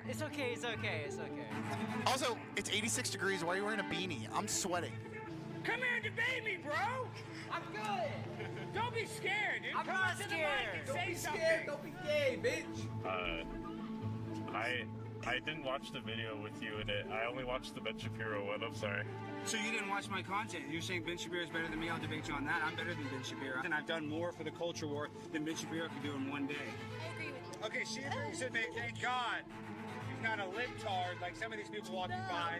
It's okay, it's okay, it's okay. Also, it's 86 degrees. Why are you wearing a beanie? I'm sweating. Come here and debate me, bro. I'm good. Don't be scared, dude. I'm Come not on to the scared. mic and Don't say be something. scared. Don't be gay, bitch. I didn't watch the video with you in it. I only watched the Ben Shapiro one. I'm sorry. So you didn't watch my content. You're saying Ben Shapiro is better than me. I'll debate you on that. I'm better than Ben Shapiro. And I've done more for the culture war than Ben Shapiro could do in one day. I agree with you. Okay, she agrees with me. Thank God. He's not a libtard like some of these people walking by.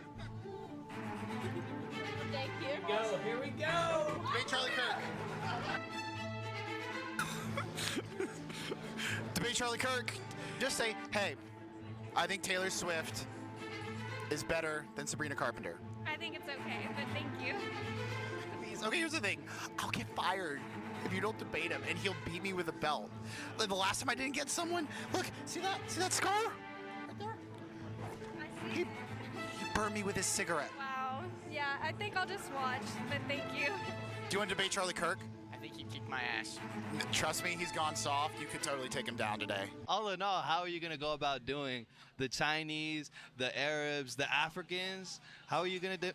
Thank you. Go, here we go. Debate Charlie Kirk. Debate Charlie Kirk. Just say, hey, I think Taylor Swift is better than Sabrina Carpenter. I think it's okay, but thank you. Please. Okay, here's the thing. I'll get fired if you don't debate him, and he'll beat me with a belt. Like the last time I didn't get someone, look, see that scar? Right there? I He see. burned me with his cigarette. Wow. Yeah, I think I'll just watch, but thank you. Do you want to debate Charlie Kirk? I think he kicked my ass. Trust me, he's gone soft. You could totally take him down today. All in all, how are you going to go about doing the Chinese, the Arabs, the Africans? How are you going to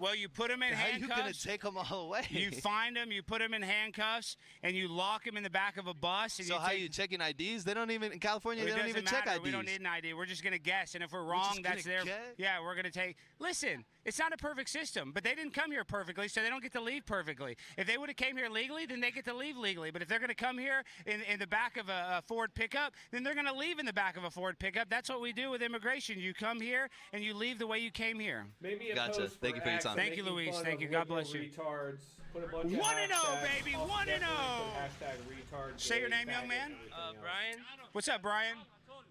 Well, you put them in how are you going to handcuffs. take them all away? You find them, you put them in handcuffs, and you lock them in the back of a bus. And So you how are take, you checking IDs? They don't even in California. It They don't doesn't even check matter. IDs. We don't need an ID. We're just going to guess. And if we're wrong, just that's gonna their. guess? Yeah, we're going to take. Listen, it's not a perfect system, but they didn't come here perfectly, so they don't get to leave perfectly. If they would have came here legally, then they get to leave legally. But if they're going to come here in the back of a Ford pickup, then they're going to leave in the back of a Ford pickup. That's what we do with immigration. You come here and you leave the way you came here. Maybe a Gotcha. post Thank you for your X time. Thank you, making Louise. fun Thank of you. God bless liberal you. Retards. Put a bunch of 1-0, hashtags. baby. I'll 1-0. definitely put hashtag retard. Say your name, tag young man. everything else. Brian, What's up, Brian?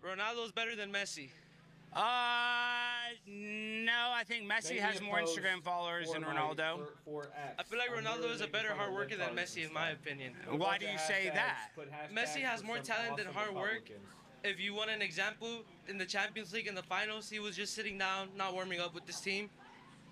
Ronaldo's better than Messi. No, I think Messi Maybe has a more post Instagram followers than for Ronaldo. for X. I feel like I'm Ronaldo really is a making better fun hard of worker than retards Messi, in and my stuff. opinion. Put a Why bunch do you of say hashtags, that? put hashtags Messi has for more some talent than awesome hard work. Republicans. If you want an example, in the Champions League in the finals, he was just sitting down, not warming up with this team.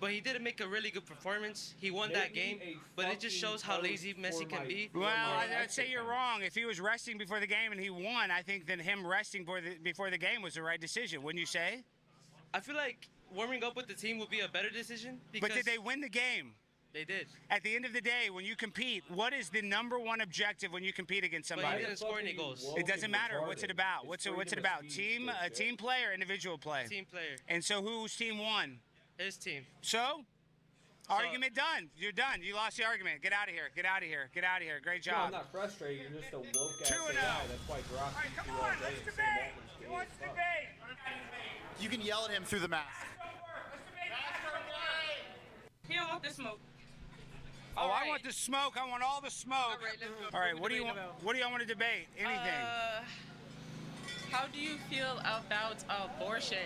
But he didn't make a really good performance. He won that Maybe game, a but it just shows how fucking lazy post Messi for can my- be. for Well, my I'd say you're account. wrong. If he was resting before the game and he won, I think then him resting before the game was the right decision. Wouldn't you say? I feel like warming up with the team would be a better decision because But did they win the game? They did. At the end of the day, when you compete, what is the number one objective when you compete against But he somebody? didn't score any goals. It doesn't matter. What's it about? What's it about? Team play or individual play? Team player. And so whose team won? His team. So? Argument done. You're done. You lost the argument. Get out of here. Get out of here. Get out of here. Great No, I'm job. not frustrated. You're just a woke ass 2-0. guy. That's why Brock All right, keeps come you all on. day Let's and debate. saying that He was wants to gay as debate. You can yell at him through the mask. He don't want the smoke. Oh, I want the smoke. I want all the smoke. All right, let's go. All right, what do you want? What do y'all want to debate? Anything? How do you feel about abortion?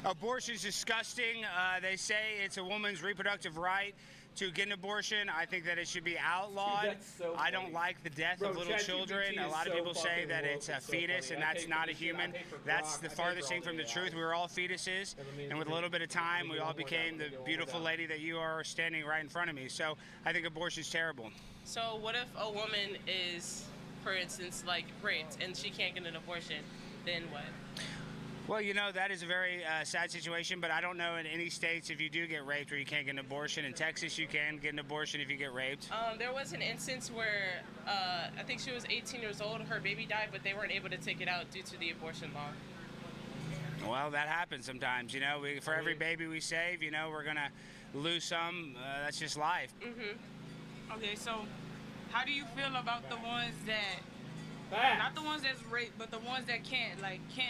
Abortion's disgusting. They say it's a woman's reproductive right to get an abortion. I think that it should be outlawed. Dude, that's so I don't funny. like the death Bro, of little ChatGPT children. A is lot of so people say fucking that woke. it's a It's so fetus funny. and I that's pay not for a the shit. I human. pay for That's Grok. the I pay farthest for thing all from the the truth. apps. We were all fetuses, Doesn't mean and with a we little bit of time, we get all one more became down. the We get beautiful one more lady that you are standing right in front of me. So I think abortion's terrible. So what if a woman is, for instance, like raped and she can't get an abortion? Then what? Well, you know, that is a very sad situation, but I don't know in any states if you do get raped where you can't get an abortion. In Texas, you can get an abortion if you get raped. There was an instance where I think she was 18 years old, her baby died, but they weren't able to take it out due to the abortion law. Well, that happens sometimes. You know, for every baby we save, you know, we're going to lose some. That's just life. Okay, so how do you feel about the ones that, not the ones that's raped, but the ones that can't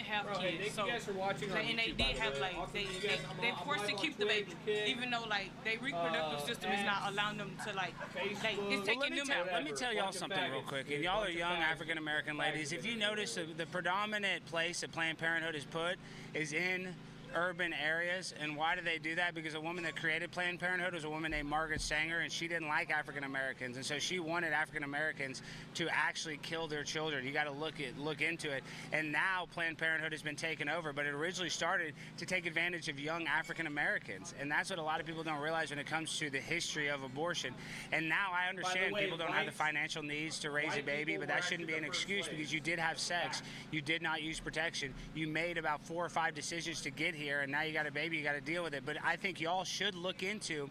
have Bro, hey, kids? thank you guys for watching on and YouTube, they by the have way. like Also, they you guys, I'm they're on- forced I'm to live keep on the Twitch, baby, kid. even though like their reproductive system is not allowing them to like it's Facebook. taking Let me them tell, out. let me tell y'all Bunch of something real faggots, quick. dude. And y'all are Bunch of young faggots. African American ladies. If you notice, the predominant place that Planned Parenthood is put is in urban areas. And why do they do that? Because a woman that created Planned Parenthood was a woman named Margaret Sanger, and she didn't like African Americans, and so she wanted African Americans to actually kill their children. You got to look into it. And now Planned Parenthood has been taken over, but it originally started to take advantage of young African Americans, and that's what a lot of people don't realize when it comes to the history of abortion. And now I understand people don't have the financial needs to raise a baby, but that shouldn't be an excuse, because you did have sex, you did not use protection, you made about 4 or 5 decisions to get here, and now you got a baby, you got to deal with it. But I think y'all should look into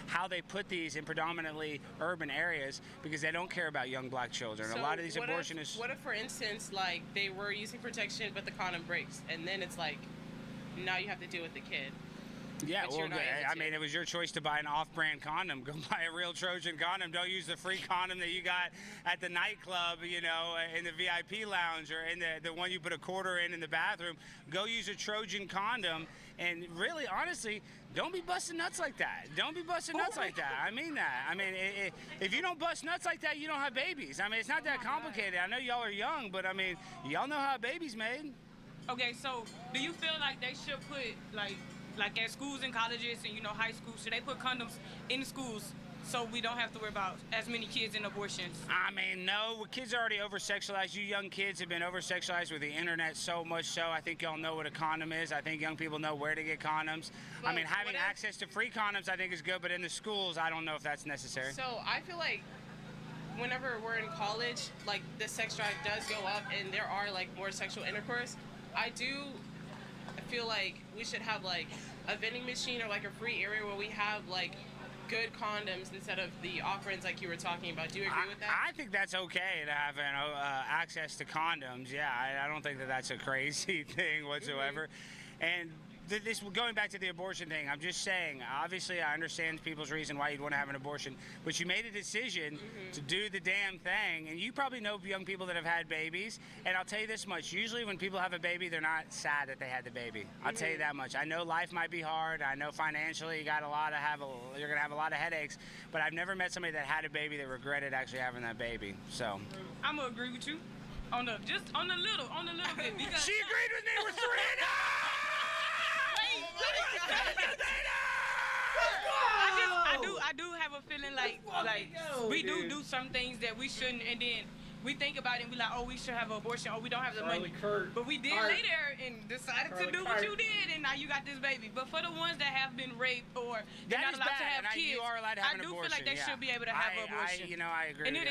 how they put these in predominantly urban areas, because they don't care about young black children. So a lot of these what abortionists. What if, for instance, like they were using protection, but the condom breaks, and then it's like, now you have to deal with the kid. Yeah, but well, you're not able I to. mean, it was your choice to buy an off-brand condom. Go buy a real Trojan condom. Don't use the free condom that you got at the nightclub, you know, in the VIP lounge, or in the one you put a quarter in the bathroom. Go use a Trojan condom, and really, honestly, don't be busting nuts like that. Don't be busting nuts like that. I mean that. I mean, if you don't bust nuts like that, you don't have babies. I mean, it's not that complicated. I know y'all are young, but I mean, y'all know how a baby's made. Okay, so do you feel like they should put like at schools and colleges and, you know, high schools, should they put condoms in schools so we don't have to worry about as many kids in abortions? I mean, no, kids are already over-sexualized. You young kids have been over-sexualized with the internet so much so. I think y'all know what a condom is. I think young people know where to get condoms. I mean, having access to free condoms I think is good, but in the schools, I don't know if that's necessary. So I feel like whenever we're in college, like the sex drive does go up, and there are like more sexual intercourse. I feel like we should have like a vending machine or like a free area where we have like good condoms instead of the offerings like you were talking about. Do you agree with that? I think that's okay to have access to condoms. Yeah, I don't think that that's a crazy thing whatsoever. And this going back to the abortion thing, I'm just saying, obviously I understand people's reason why you'd want to have an abortion, but you made a decision to do the damn thing, and you probably know young people that have had babies, and I'll tell you this much, usually when people have a baby, they're not sad that they had the baby. I'll tell you that much. I know life might be hard, I know financially you're going to have a lot of headaches, but I've never met somebody that had a baby that regretted actually having that baby, so. I'm going to agree with you on the little bit. Because she agreed with me, we're 3-0! I do have a feeling like we do some things that we shouldn't, and then we think about it and we like, oh, we should have an abortion, or we don't have the money. But we did later and decided to do what you did, and now you got this baby. But for the ones that have been raped or they're not allowed to have kids, you are allowed to have an abortion. I do feel like they should be able to have an abortion. I agree. And it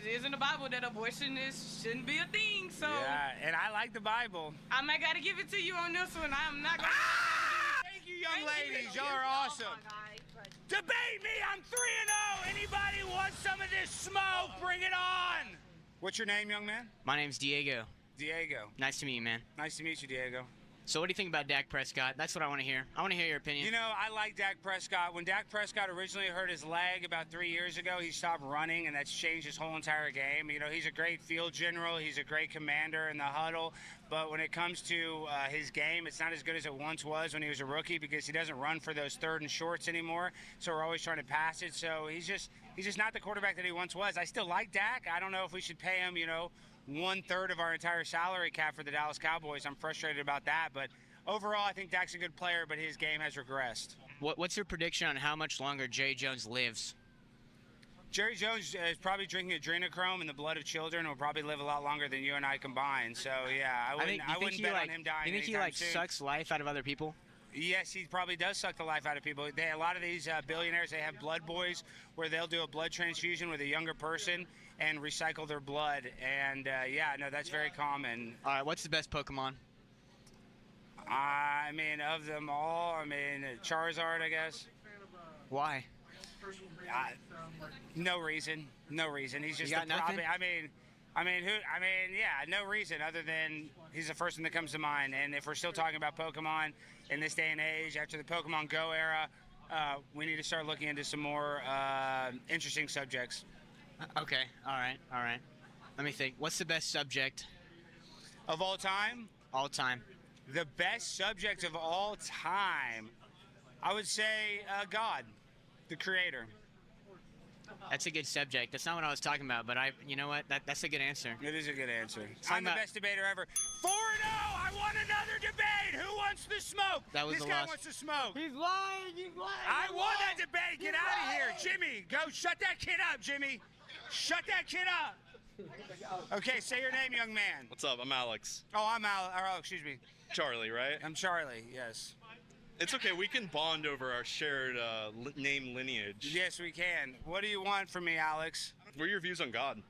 is in the Bible that abortion shouldn't be a thing. So yeah, and I like the Bible. I might gotta give it to you on this one. I'm not gonna. Thank you, young ladies. Y'all are awesome. Debate me. I'm 3-0. Anybody want some of this smoke? Bring it on. What's your name, young man? My name's Diego. Diego. Nice to meet you, man. Nice to meet you, Diego. So what do you think about Dak Prescott? That's what I want to hear. I want to hear your opinion. You know, I like Dak Prescott. When Dak Prescott originally hurt his leg about 3 years ago, he stopped running, and that's changed his whole entire game. You know, he's a great field general. He's a great commander in the huddle. But when it comes to his game, it's not as good as it once was when he was a rookie, because he doesn't run for those 3rd and shorts anymore. So we're always trying to pass it. So he's just not the quarterback that he once was. I still like Dak. I don't know if we should pay him, you know, 1/3 of our entire salary cap for the Dallas Cowboys. I'm frustrated about that. But overall, I think Dak's a good player, but his game has regressed. What's your prediction on how much longer Jerry Jones lives? Jerry Jones is probably drinking adrenochrome in the blood of children and will probably live a lot longer than you and I combined. So, yeah, I wouldn't bet on him dying. You think he sucks life out of other people? Yes, he probably does suck the life out of people. A lot of these billionaires, they have blood boys where they'll do a blood transfusion with a younger person and recycle their blood. And, yeah, no, that's very common. All right, what's the best Pokemon? I mean, of them all, I mean, Charizard, I guess. Why? No reason. No reason. He's just you got nothing? Yeah, no reason other than he's the first one that comes to mind. And if we're still talking about Pokemon in this day and age, after the Pokemon Go era, we need to start looking into some more interesting subjects. Okay. All right. Let me think. What's the best subject of all time? All time. The best subject of all time, I would say God, the creator. That's a good subject. That's not what I was talking about, but you know what? That's a good answer. It is a good answer. I'm the best debater ever. 4-0. I want another debate. Who wants the smoke? That was This the guy last. wants to smoke. He's lying. He's lying. I won that debate. Get out of here. Jimmy, go shut that kid up, Jimmy. Shut that kid up. Okay, say your name, young man. What's up? I'm Alex. Oh, I'm Al. Oh, excuse me. Charlie, right? I'm Charlie, yes. It's okay. We can bond over our shared name lineage. Yes, we can. What do you want from me, Alex? What are your views on God?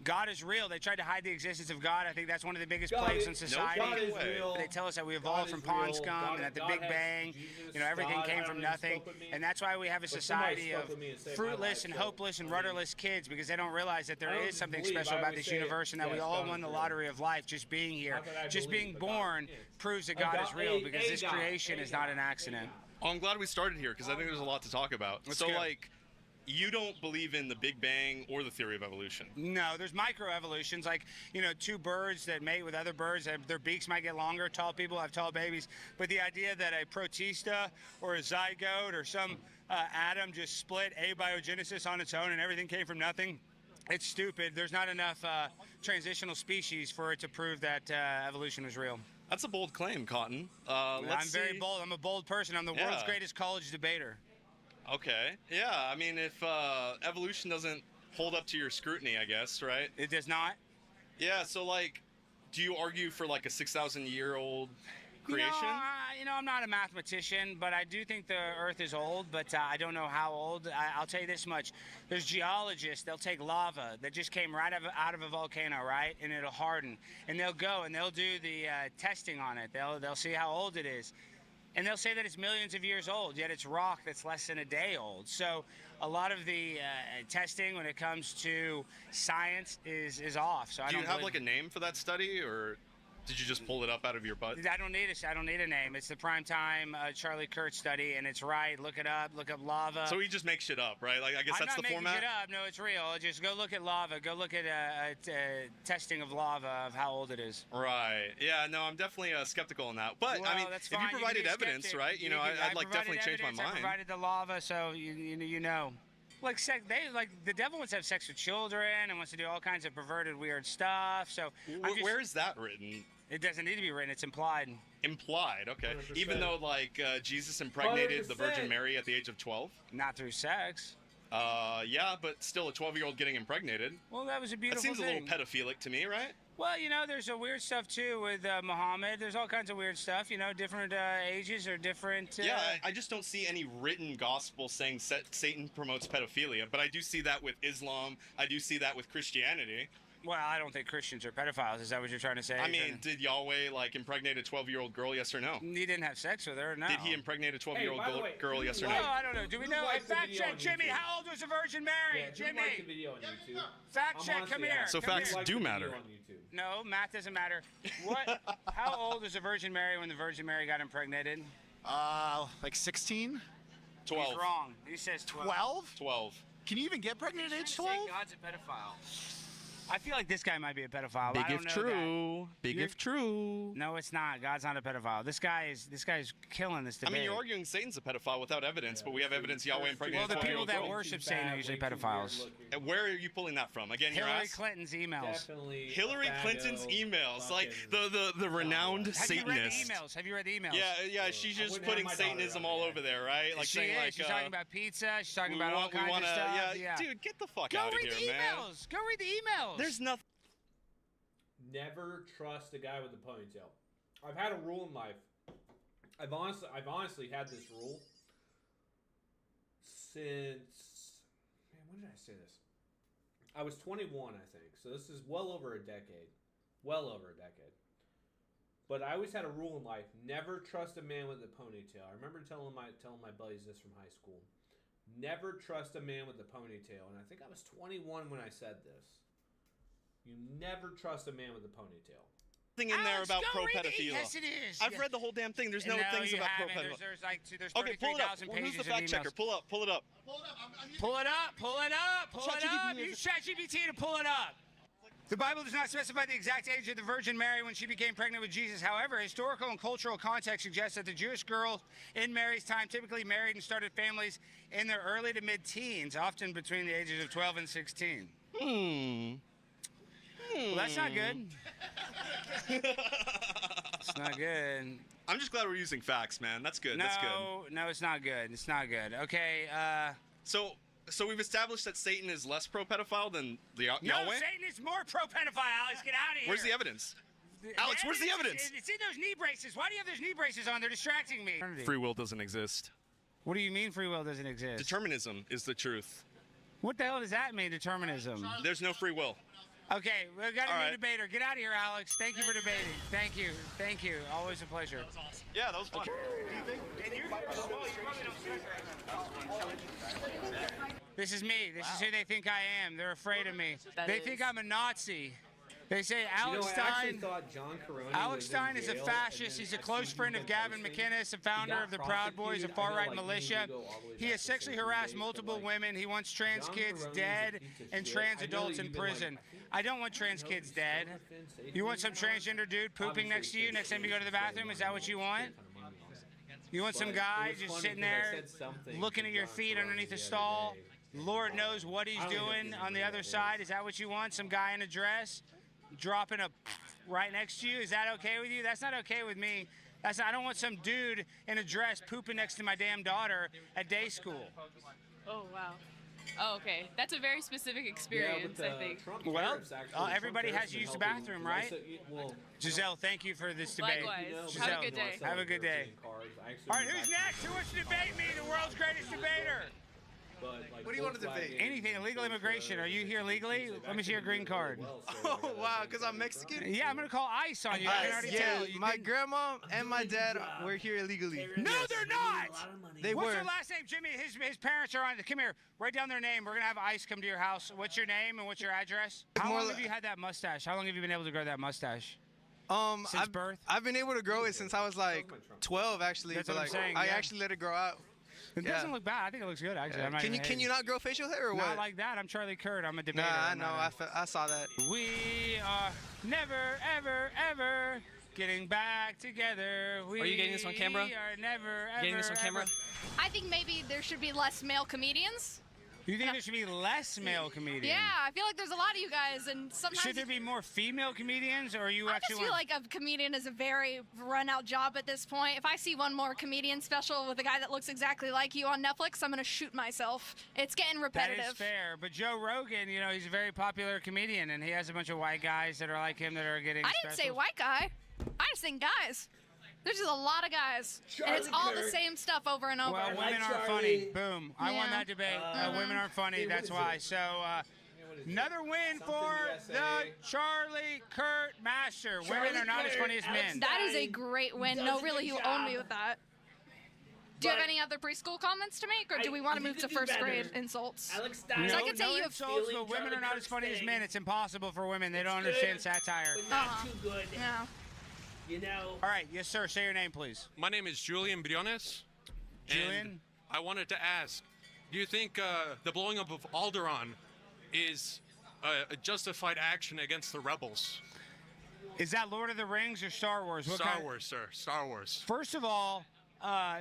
God is real. They tried to hide the existence of God. I think that's one of the biggest God plagues is- in society. God is real. They tell us that we God evolved is from pond real. scum God- and at the God Big has Bang, Jesus, everything God, came I from don't know who nothing. spoke with me. And that's why we have a But somebody society spoke of with me and saved my fruitless life, and so, hopeless and I mean- rudderless kids because they don't realize that there I is something believe, special I about always this say, universe and that we yes, all God won is the real. lottery of life just being here. Not that I Just believe, being but God born is. proves that A God God- is real a- because a this God, creation a is not God, an accident. Oh, I'm glad we started here because I think there's a lot to talk about. Let's so, go. like, you don't believe in the Big Bang or the theory of evolution. No, there's microevolutions, like, two birds that mate with other birds, their beaks might get longer, tall people have tall babies, but the idea that a protista or a zygote or some atom just split abiogenesis on its own and everything came from nothing, it's stupid. There's not enough transitional species for it to prove that evolution is real. That's a bold claim, Cotton. I'm Let's very see. bold. I'm a bold person. I'm the world's Yeah. greatest college debater. Okay. Yeah, I mean, if evolution doesn't hold up to your scrutiny, I guess, right? It does not. Yeah, so, like, do you argue for, like, a 6,000-year-old creation? I'm not a mathematician, but I do think the Earth is old, but I don't know how old. I'll tell you this much. There's geologists, they'll take lava that just came right out of a volcano, right? And it'll harden. And they'll go and they'll do the testing on it. They'll see how old it is. And they'll say that it's millions of years old, yet it's rock that's less than a day old. So a lot of the testing when it comes to science is off. So I Do you don't have, believe- like, a name for that study, or did you just pull it up out of your butt? I don't need a name. It's the primetime Charlie Kurt study, and it's right. Look it up. Look up lava. So we just make shit up, right? Like, I guess I'm that's not the format? making shit up. No, it's real. Just go look at lava. Go look at testing of lava of how old it is. Right. Yeah, no, I'm definitely skeptical on that. But, Well, I mean, that's if you fine. can provided be a evidence, skeptic. right, You can- I'd like provided definitely change my evidence, I mind. provided the lava, so you know. Like the devil wants to have sex with children and wants to do all kinds of perverted, weird stuff. So Where is that written? It doesn't need to be written. It's implied. Implied, okay. 100%. Even though, like, Jesus impregnated the 100%. Virgin Mary at the age of 12? Not through sex. Yeah, but still a 12-year-old getting impregnated. Well, that was a beautiful That seems thing. a little pedophilic to me, right? Well, there's a weird stuff too with Muhammad. There's all kinds of weird stuff. Different ages or different. Yeah, I just don't see any written gospel saying Satan promotes pedophilia, but I do see that with Islam. I do see that with Christianity. Well, I don't think Christians are pedophiles. Is that what you're trying to say? I mean, did Yahweh, like, impregnate a 12-year-old girl, yes or no? He didn't have sex with her, no. Did he impregnate a 12-year-old Hey, by the way, girl, who yes or No, no? I don't know. Do we Who know? likes the Fact video check, on Jimmy. YouTube? How old was the Virgin Mary? Yeah, who Jimmy. likes the video on YouTube? Fact I'm check. honestly Come here. asking. So Come facts here. Who likes do the matter. video on YouTube? No, math doesn't matter. What? How old was the Virgin Mary when the Virgin Mary got impregnated? Like 16? 12. He's wrong. He says 12. 12? 12. Can you even get pregnant at age Trying to say 12? God's a pedophile. I feel like this guy might be a pedophile. Big I don't if know true. Big You're- if true. That. No, it's not. God's not a pedophile. This guy's killing this I debate. mean, you're arguing Satan's a pedophile without evidence, but we have evidence Yahweh Well, impregnated the a people 12-year-old that girl. worship Satan are usually pedophiles. And where are you pulling that from? Again, your Hillary ass? Clinton's emails. Definitely. Hillary a Clinton's faggot, emails, like fucking- the renowned Have you read the Satanist. emails? Have you read the emails? Yeah, she's just wouldn't have putting my daughter Satanism on all there. over there, right? Like she saying, is. like, She's talking about pizza. She's talking we about all want- we kinds wanna- of stuff. yeah, dude, get the fuck Go out of read here, the man. emails. Go read the emails. There's nothing. Never trust a guy with a ponytail. I've had a rule in life. I've honestly had this rule since, man, when did I say this? I was 21, I think. So this is well over a decade. Well over a decade. But I always had a rule in life: never trust a man with a ponytail. I remember telling my buddies this from high school. Never trust a man with a ponytail. And I think I was 21 when I said this. You never trust a man with a ponytail. In there Alex, about go read it. pro-pedophilia. Yes, it is. I've Yeah. read the whole damn thing. There's no, things you about haven't. pro-pedophilia. There's Okay, pull it up. 33,000 Well, pages who's the of fact checker? emails. Pull up. Pull it up. Pull it up. Pull it ChatGPT up. is- Use ChatGPT to pull it up. The Bible does not specify the exact age of the Virgin Mary when she became pregnant with Jesus. However, historical and cultural context suggests that the Jewish girls in Mary's time typically married and started families in their early to mid-teens, often between the ages of 12 and 16. Well, that's not good. It's not good. I'm just glad we're using facts, man. That's good. No, That's good. no, it's not good. It's not good. Okay. So we've established that Satan is less pro-pedophile than No, Yahweh? Satan is more pro-pedophile, Alex. Get out of here. Where's the evidence? Alex, where's the evidence? It's in those knee braces. Why do you have those knee braces on? They're distracting me. Free will doesn't exist. What do you mean free will doesn't exist? Determinism is the truth. What the hell does that mean, determinism? There's no free will. Okay, we've got a All new right. debater. Get out of here, Alex. Thank you for debating. Thank you. Thank you. Always a pleasure. That was awesome. Yeah, that was fun. This is me. This is who they think I am. They're afraid of me. That They is. think I'm a Nazi. They say Alex I actually Stein. thought John Caroni Alex was Stein in is a jail, fascist. and then He's a I close seen friend him of Gavin posting. McInnes, the founder got of the Proud Boys, a prosecuted. I know, far-right like, me and militia. you go all the way He back has to sexually 13 harassed days, but, multiple like, women. He wants trans John kids Caroni is a dead piece of and shit. trans I know adults that in you've been, like, prison. I think I don't want trans kids dead. You want some transgender dude pooping next to you next time you go to the bathroom? Is that what you want? You want some guy just sitting there looking at your feet underneath the stall? Lord knows what he's doing on the other side. Is that what you want? Some guy in a dress dropping a right next to you? Is that okay with you? That's not okay with me. I don't want some dude in a dress pooping next to my damn daughter at day school. Oh, wow. Oh, okay. That's a very specific experience, I think. Well, everybody has to use the bathroom, right? Giselle, thank you for this debate. Likewise. Giselle, Have a good day. Have a good day. All right, who's next? Who wants to debate me, the world's greatest debater? What do you want to debate? Anything. Illegal immigration. Are you here legally? Let me see your green card. Oh, wow, because I'm Mexican? Yeah, I'm going to call ICE on you. I can already tell. You my didn't- grandma and my dad were here illegally. No, they're not. They What's were. their last name, Jimmy? His parents are on. Come here. Write down their name. We're gonna have ICE come to your house. What's your name and what's your address? How long have you had that mustache? How long have you been able to grow that mustache? Since birth? I've been able to grow it since I was like 12, actually. That's but what I'm like, saying, I yeah. actually let it grow out. It doesn't look bad. I think it looks good, actually. I'm not Can even you hating. not grow facial hair or what? Not like that. I'm Charlie Kirk. I'm a debater. Nah, I I'm know. not I saw that. We are never, ever, ever getting back together. We Are you getting this on camera? Are never, ever, Getting this on camera? ever- I think maybe there should be less male comedians. You think there should be less male comedians? Yeah, I feel like there's a lot of you guys, and sometimes Should there be more female comedians, or are you I actually just feel want- like a comedian is a very run-out job at this point. If I see one more comedian special with a guy that looks exactly like you on Netflix, I'm gonna shoot myself. It's getting repetitive. That is fair, but Joe Rogan, you know, he's a very popular comedian, and he has a bunch of white guys that are like him that are getting. I didn't say specials. white guy. I just think guys. There's just a lot of guys, and it's all the same stuff over and over. Well, women aren't funny. Boom. I won Yeah. that debate. Women aren't funny. That's why. So, another win for the Charlie Kurt Master. Women are not as funny as men. That is a great win. No, really, you own me with that. Do you have any other preschool comments to make, or do we want to move to first grade insults? Alex So I could say you have insults, but women are not as funny as men. It's impossible for women. They don't understand satire. Too good. Yeah. You know. All right, yes, sir. Say your name, please. My name is Julian Briones. Julian? And I wanted to ask, do you think the blowing up of Alderaan is a justified action against the rebels? Is that Lord of the Rings or Star Wars? What Star kind- Wars, sir. Star Wars. First of all,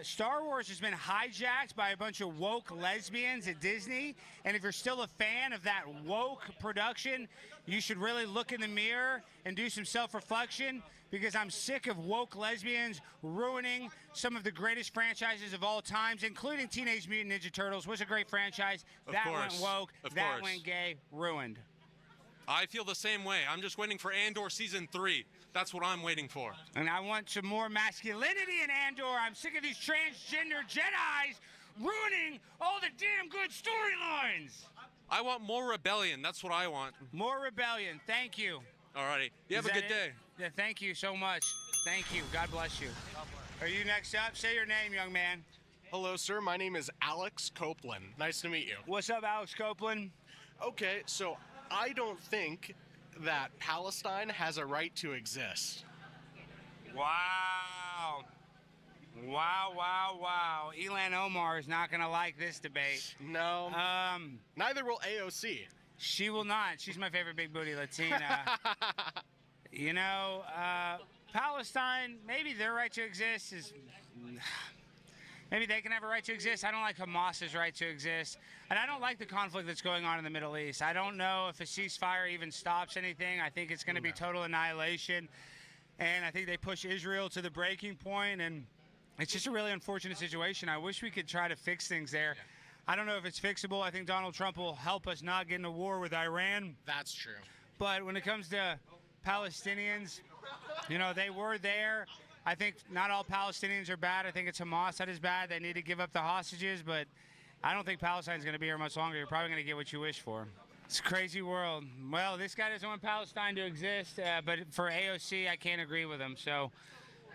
Star Wars has been hijacked by a bunch of woke lesbians at Disney, and if you're still a fan of that woke production, you should really look in the mirror and do some self-reflection, because I'm sick of woke lesbians ruining some of the greatest franchises of all times, including Teenage Mutant Ninja Turtles. Was a great franchise. Of That course. went woke. Of that course. went gay. Ruined. I feel the same way. I'm just waiting for Andor Season 3. That's what I'm waiting for. And I want some more masculinity in Andor. I'm sick of these transgender Jedis ruining all the damn good storylines. I want more rebellion. That's what I want. More rebellion. Thank you. Alrighty. You have Is a that good it? day. Yeah, thank you so much. Thank you. God bless you. Are you next up? Say your name, young man. Hello, sir. My name is Alex Copeland. Nice to meet you. What's up, Alex Copeland? Okay, so I don't think that Palestine has a right to exist. Wow. Wow, wow, wow. Elan Omar is not going to like this debate. No. Neither will AOC. She will not. She's my favorite big booty Latina. You know, Palestine, maybe their right to exist is... Maybe they can have a right to exist. I don't like Hamas's right to exist. And I don't like the conflict that's going on in the Middle East. I don't know if a ceasefire even stops anything. I think it's going to be total annihilation. and I think they push Israel to the breaking point, and it's just a really unfortunate situation. I wish we could try to fix things there. I don't know if it's fixable. I think Donald Trump will help us not get into war with Iran. That's true. But when it comes to Palestinians, you know, they were there. I think not all Palestinians are bad. I think it's Hamas that is bad. They need to give up the hostages, but I don't think Palestine's going to be here much longer. You're probably going to get what you wish for. It's a crazy world. Well, this guy doesn't want Palestine to exist, but for AOC, I can't agree with him. So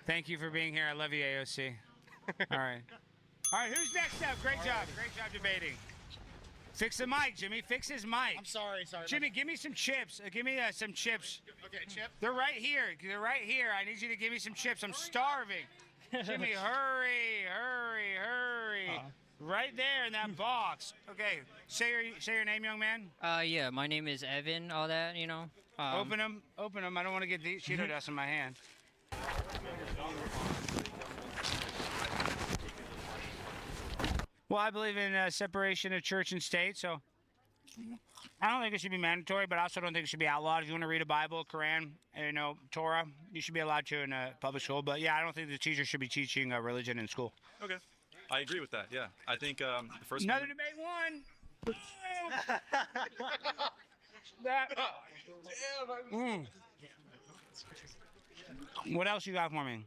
thank you for being here. I love you, AOC. All right. All right, who's next up? Great job. Great job debating. Fix the mic, Jimmy. Fix his mic. I'm sorry. Jimmy, give me some chips. Give me some chips. Okay, chip. They're right here. They're right here. I need you to give me some chips. I'm starving. Jimmy, hurry. Right there in that box. Okay, say your name, young man. Yeah, my name is Evan. All that, you know. Open them. I don't want to get the Cheeto dust in my hand. Well, I believe in separation of church and state, so I don't think it should be mandatory, but I also don't think it should be outlawed. If you want to read a Bible, Quran, you know, Torah, you should be allowed to in a public school. But yeah, I don't think the teacher should be teaching religion in school. Okay, I agree with that. Yeah, I think the first. Another debate won. What else you got for me?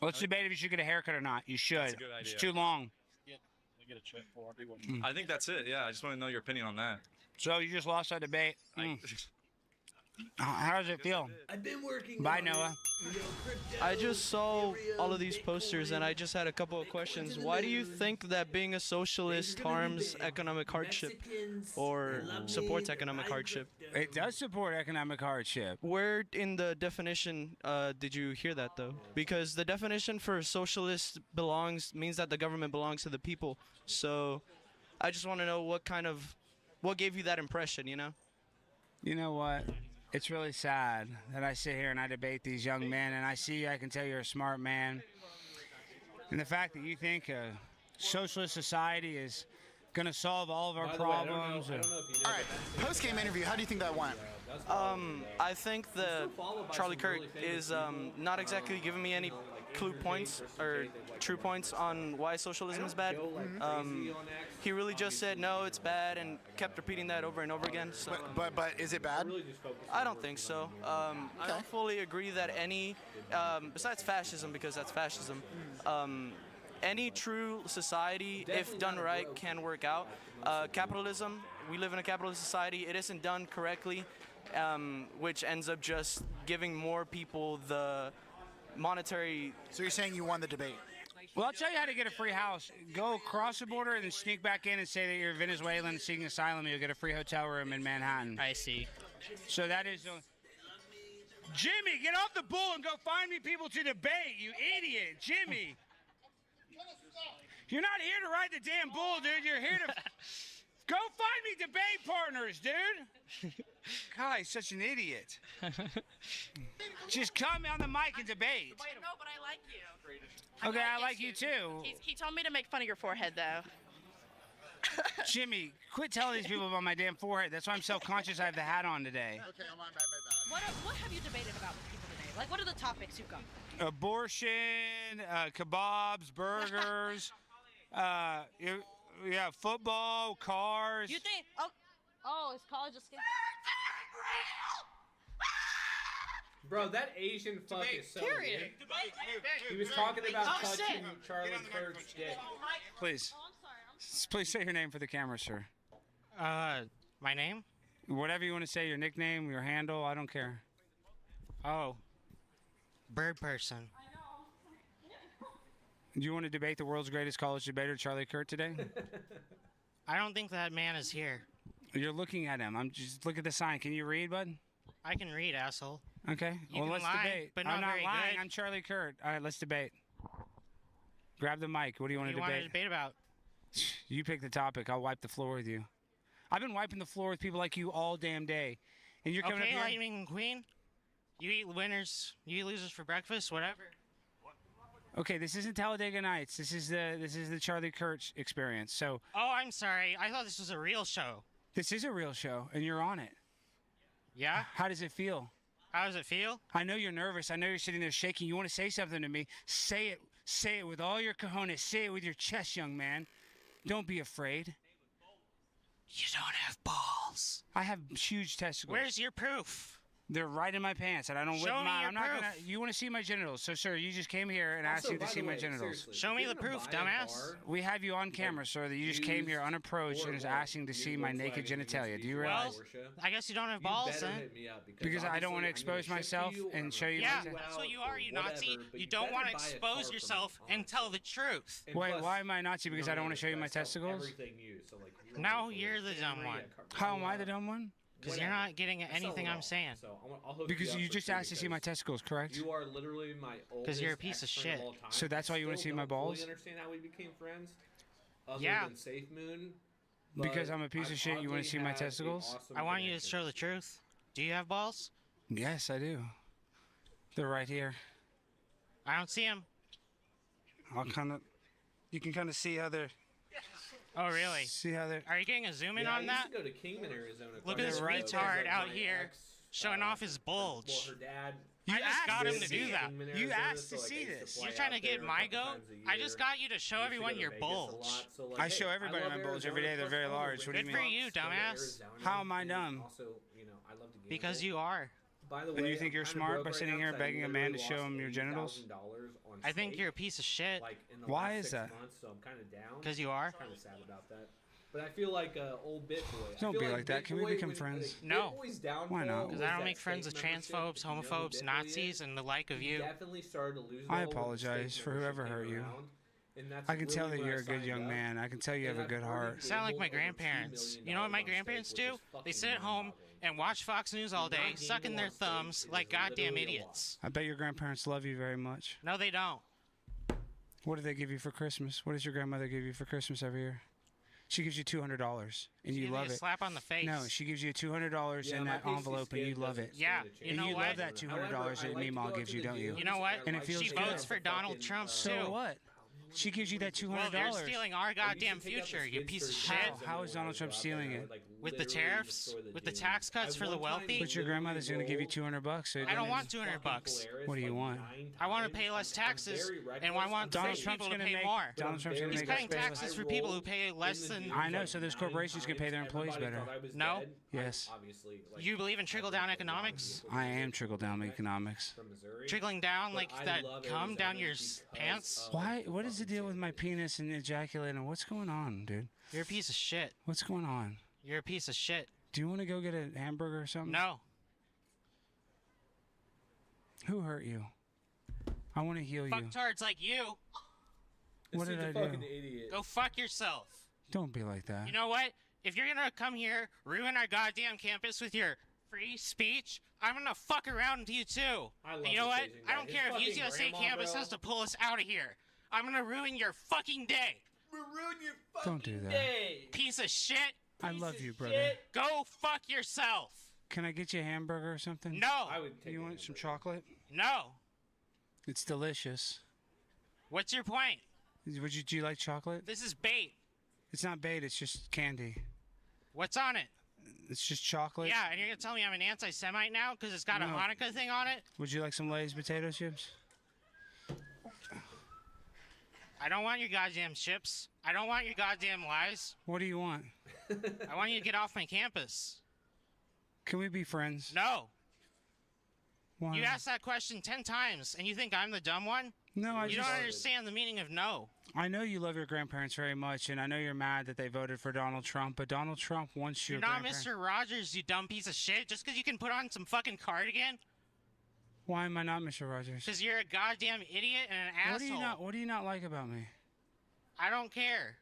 Let's debate if you should get a haircut or not. You should. That's a good idea. It's too long. Get a chip for everyone. I think that's it. Yeah, I just want to know your opinion on that. So you just lost that debate. How does it feel? I've been working. Bye, Noah. I just saw all of these posters and I just had a couple of questions. Why do you think that being a socialist harms economic hardship or supports economic hardship? It does support economic hardship. Where in the definition did you hear that though? Because the definition for socialist means that the government belongs to the people. So I just want to know what gave you that impression, you know? You know what? It's really sad that I sit here and I debate these young men, and I see you, I can tell you're a smart man. And the fact that you think a socialist society is going to solve all of our problems. All right, post-game interview, how do you think that went? I think the Charlie Kirk is not exactly giving me any clue points or true points on why socialism is bad. He really just said no, it's bad, and kept repeating that over and over again. So. But is it bad? I don't think so. I don't fully agree that any, besides fascism, because that's fascism, any true society, if done right, can work out. Capitalism, we live in a capitalist society. It isn't done correctly, which ends up just giving more people the monetary. So you're saying you won the debate? Well, I'll tell you how to get a free house. Go across the border and then sneak back in and say that you're Venezuelan seeking asylum. You'll get a free hotel room in Manhattan. I see. So that is... Jimmy, get off the bull and go find me people to debate, you idiot. Jimmy. You're not here to ride the damn bull, dude. You're here to... Go find me debate partners, dude. God, he's such an idiot. Just come on the mic and debate. No, but I like you. Okay, I like you too. He told me to make fun of your forehead, though. Jimmy, quit telling these people about my damn forehead. That's why I'm self-conscious I have the hat on today. Okay, my bad. What have you debated about with people today? Like, what are the topics you've got? Abortion, kebabs, burgers, yeah, football, cars. You think? Oh, is college a scam? Bro, that Asian fuck is so Period. weird. He was talking about touching Charlie Kirk's dick. Please. Please say your name for the camera, sir. My name? Whatever you want to say, your nickname, your handle, I don't care. Oh. Bird person. Do you want to debate the world's greatest college debater, Charlie Kirk, today? I don't think that man is here. You're looking at him. Just look at the sign. Can you read, bud? I can read, asshole. Okay. You well, can let's lie, debate. but I'm not not very lying. good. I'm Charlie Kirk. All right, let's debate. Grab the mic. What do you want to What do you debate? want to debate about? You pick the topic. I'll wipe the floor with you. I've been wiping the floor with people like you all damn day. And you're coming Okay, up here. Lightning McQueen. You eat winners, you eat losers for breakfast, whatever. Okay, this isn't Talladega Nights. This is the Charlie Kirk experience. So Oh, I'm sorry. I thought this was a real show. this is a real show, and you're on it. Yeah? How does it feel? How does it feel? I know you're nervous. I know you're sitting there shaking. You want to say something to me. Say it. Say it with all your cojones. Say it with your chest, young man. Don't be afraid. You don't have balls. I have huge testicles. Where's your proof? They're right in my pants, and I don't. Show me your I'm not proof. gonna. You want to see my genitals? So, sir, you just came here and asked Also, you to by see the my way, genitals. seriously, Show if me you're the gonna proof, buy a dumbass. bar, We have you on camera, sir. That you just came here unapproached and is asking to see my naked genitalia. Do you realize? I guess you don't have You balls better then. hit me up Because I don't want to obviously I'm expose gonna ship to myself you, or I'm and gonna show you. Yeah, my that's what you are, you whatever, Nazi. but You you don't better want to buy a car expose from yourself me, and tell the truth. And Wait, plus, why am I Nazi? Because I don't want to show you my testicles? Everything used, so like No, you're the dumb one. How am I the dumb one? Because you're not getting anything I'm saying. So I'll hook Because up you for just free asked to see my because testicles, correct? You are literally my oldest. 'Cause you're a piece of ex-friend shit. all time. So that's why you wanna Still see my don't fully balls? understand how we became friends. Other Yeah. Than Safe Moon. Because but I'm a piece of I've shit, you want oddly to see my had a testicles? awesome I want you to connection. show the truth. Do you have balls? Yes, I do. They're right here. I don't see them. I'll kind of. You can kind of see how they're. Oh, really? See how they're. Are you getting a zoom in Yeah, on I that? used to go to Kingman, Arizona. Look quite at this a bit. retard Like, out my here ex, showing off his bulge. Well, her dad. I just got him to see do it. that. Kingman, You Arizona, asked to so, like, see I used to this. fly You're trying to out get there a my couple goat? times a I year. just got you to show Used to everyone go to your Vegas a bulge. lot, so, like, I hey, show everybody love my bulge Arizona, every day. They're plus very all the large. What do you Good mean? for rain you, spots, go to dumbass. Arizona, How am I and dumb? Also, you know, I love to gamble. Because you are. By the way, And you think I'm you're kinda smart broke by right sitting now here 'cause I begging a man to literally show lost him your genitals? $80,000 on I think steak, you're a piece of shit. like, in the Why last is 6 that? months, so I'm kind of down. Because you are? Kind of sad about that. But I feel like old bit boy. I Don't feel be like that. Bit Can we Boy become when- friends? like, No. Bit Boy's downfall Why not? Because was I don't that make friends state with membership. transphobes, If you know who homophobes, Bit Boy Nazis, is, and the like of he you. definitely started to lose. I it all when the apologize state for whoever membership hurt came you. around, and that's I can tell really that when you're I a good signed young up. man. I can tell you have And a good I've already heart. Sound like my gambled over $2 grandparents. million You know what my on steak, grandparents which do? is They fucking sit at home mind-boggling. and watch Fox News all Do not day, gamble sucking their on steak. thumbs It like is goddamn literally a idiots. I bet your grandparents love you very much. No, they don't. What do they give you for Christmas? What does your grandmother give you for Christmas every year? She gives you $200, and you Give me love a it. slap on the face. No, she gives you $200 Yeah, in my that pasty envelope, and skin you love doesn't it. Yeah, stand a you And know you what? love that $200 However, I that like to Meemaw go gives to you, the don't gym you? You know what? And it feels She good. votes for Donald Trump So too. what? She gives you that $200. Well, you're stealing our goddamn future, you piece of shit. How is Donald Trump stealing it? With the tariffs, with the tax cuts for the wealthy. But your grandmother's going to give you $200. So I don't want $200. What do you want? I want to pay less taxes, and I want Donald rich Trump's people to gonna pay make- more. Donald Trump's gonna He's make cutting us pay less. taxes for people who pay less than. I know, so those corporations can pay their employees better. No. Yes. You believe in trickle-down economics? I am trickle-down economics. Trickling down like that cum down your pants? Why? What is the deal with my penis and ejaculating? What's going on, dude? You're a piece of shit. What's going on? You're a piece of shit. Do you want to go get a hamburger or something? No. Who hurt you? I want to heal you. Fucktards like you. What did I do? Go fuck yourself. Don't be like that. You know what? If you're gonna come here, ruin our goddamn campus with your free speech, I'm gonna fuck around with you too. And you know what? I don't care if UCSA campus has to pull us out of here. I'm gonna ruin your fucking day. Ruin your Don't do that. day. Piece of shit. I love you, brother. Go fuck yourself. Can I get you a hamburger or something? No. You want some chocolate? No. It's delicious. What's your point? Do you like chocolate? This is bait. It's not bait. It's just candy. What's on it? It's just chocolate. Yeah, and you're gonna tell me I'm an anti-Semite now because it's got a No. Hanukkah thing on it? Would you like some Lay's potato chips? I don't want your goddamn chips. I don't want your goddamn lies. What do you want? I want you to get off my campus. Can we be friends? No. Why? You asked that question 10 times, and you think I'm the dumb one? No, I You just. don't understand the meaning of no. I know you love your grandparents very much, and I know you're mad that they voted for Donald Trump, but Donald Trump wants your You're not grandparents. Mr. Rogers, you dumb piece of shit, just because you can put on some fucking cardigan? Why am I not Mr. Rogers? Because you're a goddamn idiot and an asshole. What do you not like about me? I don't care.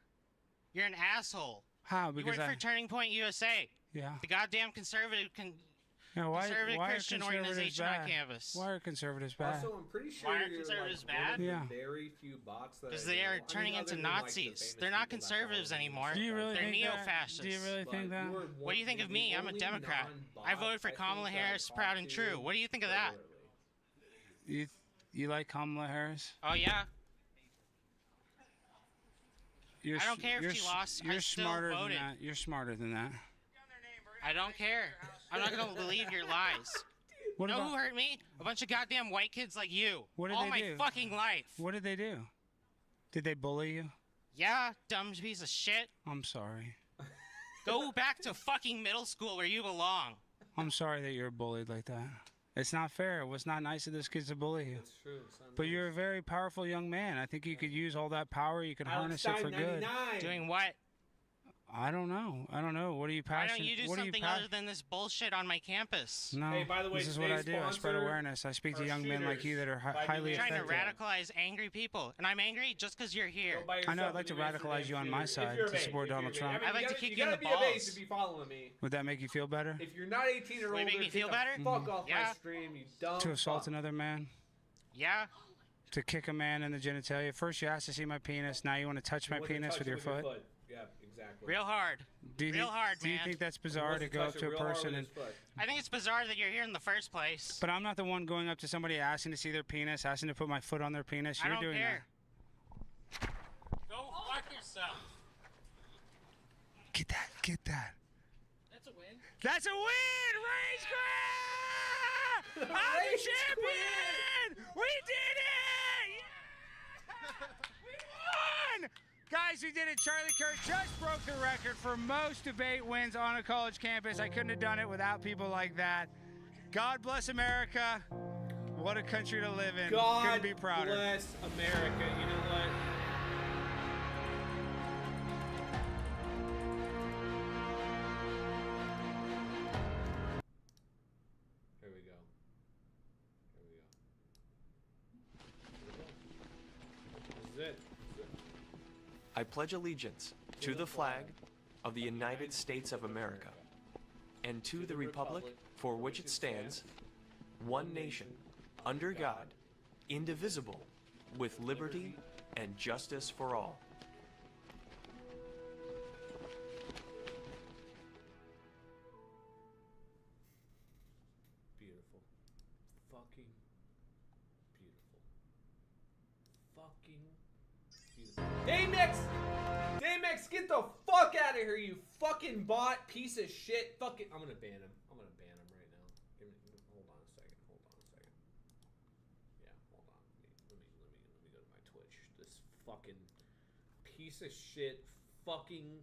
You're an asshole. How? You Because work for Turning Point USA. Yeah. The goddamn conservative Yeah, why conservative are Christian conservatives organization bad? on campus. Why are conservatives bad? Also, I'm pretty sure Why are you're conservatives like one of bad? the Yeah. very few bots that Because I they know. are I mean, turning other into than, like, the Nazis. famous They're not people that conservatives follow me. anymore. Do you really They're think that? neo-fascists. Do you really But think that? you were What do you think of me? I'm a only Democrat. non-bot I voted for I think Kamala that I Harris, talked proud and to true. What do you think of that? regularly. You like Kamala Harris? Oh, yeah. You're I don't care if you're she s- lost. You're I still smarter voted. than that. You're smarter than that. I don't care. I'm not gonna believe your lies. What know about- who hurt me? A bunch of goddamn white kids like you. What did all they my do? fucking life. What did they do? Did they bully you? Yeah, dumb piece of shit. I'm sorry. Go back to fucking middle school where you belong. I'm sorry that you're bullied like that. It's not fair. It was not nice of this kid to bully you. It's true. It's not But nice. you're a very powerful young man. I think you could use all that power. You could harness it for good. Doing what? I don't know. I don't know. What are you Why passionate? don't you do what something other than this bullshit on my campus? No. Hey, by the way, this is what I today's do. I spread sponsor awareness. I speak to are young men like you that are shooters. highly Trying to effective. radicalize angry people, and I'm angry just because you're here. I know. I'd like to radicalize you on my side to support Donald Trump. I'd like to kick you you in gotta the be of age balls. to be following me. Would that make you feel better? If you're not 18 or Would it older, make me feel get the better? fuck off my Yeah. stream, you dumb To assault fuck. another man? Yeah. To kick a man in the genitalia? First you asked to see my penis. Now you want to touch my You want to penis touch with it your foot? Yeah, exactly. Real hard. Do you Real think, hard, do you man. think that's bizarre to go up to a person and? I think it's bizarre that you're here in the first place. But I'm not the one going up to somebody asking to see their penis, asking to put my foot on their penis. I You're don't doing care. Go fuck yourself. that. Get that. Get that. That's a win. That's a win! Raise Grant! I'm the champion! We did it! Yeah! We won! Guys, we did it. Charlie Kirk just broke the record for most debate wins on a college campus. I couldn't have done it without people like that. God bless America. What a country to live in. God couldn't be prouder. bless America. You know what? Here we go. Here we go. This is it. I pledge allegiance to the flag of the United States of America and to the republic for which it stands, one nation, under God, indivisible, with liberty and justice for all. Beautiful. Fucking beautiful. Fucking beautiful. Damex! Damex, get the fuck out of here, you fucking bot piece of shit. Fucking, I'm gonna ban him. I'm gonna ban him right now. Hold on a second. Hold on a second. Yeah, hold on. Let me go to my Twitch. This fucking piece of shit, fucking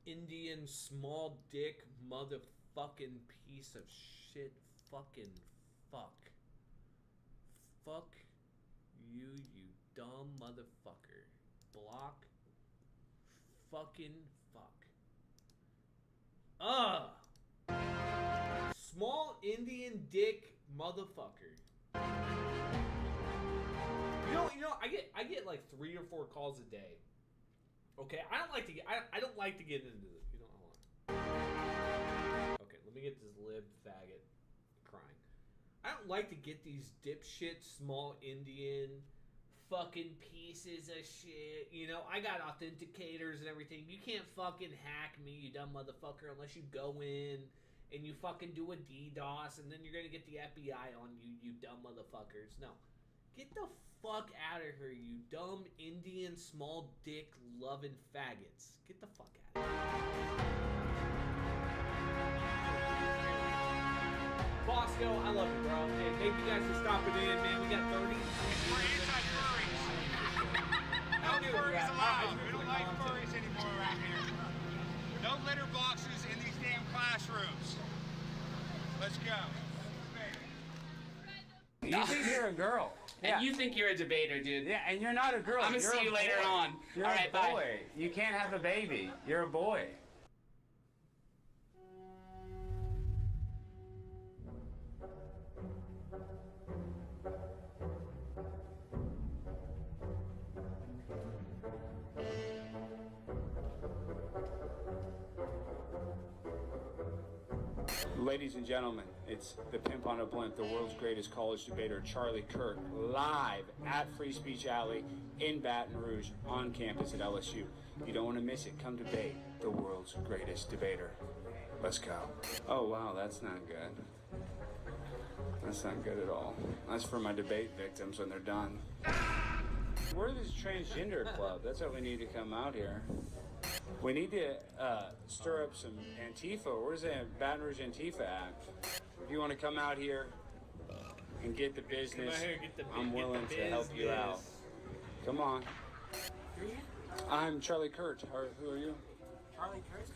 Indian small dick motherfucking piece of shit. Fucking fuck. Fuck you, you dumb motherfucker. Block. Fucking fuck. Small Indian dick motherfucker. You know, I get like 3 or 4 calls a day. Okay, I don't like to get into this. You know, hold on. Okay, let me get this lib faggot crying. I don't like to get these dipshit small Indian fucking pieces of shit. You know, I got authenticators and everything. You can't fucking hack me, you dumb motherfucker, unless you go in and you fucking do a DDoS and then you're gonna get the FBI on you, you dumb motherfuckers. No. Get the fuck out of here, you dumb Indian small dick loving faggots. Get the fuck out of here. Bosco, I love you, bro. Hey, thank you guys for stopping in, man. We got 30. We're anti-furries. No furries allowed. We don't like furries anymore around here. No litter boxes in these damn classrooms. Let's go. You think you're a girl. And you think you're a debater, dude. Yeah, and you're not a girl. I'm gonna You're see a you later boy. on. You're All a right, boy. bye. You can't have a baby. You're a boy. Ladies and gentlemen, it's the pimp on a blimp, the world's greatest college debater, Charlie Kirk, live at Free Speech Alley in Baton Rouge on campus at LSU. You don't want to miss it. Come debate the world's greatest debater. Let's go. Oh, wow, that's not good. That's not good at all. That's for my debate victims when they're done. We're this transgender club. That's what we need to come out here. We need to stir up some Antifa. Where's the Baton Rouge Antifa at? If you want to come out here and get the business, I'm willing to help you out. Come on. I'm Charlie Kurt. Who are you? Charlie Kurt?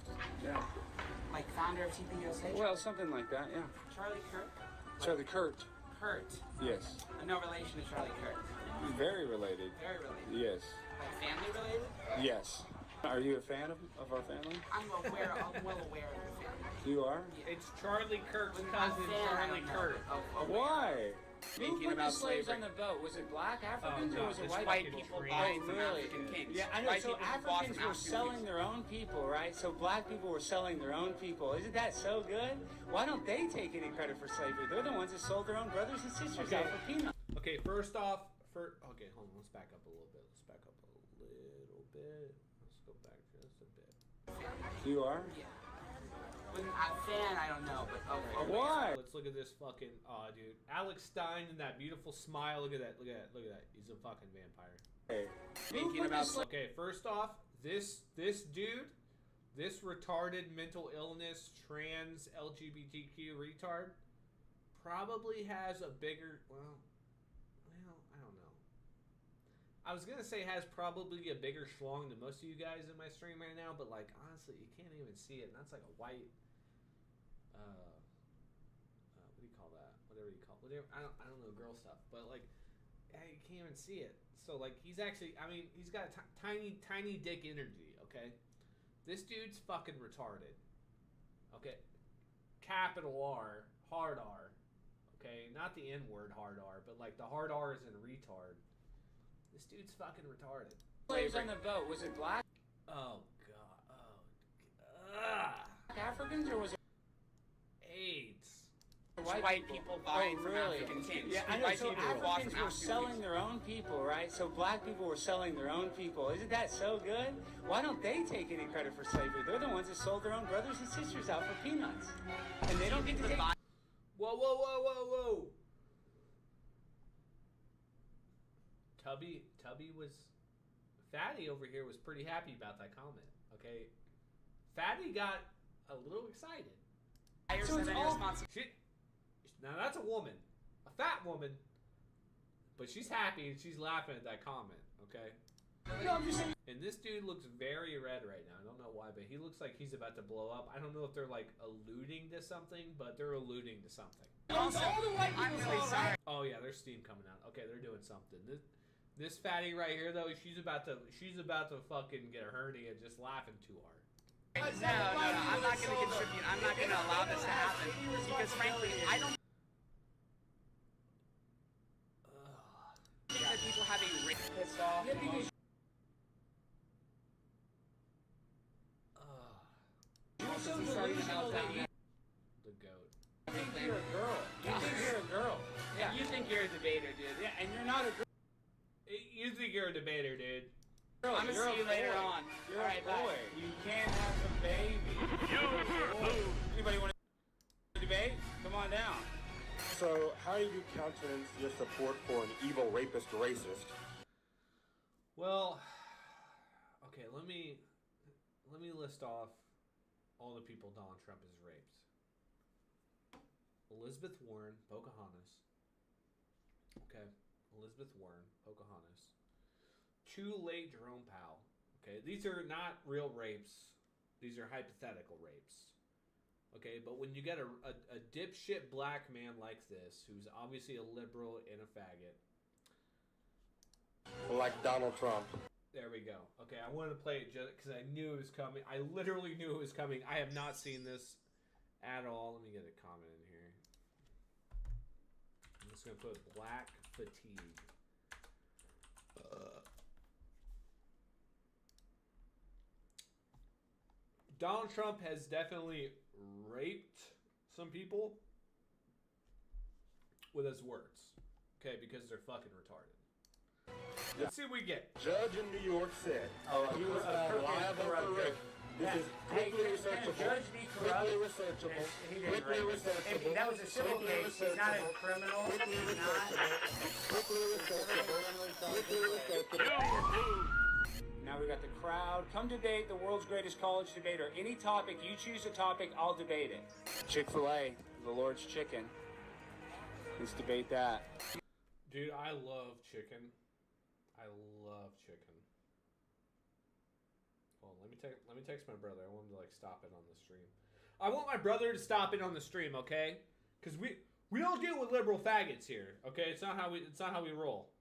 Yeah. Like founder of TPUSA? Well, something like that, yeah. Charlie Kurt? Charlie Kurt. Kurt? Yes. No relation to Charlie Kurt. Very related. Very related. Yes. Like family related? Yes. Are you a fan of our family? I'm well aware of the family. You are? It's Charlie Kirk's cousin, Charlie Kirk. Why? Speaking Who put about the slaves slavery. on the boat? Was it black Africans no, or was it it's white White people? people buying from really? African kings. Yeah, I know. White So people bought Africans from were African selling kings. their own people, right? So black people were selling their own people. Isn't that so good? Why don't they take any credit for slavery? They're the ones that sold their own brothers and sisters out for peanuts. Okay, first off, okay, hold on. Let's back up a little bit. Let's back up a little bit. Let's go back just a bit. You are? Yeah. When I'm a fan, I don't know, but Why? Let's look at this fucking. Oh, dude, Alex Stein and that beautiful smile. Look at that. Look at that. Look at that. He's a fucking vampire. Hey. Speaking about Okay, first off, this dude, this retarded mental illness trans LGBTQ retard, probably has a bigger. Well, I don't know. I was gonna say has probably a bigger schlong than most of you guys in my stream right now, but like honestly, you can't even see it. And that's like a white. What do you call that? Whatever you call it. I don't know girl stuff, but like, yeah, you can't even see it. So like, he's actually. I mean, he's got tiny dick energy. Okay, this dude's fucking retarded. Okay, capital R, hard R. Okay, not the N word hard R, but like the hard R is in retard. This dude's fucking retarded. Slaves on the boat. Was it black Oh god. Oh god. Africans or was it AIDS. white people buying from really? African kings. Yeah, I know. White So people bought Africans from were African selling kings. their own people, right? So black people were selling their own people. Isn't that so good? Why don't they take any credit for slavery? They're the ones that sold their own brothers and sisters out for peanuts, and they don't get to take. Whoa. Tubby was Fatty over here was pretty happy about that comment. Okay, Fatty got a little excited. So it's all Now that's a woman, a fat woman, but she's happy and she's laughing at that comment. Okay. No, I'm just saying. And this dude looks very red right now. I don't know why, but he looks like he's about to blow up. I don't know if they're like alluding to something, but they're alluding to something. Also, I'm really sorry. Oh yeah, there's steam coming out. Okay, they're doing something. This fatty right here though, she's about to fucking get a hernia just laughing too hard. No, I'm not going to contribute. I'm not going to allow this to happen because, frankly, I don't think that people have a pissed off. Yeah, because you're so delusional that you The goat. think you're a girl. You think you're a girl. Yeah. You think you're a debater, dude. Yeah, and you're not a girl. You think you're a debater, dude? I'm going to see you later on. You're All right, a boy. bye. You can't have a baby. Anybody want to debate? Come on down. So, how do you countenance your support for an evil rapist racist? Well, okay, let me list off all the people Donald Trump has raped. Elizabeth Warren, Pocahontas. Okay, Elizabeth Warren, Pocahontas. 2 late Jerome Powell. Okay, these are not real rapes. These are hypothetical rapes. Okay, but when you get a dipshit black man like this, who's obviously a liberal and a faggot. Like Donald Trump. There we go. Okay, I wanted to play it just because I knew it was coming. I literally knew it was coming. I have not seen this at all. Let me get a comment in here. I'm just going to put black fatigue. Donald Trump has definitely raped some people with his words. Okay, because they're fucking retarded. Let's see what we get. Judge in New York said he was liable for rape. This is quickly researchable. Quickly researchable. Quickly researchable. That was a civil case. He's not a criminal. Quickly researchable. Quickly researchable. Quickly researchable. Now we got the crowd crowd. Come debate the world's greatest college debater. Any topic, you choose a topic, I'll debate it. Chick-fil-A, the Lord's chicken. Let's debate that. Dude, I love chicken. I love chicken. Hold on, let me text my brother. I want him to like stop it on the stream. I want my brother to stop it on the stream, okay? Because we don't deal with liberal faggots here, okay? It's not how we roll.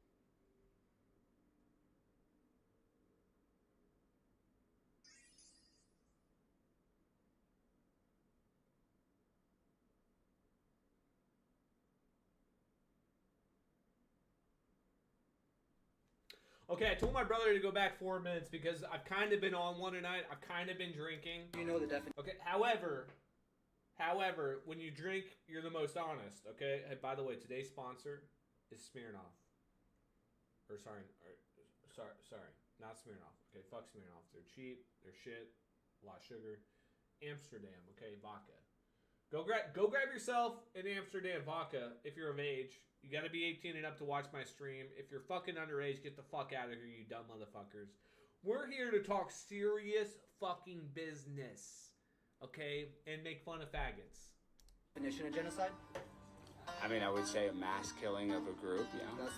Okay, I told my brother to go back 4 minutes because I've kind of been on one tonight. I've kind of been drinking. You know the definition. Okay, however, when you drink, you're the most honest, okay? Hey, by the way, today's sponsor is Smirnoff. Sorry, not Smirnoff. Okay, fuck Smirnoff. They're cheap, they're shit, a lot of sugar. Amsterdam, okay, vodka. Go grab yourself an Amsterdam vodka if you're of age. You gotta be 18 and up to watch my stream. If you're fucking underage, get the fuck out of here, you dumb motherfuckers. We're here to talk serious fucking business, okay? And make fun of faggots. Definition of genocide? I mean, I would say a mass killing of a group, yeah.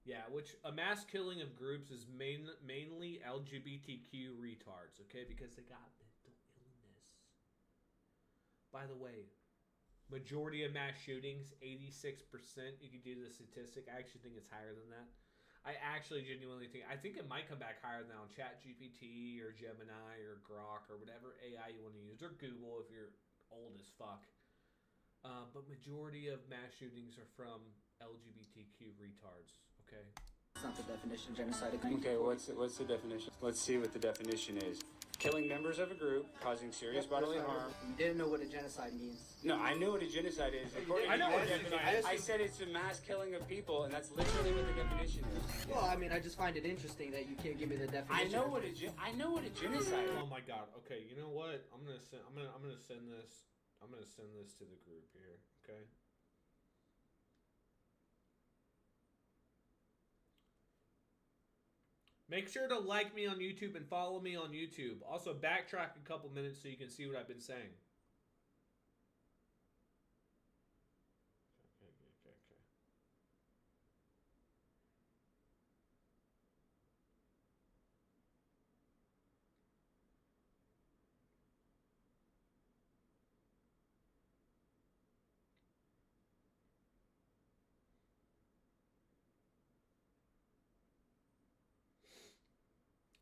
Yeah, which a mass killing of groups is mainly LGBTQ retards, okay? Because they got mental illness. By the way, majority of mass shootings, 86%. You can do the statistic. I actually think it's higher than that. I actually genuinely think it might come back higher than that on ChatGPT or Gemini or Grok or whatever AI you want to use, or Google if you're old as fuck. But majority of mass shootings are from LGBTQ retards. Okay. That's not the definition of genocide. Okay, what's the definition? Let's see what the definition is. Killing members of a group, causing serious bodily harm. You didn't know what a genocide means. No, I know what a genocide is. I know what a genocide is. I said it's a mass killing of people, and that's literally what the definition is. Well, I mean, I just find it interesting that you can't give me the definition. I know what a genocide is. Oh my god. Okay, you know what? I'm gonna send this to the group here. Okay. Make sure to like me on YouTube and follow me on YouTube. Also, backtrack a couple minutes so you can see what I've been saying. Okay.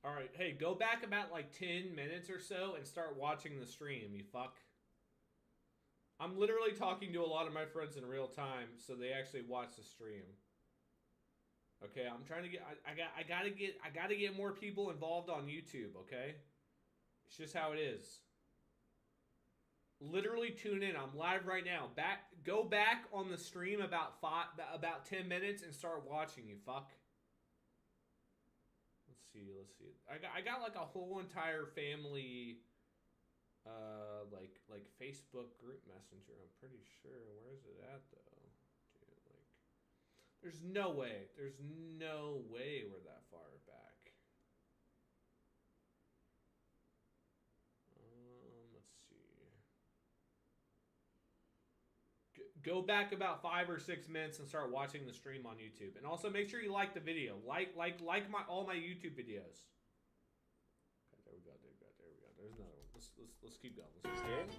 Alright, hey, go back about like 10 minutes or so and start watching the stream, you fuck. I'm literally talking to a lot of my friends in real time, so they actually watch the stream. Okay, I'm trying to get I gotta get more people involved on YouTube, okay? It's just how it is. Literally tune in. I'm live right now. Go back on the stream about 10 minutes and start watching, you fuck. Let's see. I got like a whole entire family like Facebook group messenger. I'm pretty sure. Where is it at though? Dude, like there's no way we're that far back. Let's see. Go back about 5 or 6 minutes and start watching the stream on YouTube. And also make sure you like the video. Like all my YouTube videos. Okay, there we go. There's another one. Let's keep going.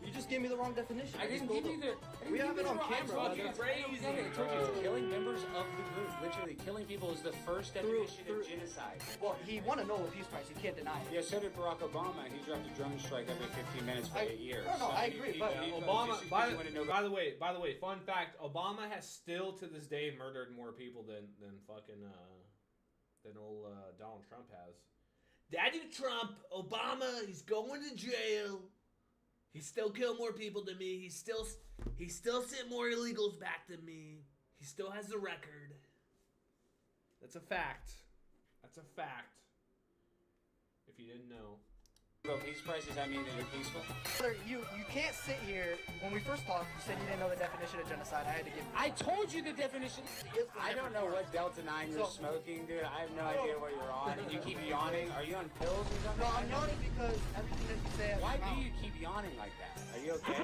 You just gave me the wrong definition. I didn't give you the. We have it on camera. It's crazy. I told you it's killing members of the group. Literally, killing people is the first definition of genocide. Well, he won a Nobel Peace Prize. You can't deny it. Yeah, so did Barack Obama. He dropped a drone strike every 15 minutes for 8 years. No, I agree. But Obama. By the way, fun fact: Obama has still to this day murdered more people than fucking old Donald Trump has. Daddy Trump, Obama, he's going to jail. He still killed more people than me. He still sent more illegals back than me. He still has the record. That's a fact. If you didn't know. Go peace prices, I mean that you're peaceful. Brother, you can't sit here. When we first talked, you said you didn't know the definition of genocide. I had to give you. I told you the definition. I don't know what Delta 9 you're smoking, dude. I have no idea what you're on. And you keep yawning. Are you on pills or something? No, I'm yawning because everything that you say. Why do you keep yawning like that? Are you okay?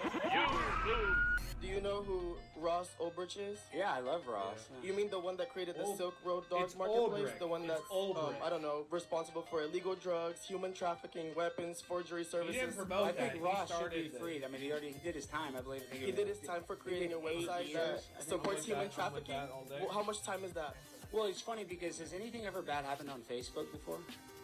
Do you know who Ross Ulbricht is? Yeah, I love Ross. You mean the one that created the Silk Road Dogs It's Marketplace? Ulbricht. The one It's that's, Ulbricht. I don't know, responsible for illegal drugs, human trafficking, weapons, forgery services? I think Ross should be freed. I mean, he did his time, I believe. He did his time for creating a website that supports human trafficking. Well, how much time is that? Well, it's funny because has anything ever bad happened on Facebook before?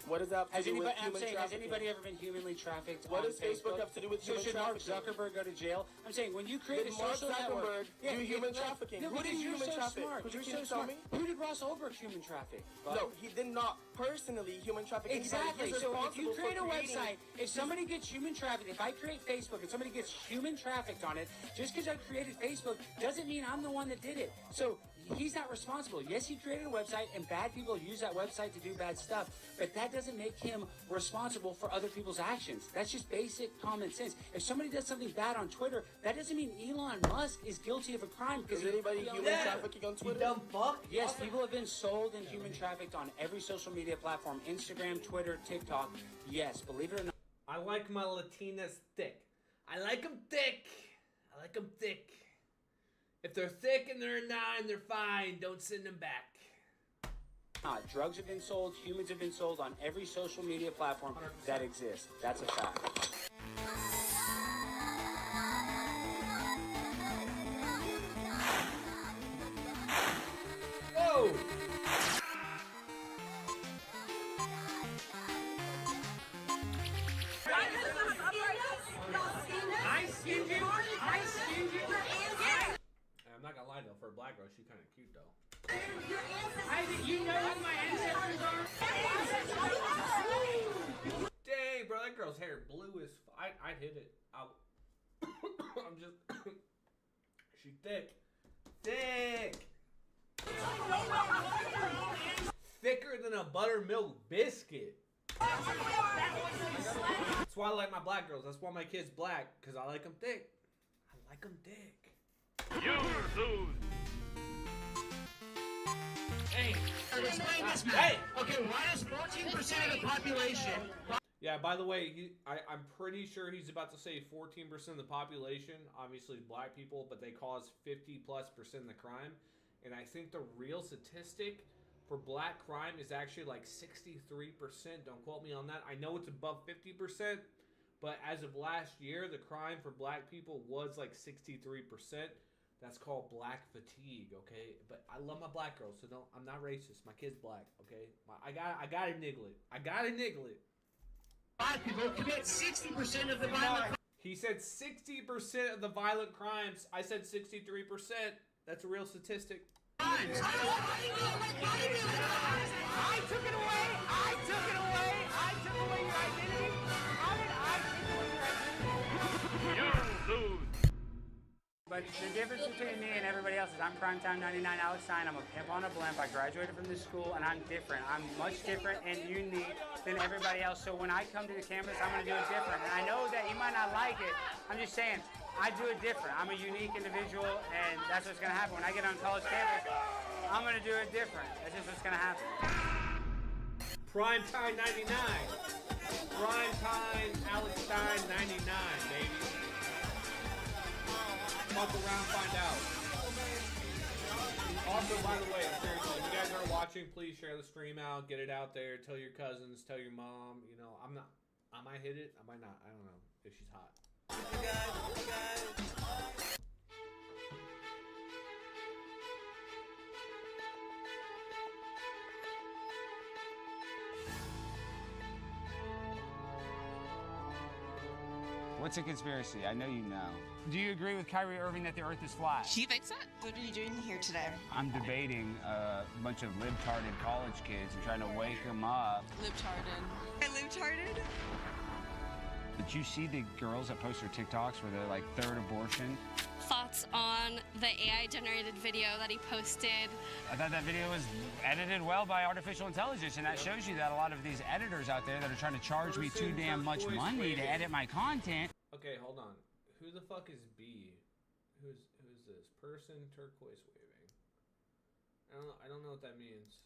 What does that have to do with human has trafficking? anybody ever been humanly trafficked What on does Facebook have to do with so human should Mark trafficking? Zuckerberg go to jail? I'm saying, when you create Did a Mark social network... Zuckerberg do human trafficking? No, Who did because you're human so traffic? smart. Could you You're so tell smart. me? Who did Ross Ulbricht human traffic? No, he did not personally human traffic. Exactly. He's So if you responsible for create a creating- website, if somebody gets human trafficked, if I create Facebook and somebody gets human trafficked on it, just because I created Facebook doesn't mean I'm the one that did it. So he's not responsible. Yes, he created a website and bad people use that website to do bad stuff, but that doesn't make him responsible for other people's actions. That's just basic common sense. If somebody does something bad on Twitter, that doesn't mean Elon Musk is guilty of a crime. Is anybody human trafficking on Twitter? You dumb fuck. Yes, people have been sold and human trafficked on every social media platform, Instagram, Twitter, TikTok. Yes, believe it or not. I like my Latinas thick. I like them thick. I like them thick. If they're thick and they're a 9, they're fine. Don't send them back. Drugs have been sold, humans have been sold on every social media platform that exists. That's a fact. Whoa! I'm not gonna lie though, for a black girl, she's kind of cute though. You know who my ancestors are? Dang, bro, that girl's hair blue as I'd hit it. I'm just she thick. Thicker than a buttermilk biscuit. That's why I like my black girls. That's why my kid's black, because I like them thick. I like them thick. You lose. Hey, explain this, man. Hey! Okay, why does 14% of the population... Yeah, by the way, I'm pretty sure he's about to say 14% of the population, obviously black people, but they cause 50+% of the crime. And I think the real statistic for black crime is actually like 63%. Don't quote me on that. I know it's above 50%, but as of last year, the crime for black people was like 63%. That's called black fatigue, okay? But I love my black girls, so I'm not racist. My kid's black, okay? I gotta niggle it. Black people commit 60% of the violent... He said 60% of the violent crimes. I said 63%. That's a real statistic. I took it away your identity. How did I take away your identity? You lose. But the difference between me and everybody else is I'm Primetime 99 Alex Stein. I'm a pimp on a blimp. I graduated from this school, and I'm different. I'm much different and unique than everybody else. So when I come to the campus, I'm going to do it different. And I know that you might not like it. I'm just saying, I do it different. I'm a unique individual, and that's what's going to happen. When I get on college campus, I'm going to do it different. That's just what's going to happen. Primetime 99. Primetime Alex Stein 99, baby. Fuck around, find out. Also, by the way, seriously, if you guys are watching, please share the stream out, get it out there, tell your cousins, tell your mom. You know, I might hit it, I might not. I don't know if she's hot. What's a conspiracy? I know you know. Do you agree with Kyrie Irving that the Earth is flat? He thinks that. What are you doing here today? I'm debating a bunch of libtarded college kids and trying to wake them up. Libtarded. Libtarded? Did you see the girls that post their TikToks for their like third abortion? thoughts on the AI-generated video that he posted? I thought that video was edited well by artificial intelligence, and that shows you that a lot of these editors out there that are trying to charge me too damn much money to edit my content. Okay, hold on. Who the fuck is B? Who's this person? Turquoise waving. I don't know what that means.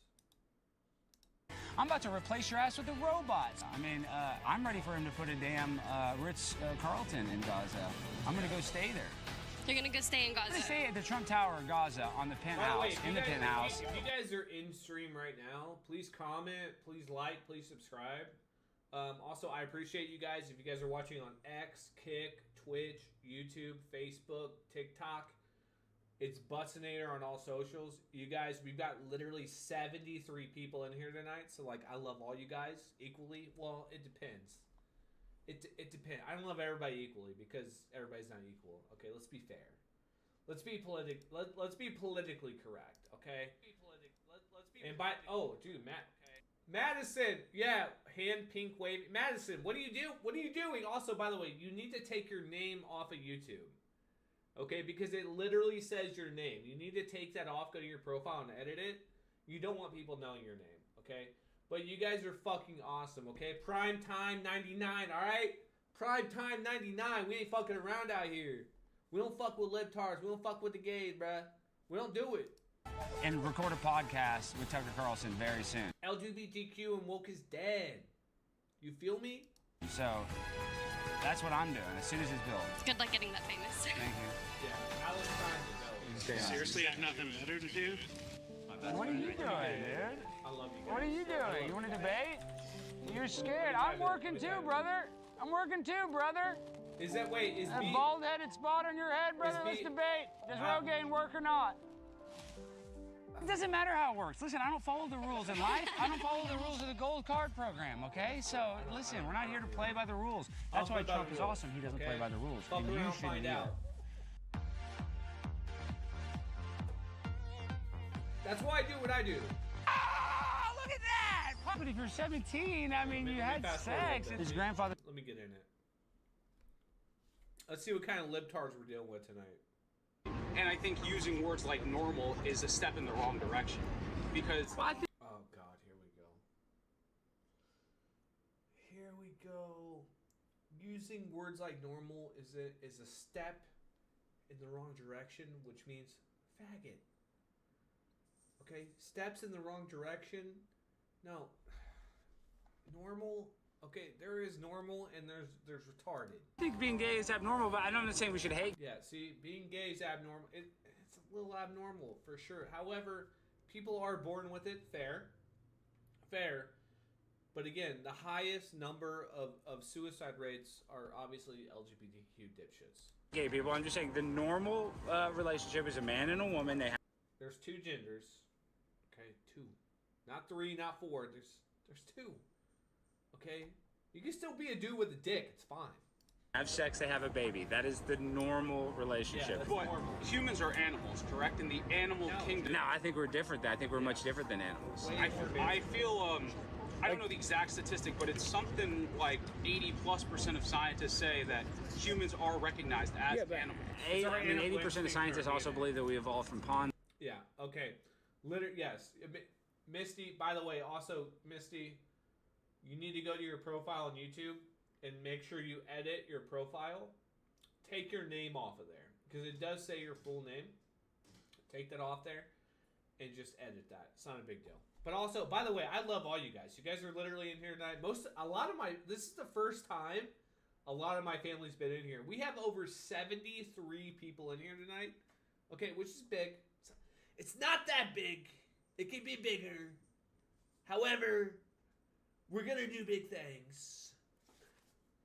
I'm about to replace your ass with a robot. I mean, I'm ready for him to put a damn Ritz-Carlton in Gaza. I'm gonna go stay there. You're gonna go stay in Gaza? I'm gonna stay at the Trump Tower in Gaza on the penthouse, in the penthouse. If you guys are in stream right now, please comment, please like, please subscribe. Also, I appreciate you guys. If you guys are watching on X, Kick, Twitch, YouTube, Facebook, TikTok, it's Buttsinator on all socials. You guys, we've got literally 73 people in here tonight. So, like, I love all you guys equally. Well, it depends. It depends. I don't love everybody equally because everybody's not equal. Okay, let's be fair. Let's be let's be politically correct. Okay. And by dude, Madison, yeah, hand pink wave. Madison, what do you do? What are you doing? Also, by the way, you need to take your name off of YouTube. Okay, because it literally says your name. You need to take that off, go to your profile and edit it. You don't want people knowing your name, okay? But you guys are fucking awesome, okay? Prime Time 99, all right? Prime Time 99. We ain't fucking around out here. We don't fuck with libtards. We don't fuck with the gays, bruh. We don't do it. And record a podcast with Tucker Carlson very soon. LGBTQ and woke is dead. You feel me? So, that's what I'm doing as soon as it's built. It's good luck getting that famous. Thank you. Yeah, Alex Stein. Seriously, I have nothing better to do? What are you doing, dude? I love you guys. What are you doing? You want to debate? You're scared. I'm working too, brother. I'm working too, brother. Is that, wait, is that B... bald-headed spot on your head, brother? Let's debate. Does Rogaine work or not? It doesn't matter how it works. Listen, I don't follow the rules in life. I don't follow the rules of the gold card program, okay? So, listen, we're not here to play by the rules. That's why Trump is awesome. He doesn't play by the rules. Fuck And you around, should find either. out. That's why I do what I do. Ah, look at that! But if you're 17, I mean, you had sex. His grandfather... Let me get in it. Let's see what kind of libtards we're dealing with tonight. And I think using words like normal is a step in the wrong direction. Because... Oh, God, here we go. Here we go. Using words like normal is a step in the wrong direction, which means faggot. Okay? Steps in the wrong direction. No. Normal... Okay, there is normal and there's retarded. I think being gay is abnormal, but I'm not saying we should hate. Yeah, see, being gay is abnormal. It's a little abnormal, for sure. However, people are born with it. Fair. But again, the highest number of suicide rates are obviously LGBTQ dipshits. Gay people, I'm just saying the normal relationship is a man and a woman. There's two genders. Okay, two. Not three, not four. There's two. Okay? You can still be a dude with a dick. It's fine. Have sex, they have a baby. That is the normal relationship. But humans are animals, correct? In the animal kingdom. No, I think we're different. I think we're much different than animals. I feel, I don't know the exact statistic, but it's something like 80+% of scientists say that humans are recognized as animals. 80% of scientists also believe that we evolved from ponds. Yeah, okay. Yes. Misty, by the way, also, Misty... You need to go to your profile on YouTube and make sure you edit your profile. Take your name off of there because it does say your full name. Take that off there and just edit that. It's not a big deal. But also, by the way, I love all you guys. You guys are literally in here tonight. This is the first time a lot of my family's been in here. We have over 73 people in here tonight. Okay, which is big. It's not that big. It can be bigger. However... We're gonna do big things.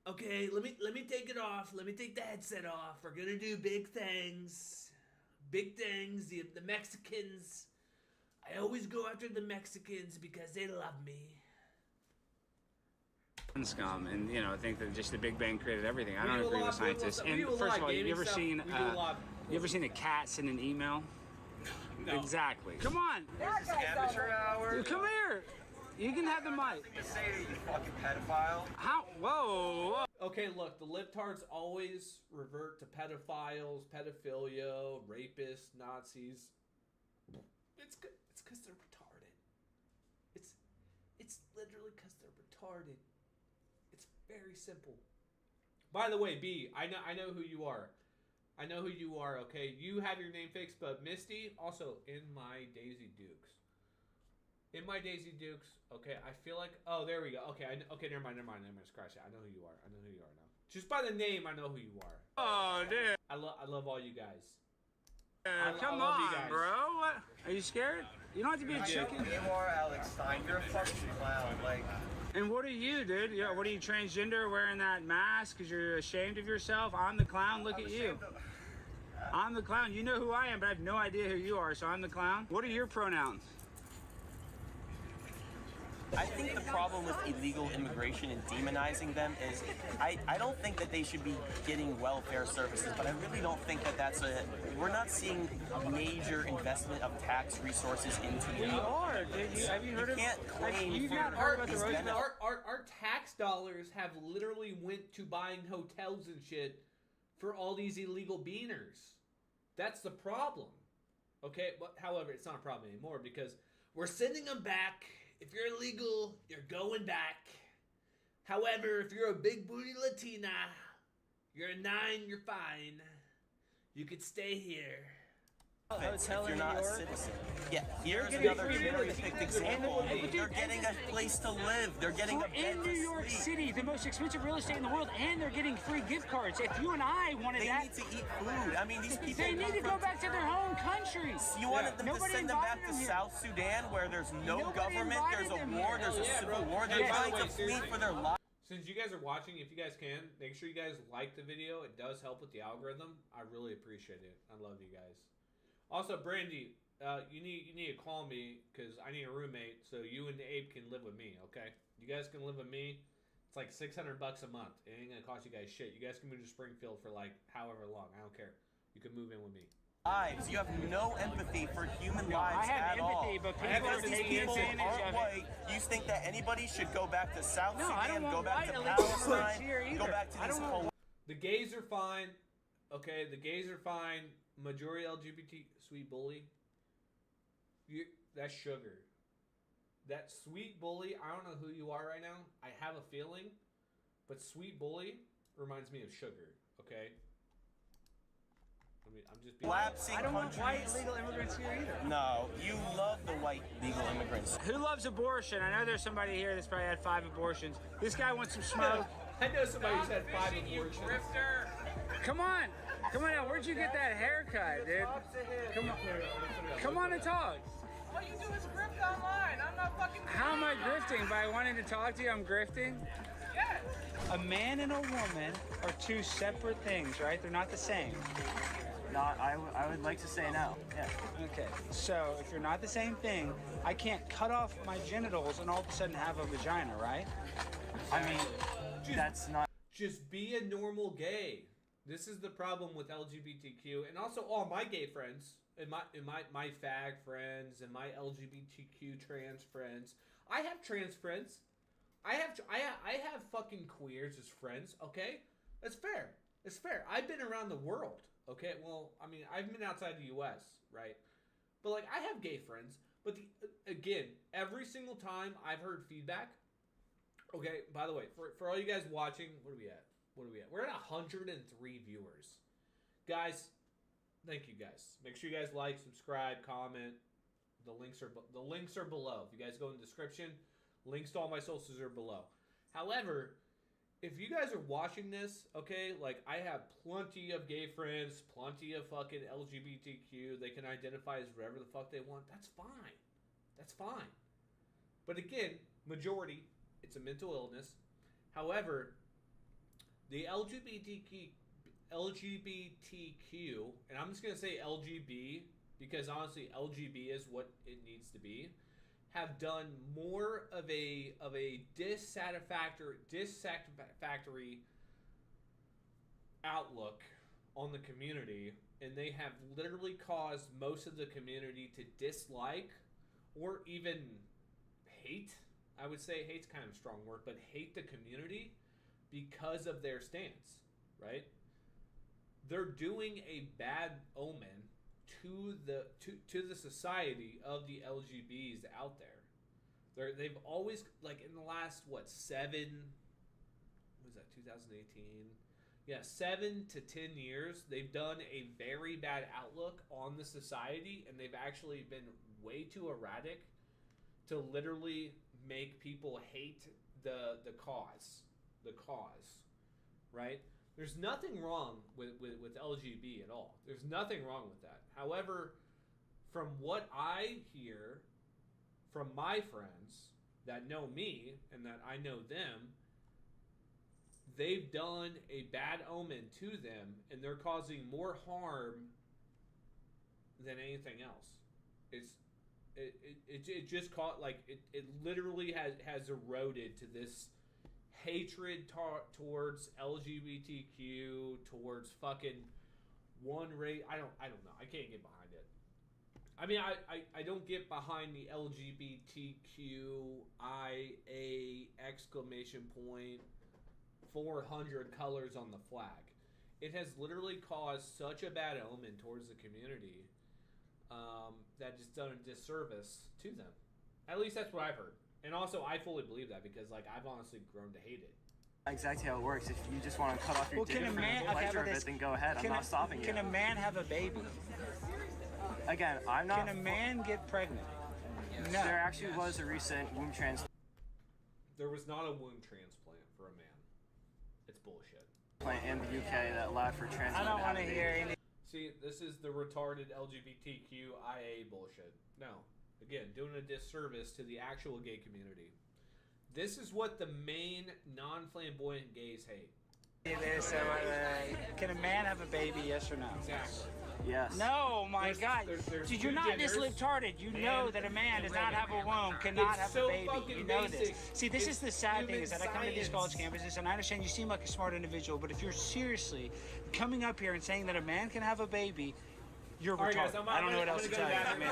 Okay, let me take it off. Let me take the headset off. We're gonna do big things. Big things. The Mexicans. I always go after the Mexicans because they love me. Scum, and I think that just the Big Bang created everything. I don't agree with scientists. And first of all, you ever seen a cat send an email? No. Exactly. Come on. This is amateur hour. Dude, come here. You can have the mic. Say you fucking pedophile. How? Whoa. Okay, look, the libtards always revert to pedophiles, pedophilia, rapists, Nazis. It's because they're retarded. It's literally because they're retarded. It's very simple. By the way, B, I know who you are. I know who you are, okay? You have your name fixed, but Misty, also in my Daisy Dukes. In my Daisy Dukes, okay, I feel like... Oh, there we go. Okay, never mind. Scratch it. I know who you are. I know who you are now. Just by the name, I know who you are. Oh, dude. I love all you guys. Come love on, you guys. bro. What? Are you scared? You don't have to be a chicken. You are Alex Stein. You're a fucking clown. Like... And what are you, dude? Yeah, what are you, transgender, wearing that mask because you're ashamed of yourself? I'm the clown. Look at you. I'm the clown. You know who I am, but I have no idea who you are, so I'm the clown. What are your pronouns? I think the problem with illegal immigration and demonizing them is I don't think that they should be getting welfare services, but I really don't think that that's we're not seeing major investment of tax resources into them. We are. Have you heard of... can't claim You've not heard about the Roosevelt... Our tax dollars have literally went to buying hotels and shit for all these illegal beaners. That's the problem. Okay, but however, it's not a problem anymore because we're sending them back. If you're illegal, you're going back. However, if you're a big booty Latina, you're a 9, you're fine. You could stay here. If you're not a citizen. Yeah, here's another cherry-picked example. They're getting a place to live. They're getting a bed in to New York sleep. City, the most expensive real estate in the world, and they're getting free gift cards. If you and I wanted They that... need to eat food. I mean, these people... They need to go back to their home countries. You wanted them to Nobody send them back invited to them here. South Sudan where there's no Nobody government, there's a invited them war, here. there's a civil war. They're Hey, by trying the way, to flee seriously, for their lives. Since you guys are watching, if you guys can, make sure you guys like the video. It does help with the algorithm. I really appreciate it. I love you guys. Also, Brandy, you need to call me because I need a roommate so you and Abe can live with me, okay? You guys can live with me. It's like $600 a month. It ain't gonna cost you guys shit. You guys can move to Springfield for like however long. I don't care. You can move in with me. Lives. You have no empathy for human lives I have at all. empathy, but people are Because these taking people advantage aren't of it. white. You think that anybody should go back to South No, I Sudan, don't go want back white to illegal Palestine, immigrants here go either. back to I these don't want... The gays are fine. Okay, the gays are fine. Majority LGBT sweet bully. That's sugar. That sweet bully, I don't know who you are right now. I have a feeling. But sweet bully reminds me of sugar, okay? I mean, I'm just being lapsing I don't want white countries. illegal immigrants here either. No, you love the white legal immigrants. Who loves abortion? I know there's somebody here that's probably had 5 abortions. This guy wants some smoke. I know somebody who's had 5 abortions. Come on. Come on now. Where'd you get that haircut, dude? Come on. Come on and talk. All you do is grift online. I'm not fucking... How am I grifting? By wanting to talk to you, I'm grifting? Yes. A man and a woman are 2 separate things, right? They're not the same. I would like to say no. Yeah. Okay, so if you're not the same thing, I can't cut off my genitals and all of a sudden have a vagina, right? I mean, that's not... Just be a normal gay. This is the problem with LGBTQ and also all my gay friends and my fag friends and my LGBTQ trans friends. I have trans friends. I have fucking queers as friends, okay? That's fair. It's fair. I've been around the world, okay? Well, I mean, I've been outside the US, right? But like I have gay friends, but again, every single time I've heard feedback. Okay, by the way, for all you guys watching, what are we at? We're at 103 viewers. Guys, thank you guys. Make sure you guys like, subscribe, comment. The links are below. If you guys go in the description, links to all my socials are below. However, if you guys are watching this, okay, like I have plenty of gay friends, plenty of fucking LGBTQ. They can identify as whatever the fuck they want. That's fine. That's fine. But again, majority, it's a mental illness. However, the LGBTQ, and I'm just going to say LGB because honestly, LGB is what it needs to be, have done more of a dissatisfactory outlook on the community, and they have literally caused most of the community to dislike or even hate. I would say hate's kind of a strong word, but hate the community because of their stance, right? They're doing a bad omen to the society of the LGBTs out there. They've always, like, in the last 2018? Yeah, 7 to 10 years, they've done a very bad outlook on the society, and they've actually been way too erratic to literally make people hate the cause, right? There's nothing wrong with LGBT at all. There's nothing wrong with that. However, from what I hear from my friends that know me and that I know them, they've done a bad omen to them, and they're causing more harm than anything else. It just caught, like, it literally has eroded to this hatred towards LGBTQ, towards fucking one race. I don't know. I can't get behind it. I mean, I don't get behind the LGBTQIA exclamation point 400 colors on the flag. It has literally caused such a bad omen towards the community that it's done a disservice to them. At least that's what I've heard. And also, I fully believe that because, like, I've honestly grown to hate it. Exactly how it works. If you just want to cut off your dick from the pleasure of it, then go ahead. I'm not stopping you. Can a man have a baby? Again, I'm not... Can a man get pregnant? No. There actually was a recent womb transplant. There was not a womb transplant for a man. It's bullshit. In the UK that allowed for trans men I don't want to hear any... See, this is the retarded LGBTQIA bullshit. No. Again, doing a disservice to the actual gay community. This is what the main non-flamboyant gays hate. Can a man have a baby, yes or no? Exactly. Yes. No, my God. Dude, you're not this retarded. You know that a man does not have a womb, cannot have a baby. You know this. See, this is the sad thing, is that I come to these college campuses, and I understand you seem like a smart individual, but if you're seriously coming up here and saying that a man can have a baby, you're retarded. Right, guys, I don't know what else to tell you. I mean,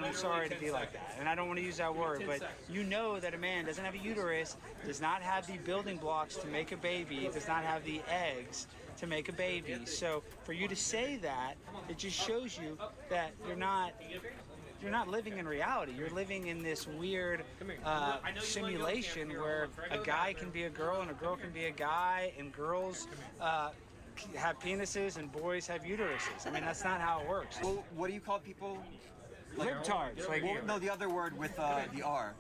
I'm sorry to be like that, and I don't want to use that word, but you know that a man doesn't have a uterus, does not have the building blocks to make a baby, does not have the eggs to make a baby. So for you to say that, it just shows you that you're not living in reality. You're living in this weird simulation where a guy can be a girl and a girl can be a guy, and girls have penises and boys have uteruses. I mean, that's not how it works. Well, what do you call people? Libtards. Like you. No, the other word with the R.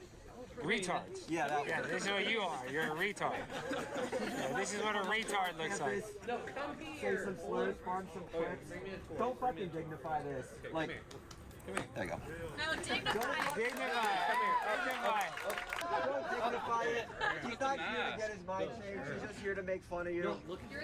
Retards. Yeah, that yeah, this is what you are. You're a retard. Yeah, this is what a retard looks like. No, come here. Say some slurs, spawn some clips. Don't fucking dignify this. Like, there you go. No, dignify it. Dignify it. Don't dignify it. He's not here to get his mind changed. He's just here to make fun of you. You're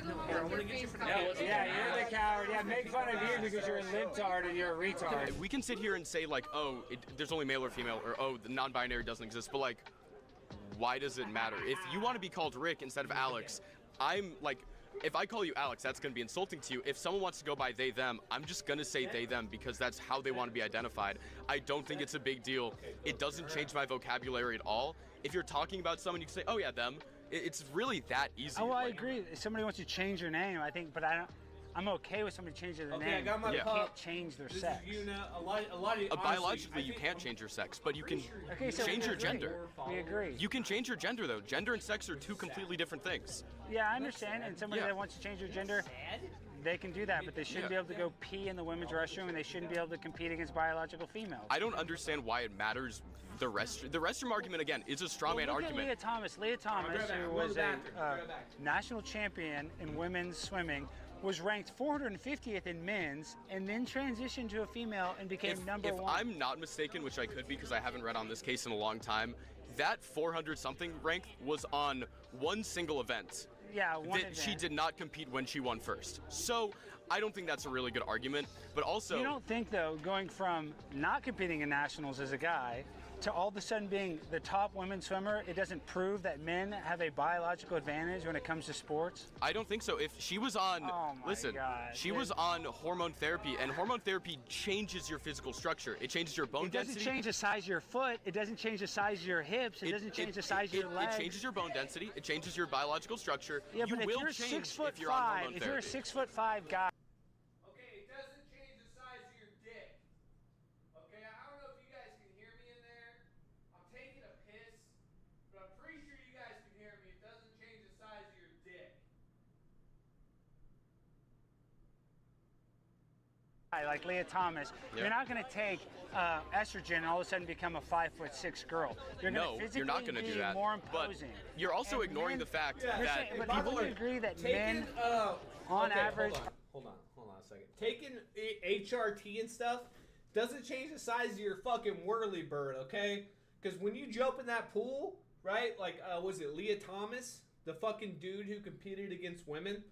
the one with your face covered. Yeah, you're the coward. Yeah, make fun of you because you're a libtard and you're a retard. We can sit here and say, like, oh, there's only male or female, or oh, the non-binary doesn't exist, but, like, why does it matter? If you want to be called Rick instead of Alex, I'm, like, if I call you Alex, that's going to be insulting to you. If someone wants to go by they, them, I'm just going to say they, them because that's how they want to be identified. I don't think it's a big deal. It doesn't change my vocabulary at all. If you're talking about someone, you can say, oh yeah, them. It's really that easy. Oh, well, I agree. If somebody wants to change their name, I think, but I'm okay with somebody changing their name. I got my You can't change their sex. Biologically, you can't change your sex, but you can change your gender. We agree. You can change your gender, though. Gender and sex are two completely different things. Yeah, I understand. And somebody that wants to change their gender, they can do that, but they shouldn't be able to go pee in the women's restroom, and they shouldn't be able to compete against biological females. I don't understand why it matters. The restroom argument, again, is a straw man argument. Leah Thomas, who was a national champion in women's swimming, was ranked 450th in men's, and then transitioned to a female and became number one. If I'm not mistaken, which I could be because I haven't read on this case in a long time, that 400-something rank was on one single event. Yeah, one event. She did not compete when she won first. So I don't think that's a really good argument, but also... You don't think, though, going from not competing in nationals as a guy to all of a sudden being the top women's swimmer, it doesn't prove that men have a biological advantage when it comes to sports? I don't think so. If she was on, she was on hormone therapy, and hormone therapy changes your physical structure. It changes your bone density. It doesn't change the size of your foot. It doesn't change the size of your hips. It doesn't change the size of your legs. It changes your bone density. It changes your biological structure. Yeah, you but if will you're change 6'5", if you're on hormone if therapy. you're a 6'5" guy. Okay, it doesn't change the size of your dick. Okay, I don't know if you guys can hear me in there. I'm taking a piss, but I'm pretty sure you guys can hear me. It doesn't change the size of your dick. Like Leah Thomas, you're not going to take estrogen and all of a sudden become a 5'6" girl. You're not going to do that. More but imposing. you're also ignoring the fact that. But you wouldn't agree that men, on average. Hold on a second. Taking HRT and stuff doesn't change the size of your fucking whirly bird, okay? Because when you jump in that pool, right? Like, was it Leah Thomas, the fucking dude who competed against women?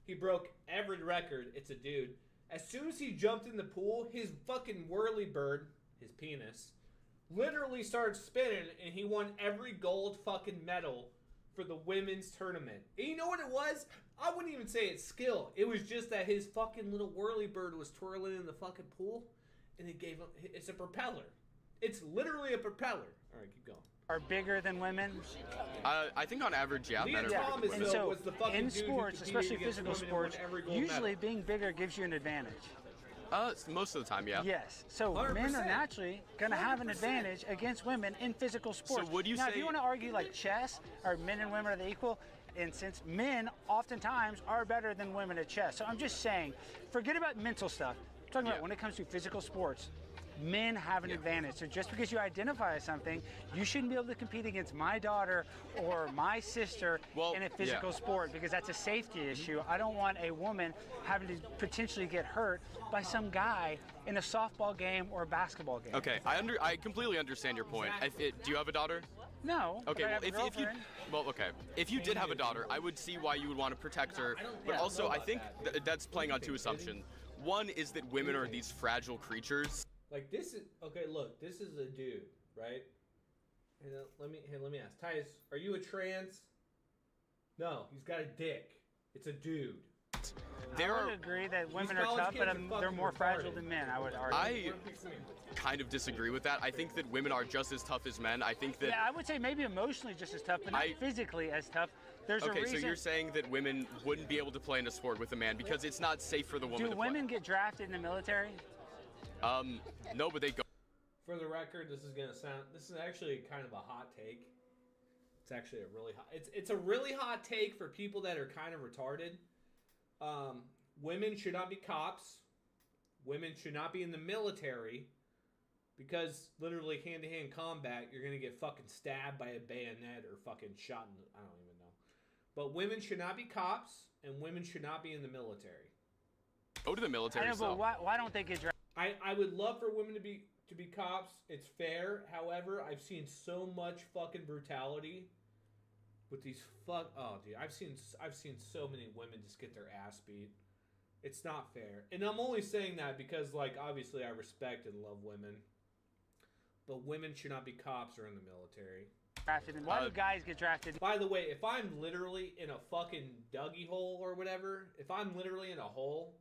He broke every record. It's a dude. As soon as he jumped in the pool, his fucking whirly bird, his penis, literally started spinning, and he won every gold fucking medal for the women's tournament. And you know what it was? I wouldn't even say it's skill. It was just that his fucking little whirly bird was twirling in the fucking pool, and it gave him. It's a propeller. It's literally a propeller. All right, keep going. Are bigger than women? I think on average, yeah. Leah Thomas, and so was the fucking in dude sports, who especially competed physical against women and sports, won every gold usually medal. being bigger gives you an advantage. Most of the time, yeah. Yes. So 100%. men are naturally going to have an advantage against women in physical sports. So would you now, say... if you want to argue like chess, are men and women are the equal? And since men oftentimes are better than women at chess. So I'm just saying, forget about mental stuff. I'm talking about when it comes to physical sports, men have an advantage. So just because you identify as something, you shouldn't be able to compete against my daughter or my sister in a physical sport, because that's a safety issue. I don't want a woman having to potentially get hurt by some guy in a softball game or a basketball game. Okay, I completely understand your point. Do you have a daughter? No. Okay, well, if you did have a daughter, I would see why you would want to protect her. But also, I think that's playing on two assumptions. One is that women are these fragile creatures. Like this is okay. Look, this is a dude, right? And let me ask, Tyus, are you a trans? No, he's got a dick. It's a dude. I would agree that women are tough, but they're more fragile than men, I would argue. I kind of disagree with that. I think that women are just as tough as men. I think that... Yeah, I would say maybe emotionally just as tough, but not physically as tough. There's a reason... so you're saying that women wouldn't be able to play in a sport with a man because it's not safe for the woman to play. Do women get drafted in the military? No, but they go... For the record, this is actually kind of a hot take. It's actually a really hot... It's a really hot take for people that are kind of retarded. Women should not be cops. Women should not be in the military, because literally hand-to-hand combat, you're going to get fucking stabbed by a bayonet or fucking shot in the, I don't even know. But women should not be cops, and women should not be in the military. Go to the military. I know, but why don't they get drafted? I would love for women to be cops. It's fair. However, I've seen so much fucking brutality with these dude, I've seen so many women just get their ass beat. It's not fair. And I'm only saying that because, like, obviously I respect and love women. But women should not be cops or in the military. Drafted. And why do guys get drafted? By the way, if I'm literally in a fucking Dougie hole or whatever, if I'm literally in a hole,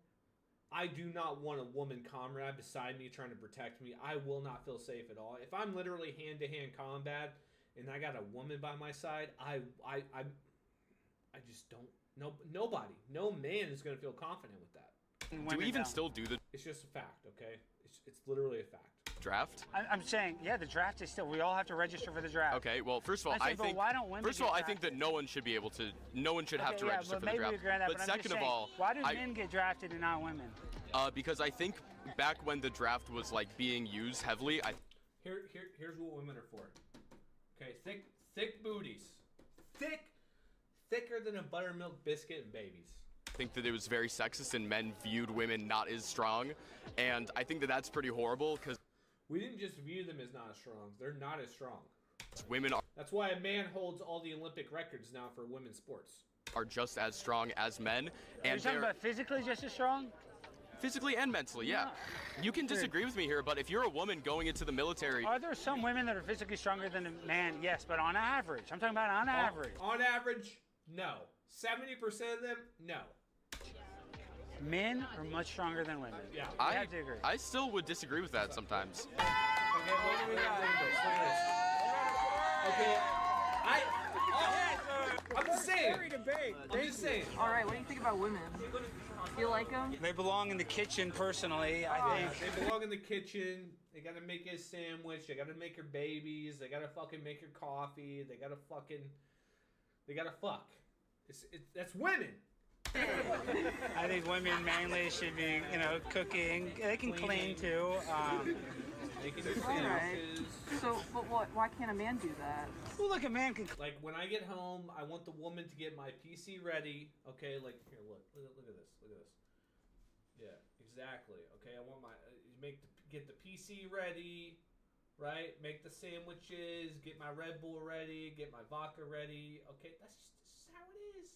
I do not want a woman comrade beside me trying to protect me. I will not feel safe at all. If I'm literally hand-to-hand combat and I got a woman by my side, I just don't. No man is going to feel confident with that. Do we even still do the... It's just a fact, okay? It's literally a fact. Draft? I'm saying, yeah, the draft is still... We all have to register for the draft. Okay, well, first of all, I think... why don't women I think that no one should be able to... No one should have to register for the draft. But second of all... Why do men get drafted and not women? Because I think back when the draft was, like, being used heavily... Here's what women are for. Okay, thick booties. Thicker than a buttermilk biscuit and babies. I think that it was very sexist and men viewed women not as strong, and I think that that's pretty horrible because we didn't just view them as not as strong. They're not as strong. Women are... That's why a man holds all the Olympic records now for women's sports. Are just as strong as men. Are you talking about physically just as strong? Physically and mentally, yeah. You can disagree with me here, but if you're a woman going into the military... Are there some women that are physically stronger than a man? Yes, but on average. I'm talking about on average. On average, no. 70% of them, no. Men are much stronger than women. Yeah. I have to agree. I still would disagree with that sometimes. Okay, what do we got? Okay, I'm just saying. I'm just saying. All right, what do you think about women? Do you like them? They belong in the kitchen, personally, I think. They belong in the kitchen. They gotta make you a sandwich. They gotta make your babies. They gotta fucking make your coffee. They gotta fuck. That's women. I think women mainly should be, cooking. They can clean too. They can do sandwiches. So, but why can't a man do that? Well, look, a man can. Like when I get home, I want the woman to get my PC ready. Okay, like here, look at this. Look at this. Yeah, exactly. Okay, I want get the PC ready, right? Make the sandwiches, get my Red Bull ready, get my vodka ready. Okay, this is how it is.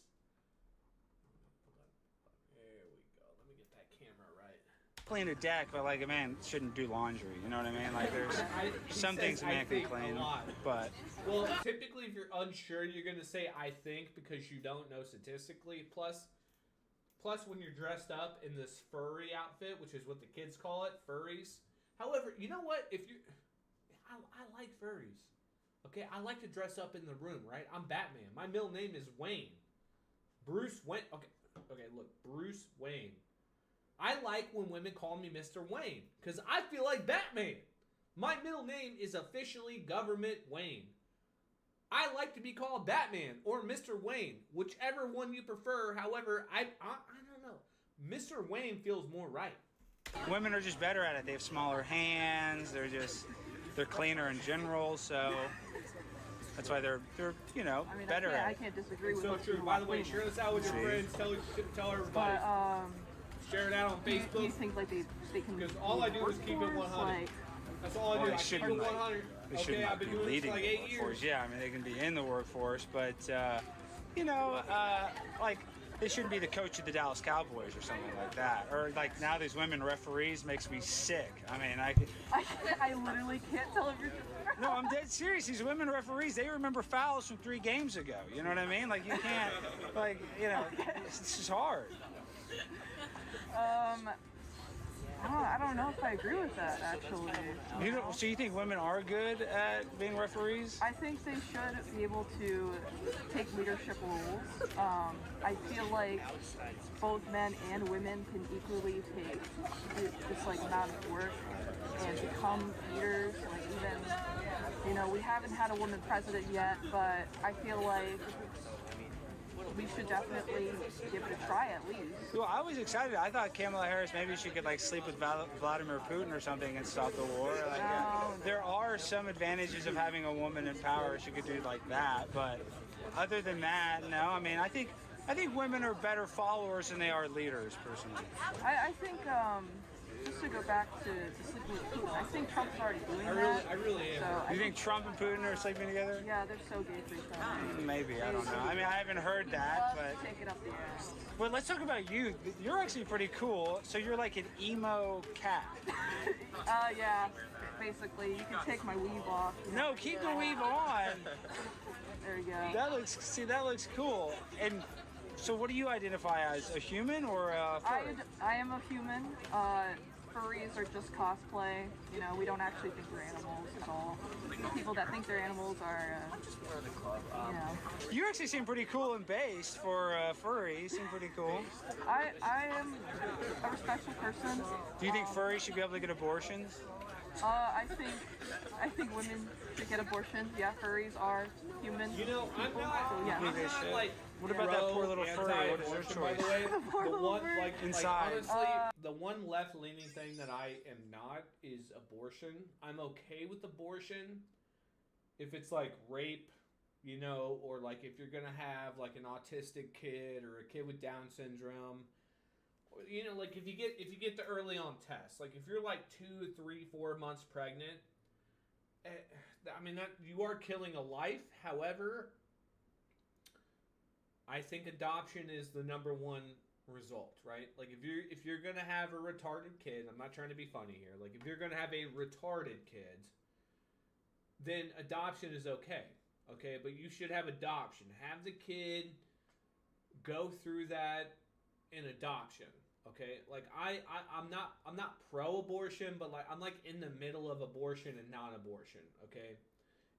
There we go. Let me get that camera right. Clean a deck, but like a man shouldn't do laundry. You know what I mean? Like there's some things a man can clean, but well, typically if you're unsure, you're gonna say I think because you don't know statistically. Plus when you're dressed up in this furry outfit, which is what the kids call it, furries. However, you know what? I like furries. Okay, I like to dress up in the room, right? I'm Batman. My middle name is Wayne. Bruce Wayne. Okay, look, Bruce Wayne. I like when women call me Mr. Wayne because I feel like Batman. My middle name is officially Government Wayne. I like to be called Batman or Mr. Wayne, whichever one you prefer. However, I don't know. Mr. Wayne feels more right. Women are just better at it. They have smaller hands. They're cleaner in general. So that's why they're better at it. I can't disagree with so true. By the way, share this out with your friends. Tell everybody. Share it out on Facebook. Do you think like they can? Because all I do is keep it 100. That's all I do. I keep it 100. They should not be leading like the 8 workforce. years. Yeah, I mean they can be in the workforce, but like they shouldn't be the coach of the Dallas Cowboys or something like that. Or like now these women referees makes me sick. I mean I literally can't tell if you're. No, I'm dead serious. These women referees, they remember fouls from 3 games ago. You know what I mean? Like you can't, it's just hard. I don't know if I agree with that, actually. So you think women are good at being referees? I think they should be able to take leadership roles. I feel like both men and women can equally take this amount of work and become leaders. Like even, we haven't had a woman president yet, but I feel like we should definitely give it a try at least. Well, I was excited. I thought Kamala Harris maybe she could sleep with Vladimir Putin or something and stop the war. There are some advantages of having a woman in power. She could do like that, but other than that, no. I mean, I think women are better followers than they are leaders, personally. I think just to go back to sleeping with Putin, I think Trump's already doing that. I really am. So you think Trump and Putin are sleeping together? Yeah, they're so gay for each other. Maybe, I don't know. I mean, I haven't heard that, but... Take it up the ass. Well, let's talk about you. You're actually pretty cool. So you're like an emo cat. Yeah, basically. You can take my weave off. No, keep the weave on. There you go. That looks cool. And so what do you identify as, a human or a furry? I am a human. Furries are just cosplay. We don't actually think we're animals at all. People that think they're animals are, You actually seem pretty cool and based for furry. You seem pretty cool. I am a respectful person. Do you think furries should be able to get abortions? I think women should get abortions. Yeah, furries are human. I'm people, not. So, yeah. I'm not like. What about that poor little furry? What is your choice? By the way, the one inside. Honestly, the one left-leaning thing that I am not is abortion. I'm okay with abortion if it's like rape, or like if you're gonna have like an autistic kid or a kid with Down syndrome. Like if you get the early on tests, like if you're like 2, 3, 4 months pregnant, I mean that you are killing a life. However, I think adoption is the number one result, right? Like if you're gonna have a retarded kid, I'm not trying to be funny here. Like if you're gonna have a retarded kid, then adoption is okay. Okay, but you should have adoption. Have the kid go through that in adoption. Okay, like I'm not pro-abortion, but like I'm like in the middle of abortion and non-abortion. Okay,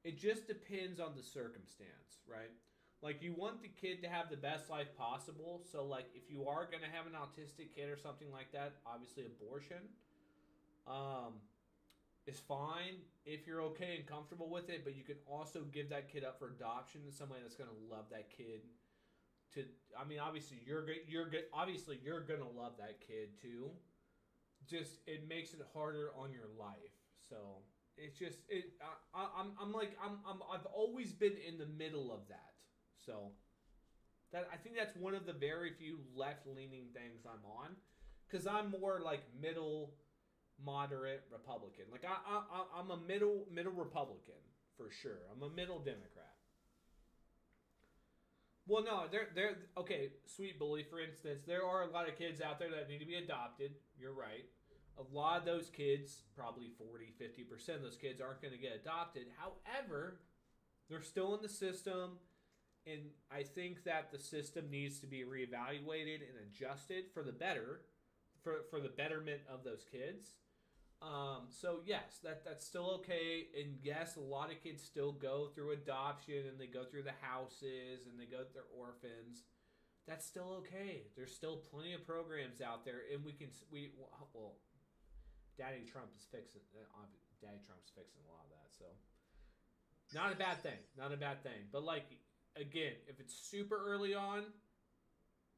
it just depends on the circumstance, right? Like you want the kid to have the best life possible. So like if you are gonna have an autistic kid or something like that, obviously abortion is fine if you're okay and comfortable with it. But you can also give that kid up for adoption to somebody that's gonna love that kid. Obviously you're gonna love that kid too. Just it makes it harder on your life. So it's just I've always been in the middle of that. So that I think that's one of the very few left-leaning things I'm on, because I'm more like middle, moderate Republican. Like I'm a middle Republican for sure. I'm a middle Democrat. Well, no, they're okay. Sweet Bully, for instance, there are a lot of kids out there that need to be adopted. You're right. A lot of those kids, probably 40-50% of those kids aren't going to get adopted. However, they're still in the system. And I think that the system needs to be reevaluated and adjusted for the better, for the betterment of those kids. So yes, that's still okay. And yes, a lot of kids still go through adoption and they go through the houses and they go through orphans. That's still okay. There's still plenty of programs out there, and Daddy Trump is fixing. Daddy Trump's fixing a lot of that. So not a bad thing. Not a bad thing. But like. Again, if it's super early on,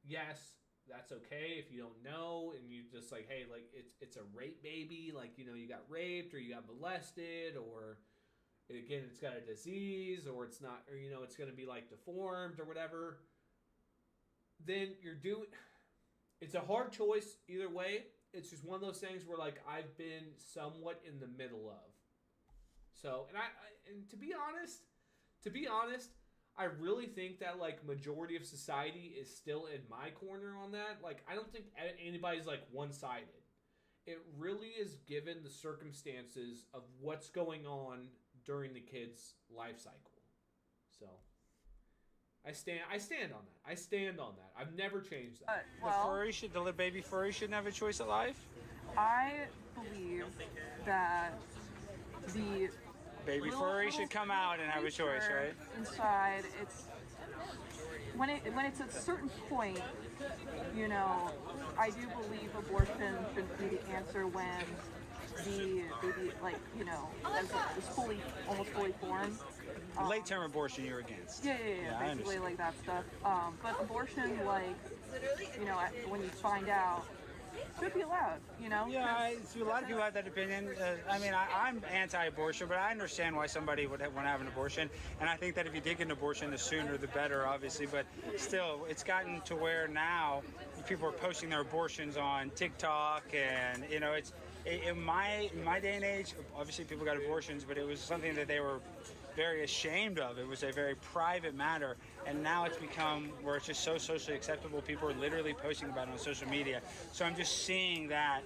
yes, that's okay. If you don't know and you just like, hey, like it's a rape baby, like, you know, you got raped or you got molested, or again, it's got a disease, or it's not, or, you know, it's going to be like deformed or whatever, then it's a hard choice either way. It's just one of those things where like I've been somewhat in the middle of. So, and to be honest, I really think that like majority of society is still in my corner on that. Like I don't think anybody's like one-sided. It really is given the circumstances of what's going on during the kid's life cycle. So I stand on that. I stand on that. I've never changed that. The little baby furry shouldn't have a choice of life? I believe that the baby furry should come out and have a choice, right? Inside, it's when it's at a certain point, you know, I do believe abortion should be the answer when the baby, like, you know, is almost fully formed. Late-term abortion you're against. Yeah, basically like that stuff. But abortion, like, you know, when you find out, should be allowed, you know? Yeah, I see a lot of people have that opinion. I'm anti-abortion, but I understand why somebody would want to have an abortion. And I think that if you did get an abortion, the sooner the better, obviously. But still, it's gotten to where now people are posting their abortions on TikTok, and, you know, it's in my day and age, obviously people got abortions, but it was something that they were very ashamed of. It was a very private matter, and now it's become where it's just so socially acceptable. People are literally posting about it on social media. So I'm just seeing that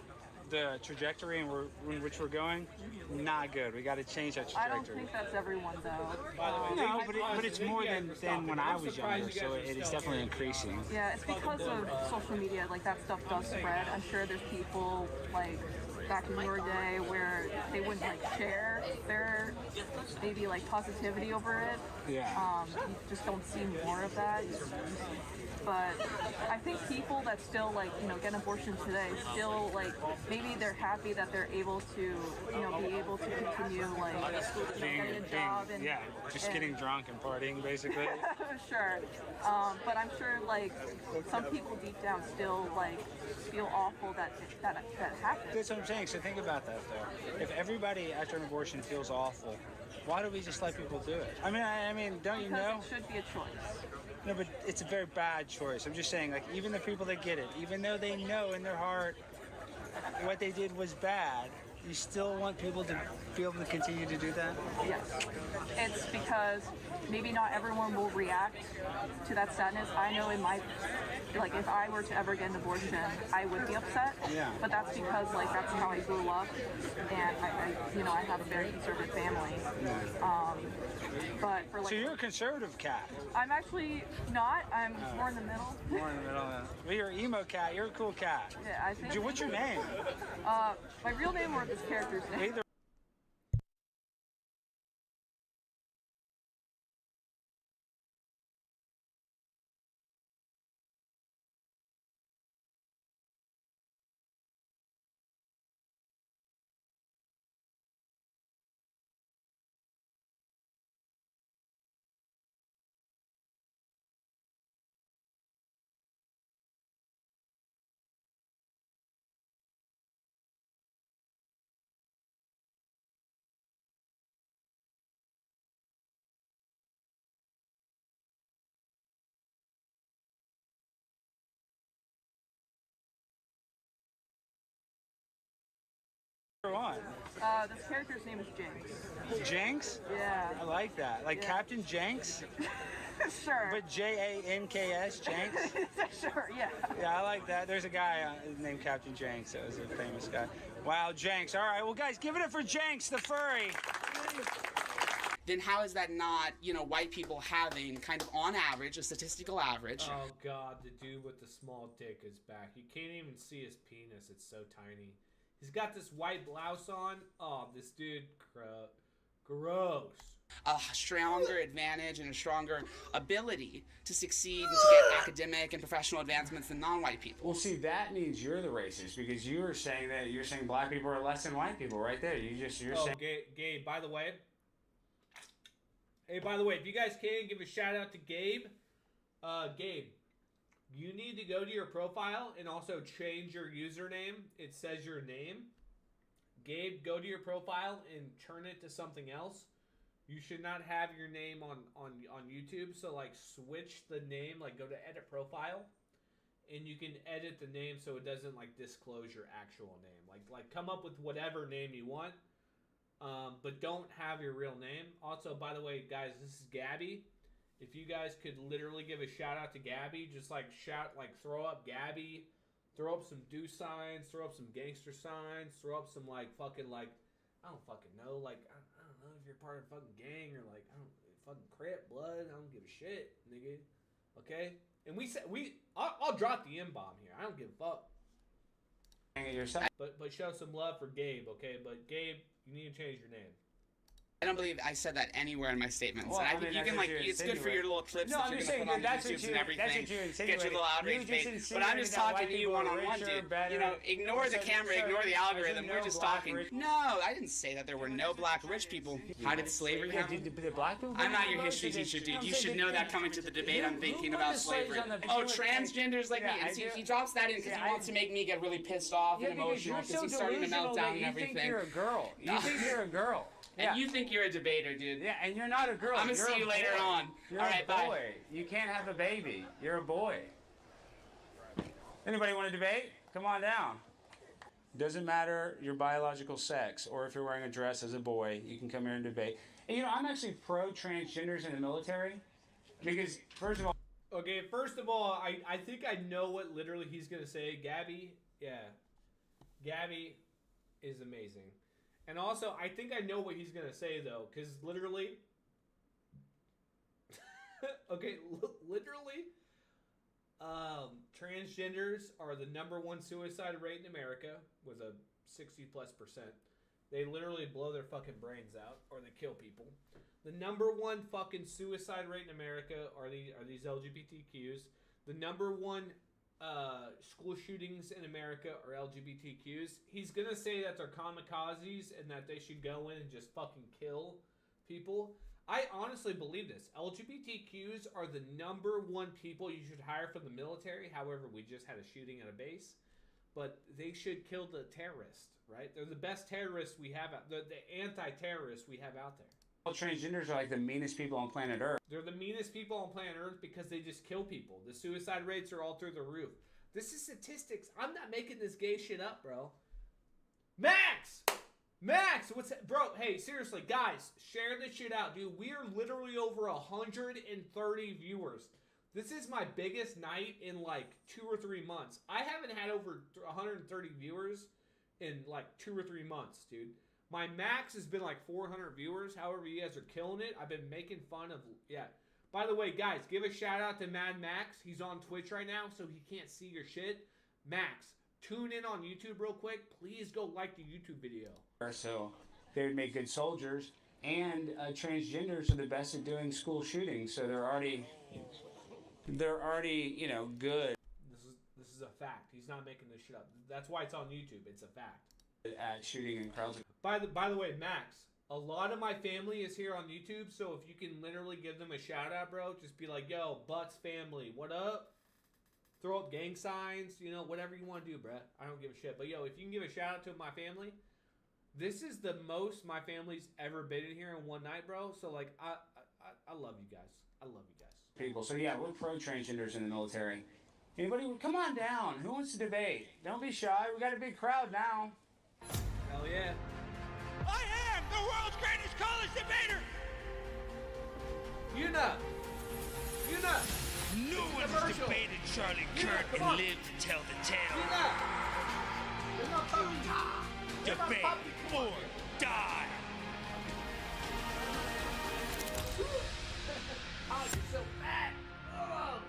the trajectory in which we're going, not good. We got to change that trajectory. I don't think that's everyone, though. No, but it's more than when I was younger, so it is definitely increasing. Yeah, it's because of social media. Like, that stuff does spread. I'm sure there's people, like, back in your day where they wouldn't like share their maybe like positivity over it. Yeah. You just don't see more of that. But I think people that still like, you know, get an abortion today still like maybe they're happy that they're able to, you know, be able to continue like getting a job and getting drunk and partying basically. Sure. But I'm sure like some people deep down still like feel awful that happened. That's what I'm saying. So think about that though. If everybody after an abortion feels awful, why do we just let people do it? I mean, don't you know? Because it should be a choice. No, but it's a very bad choice. I'm just saying, like, even the people that get it, even though they know in their heart what they did was bad, you still want people to be able to continue to do that? Yes. It's because because maybe not everyone will react to that sadness. I know in my, like, if I were to ever get an abortion, I would be upset. Yeah. But that's because, like, that's how I grew up, and I have a very conservative family. But for, like, so you're a conservative cat. I'm actually not. I'm more in the middle. More in the middle. Yeah. Well, you're an emo cat. You're a cool cat. Yeah, I think. What's your name? My real name or this character's name? Either. This character's name is Jinx. Jinx? Yeah. I like that. Like Captain Jenks? Sure. But Janks, Jenks? Sure, yeah. Yeah, I like that. There's a guy named Captain Jenks that was a famous guy. Wow, Jenks. All right, well, guys, give it up for Jenks, the furry. Then how is that not, white people having kind of on average, a statistical average? Oh God, the dude with the small dick is back. You can't even see his penis. It's so tiny. He's got this white blouse on. Oh, this dude, gross. A stronger advantage and a stronger ability to succeed and to get academic and professional advancements than non-white people. Well, see, that means you're the racist because you're saying black people are less than white people right there. You're saying. Gabe, by the way. Hey, by the way, if you guys can, give a shout out to Gabe. Gabe, you need to go to your profile and also change your username. It says your name. Gabe, go to your profile and turn it to something else. You should not have your name on YouTube. So, like, switch the name. Like, go to edit profile. And you can edit the name so it doesn't, like, disclose your actual name. Like come up with whatever name you want. But don't have your real name. Also, by the way, guys, this is Gabby. If you guys could literally give a shout out to Gabby, just like throw up Gabby, throw up some do signs, throw up some gangster signs, throw up some I don't fucking know, I don't know if you're part of a fucking gang or fucking Crip, blood, I don't give a shit, nigga. Okay? And I'll drop the M-bomb here. I don't give a fuck. But show some love for Gabe, okay? But Gabe, you need to change your name. I don't believe I said that anywhere in my statements. Well, I think you can it's good for your little clips that you're going to put on YouTube and everything. Get your little outrage bait. But I'm just talking to you one-on-one, dude. Ignore the camera, ignore the algorithm. We're just talking. No, I didn't say that there were no black rich people. How did slavery happen? I'm not your history teacher, dude. You should know that coming to the debate I'm thinking about slavery. Oh, transgenders like me. And see, he drops that in because he wants to make me get really pissed off and emotional because he's starting to melt down and everything. You think you're a girl. You think you're a girl. And you think you're a debater, dude. Yeah, and you're not a girl. I'm going to see you later on. You're all right, a boy. Bye. You can't have a baby. You're a boy. Anybody want to debate? Come on down. Doesn't matter your biological sex or if you're wearing a dress as a boy, you can come here and debate. And I'm actually pro-transgenders in the military because, first of all... Okay, first of all, I think I know what literally he's going to say. Gabby is amazing. And also, I think I know what he's going to say, though, because literally... okay, literally, transgenders are the #1 suicide rate in America with a 60+%. They literally blow their fucking brains out, or they kill people. The #1 fucking suicide rate in America are these LGBTQs. The #1 school shootings in America are LGBTQs. He's gonna say that they're kamikazes and that they should go in and just fucking kill people. I honestly believe this. LGBTQs are the #1 people you should hire for the military. However, we just had a shooting at a base. But they should kill the terrorist, right? They're the best terrorists we have out there. The anti-terrorists we have out there. All transgenders are like the meanest people on planet Earth. They're the meanest people on planet Earth because they just kill people. The suicide rates are all through the roof. This is statistics. I'm not making this gay shit up, bro. Max! Max, what's that? Bro, hey, seriously, guys, share this shit out, dude. We are literally over 130 viewers. This is my biggest night in like 2 or 3 months. I haven't had over 130 viewers in like 2 or 3 months, dude. My max has been like 400 viewers. However, you guys are killing it. I've been making fun of, yeah. By the way, guys, give a shout out to Mad Max. He's on Twitch right now, so he can't see your shit. Max, tune in on YouTube real quick. Please go like the YouTube video. So they would make good soldiers, and transgenders are the best at doing school shootings. So they're already, you know, good. This is a fact. He's not making this shit up. That's why it's on YouTube. It's a fact. At shooting in crowds. By the way, Max, a lot of my family is here on YouTube, so if you can literally give them a shout out, bro, just be like, yo, Butts family, what up? Throw up gang signs, you know, whatever you want to do, bro. I don't give a shit. But yo, if you can give a shout out to my family, this is the most my family's ever been in here in one night, bro. So like, I love you guys. I love you guys. People. So yeah, we're pro transgenders in the military. Anybody? Come on down. Who wants to debate? Don't be shy. We got a big crowd now. Hell yeah. I am the world's greatest college debater! Una! No one has debated Charlie Kirk and lived to tell the tale. Debate or die. Oh, you're so fat. Oh,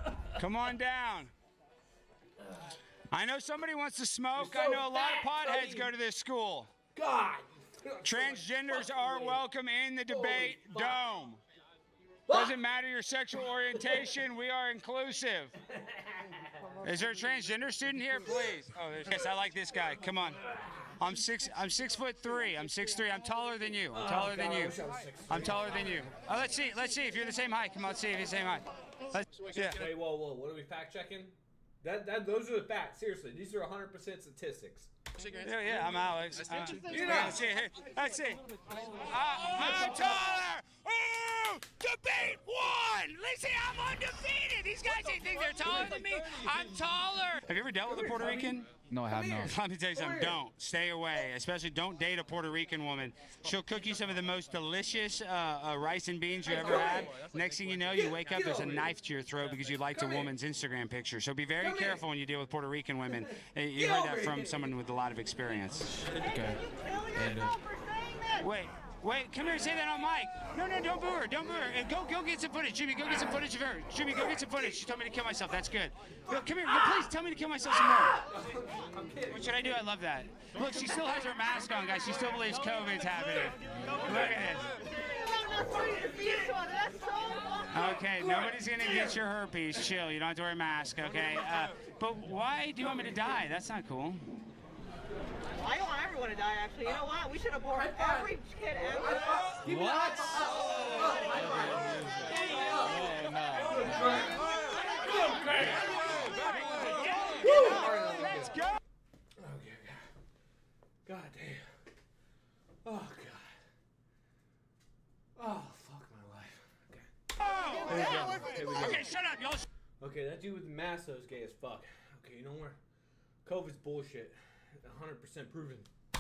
God. Come on down. I know somebody wants to smoke. So I know a lot of fat, potheads buddy. go to this school. God. Transgenders are welcome in the debate dome. Doesn't matter your sexual orientation, we are inclusive. Is there a transgender student here, please? Oh, yes, I like this guy. Come on. I'm 6'3". I'm 6'3". I'm taller than you. I'm taller than you. I'm taller than you. Oh, let's see if you're the same height. Come on, let's see if you're the same height. Yeah. Wait, whoa. What are we fact checking? Those are the facts. Seriously, these are 100% statistics. Yeah, I'm Alex. Let's see. I'm taller. Ooh, debate one. Listen, I'm undefeated. These guys think they're taller than me. I'm taller. Have you ever dealt with a Puerto Rican? No, I have not. Let me tell you something. Don't. Stay away. Especially don't date a Puerto Rican woman. She'll cook you some of the most delicious rice and beans you ever had. Next thing you know, you wake up, there's a knife to your throat because you liked a woman's Instagram picture. So be very careful when you deal with Puerto Rican women. You heard that from someone with a lot of experience. Okay. Wait, come here and say that on mic. No, don't boo her. Go get some footage. Jimmy, go get some footage of her. Jimmy, go get some footage. She told me to kill myself. That's good. Look, come here. Please tell me to kill myself some more. What should I do? I love that. Look, she still has her mask on, guys. She still believes COVID's happening. Look at this. Okay, nobody's going to get your herpes. Chill. You don't have to wear a mask, okay? But why do you want me to die? That's not cool. I don't want everyone to die, actually. You know what? We should abort every kid ever. What? Let's go. Okay. God damn. Oh, God. Oh, fuck my life. Okay. Okay, shut up, y'all. Okay, that dude with the mask though is gay as fuck. Okay, you know where? COVID's bullshit. 100% proven.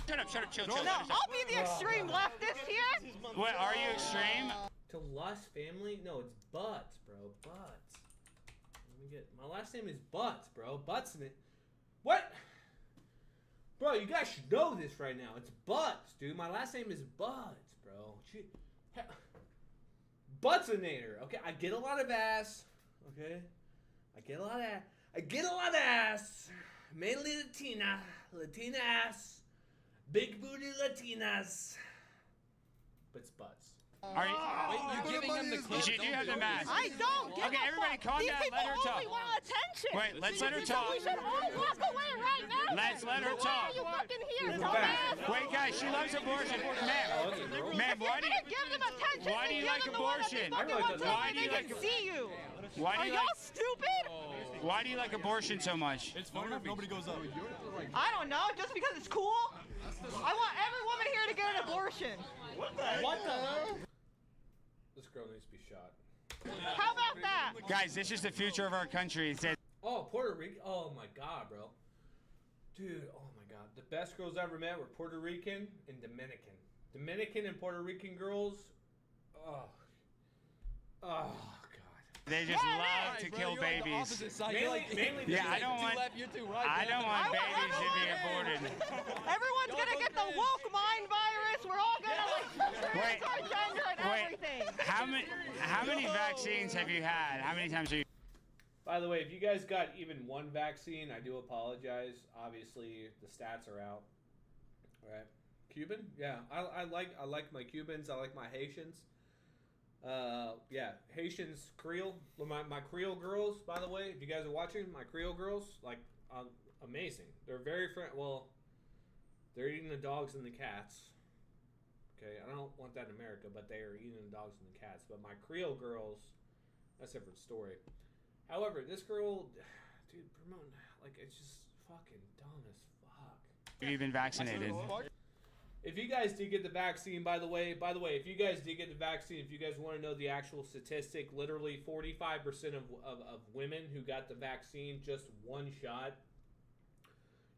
Shut up, chill. No, I'll be the extreme leftist here. What, are you extreme? To Lust family? No, it's Butts, bro. Butts. Let me get. My last name is Butts, bro. Buttsinator. What? Bro, you guys should know this right now. It's Butts, dude. My last name is Butts, bro. Buttsinator. Okay, I get a lot of ass. Okay, I get a lot of ass. Mainly Latina ass, big booty Latinas. But it's Butts. Are you? Wait, you're giving him the clip. You do have the mask. I don't give Okay, everybody calm down. Let her talk. These people only want attention. Wait, let's let her talk. We should all walk away right now. Let's let her Why talk. are you fucking here, dumbass? Wait, guys, she loves abortion. Ma'am, why do you give them attention? Why do you like abortion? Why do you like see you? Why do you Are y'all stupid? Why do you like abortion so much? It's funny if nobody goes up. I don't know, just because it's cool. I want every woman here to get an abortion. What the? This girl needs to be shot. How about that? Guys, this is the future of our country. Oh, Puerto Rico. Oh my God, bro. Dude, oh my god. The best girls I ever met were Puerto Rican and Dominican. Dominican and Puerto Rican girls. Oh. Oh, God. They just love to kill babies. Mainly yeah, I don't want babies to be aborted. Everyone's gonna get the woke mind virus. We're all gonna experience our gender and everything. How many vaccines have you had? How many times have you? By the way, if you guys got even one vaccine, I do apologize. Obviously, the stats are out. All right. Cuban? Yeah, I like my Cubans. I like my Haitians. Yeah, Haitians, Creole. My Creole girls, by the way, if you guys are watching, my Creole girls, like, amazing. They're very well, they're eating the dogs and the cats. Okay, I don't want that in America, but they are eating the dogs and the cats. But my Creole girls, that's a different story. However, this girl, dude, promoting, like, it's just fucking dumb as fuck. Have you been vaccinated? If you guys did get the vaccine, by the way, if you guys did get the vaccine, if you guys want to know the actual statistic, literally 45% of women who got the vaccine, just one shot,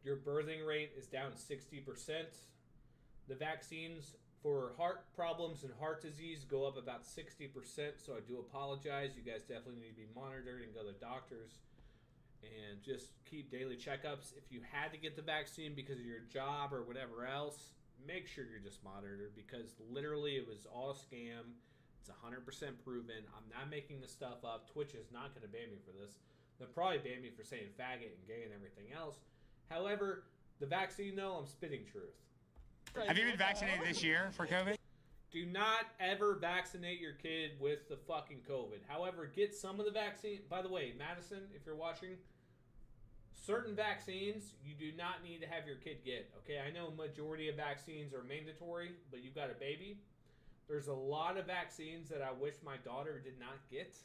your birthing rate is down 60%. The vaccines for heart problems and heart disease go up about 60%, so I do apologize. You guys definitely need to be monitored and go to doctors and just keep daily checkups. If you had to get the vaccine because of your job or whatever else, make sure you're just monitored, because literally it was all a scam. It's 100% proven. I'm not making this stuff up. Twitch is not going to ban me for this. They'll probably ban me for saying faggot and gay and everything else. However, the vaccine, though, I'm spitting truth. Have you been vaccinated this year for COVID? Do not ever vaccinate your kid with the fucking COVID. However, get some of the vaccine. By the way, Madison, if you're watching, certain vaccines you do not need to have your kid get. Okay, I know majority of vaccines are mandatory, but you've got a baby. There's a lot of vaccines that I wish my daughter did not get.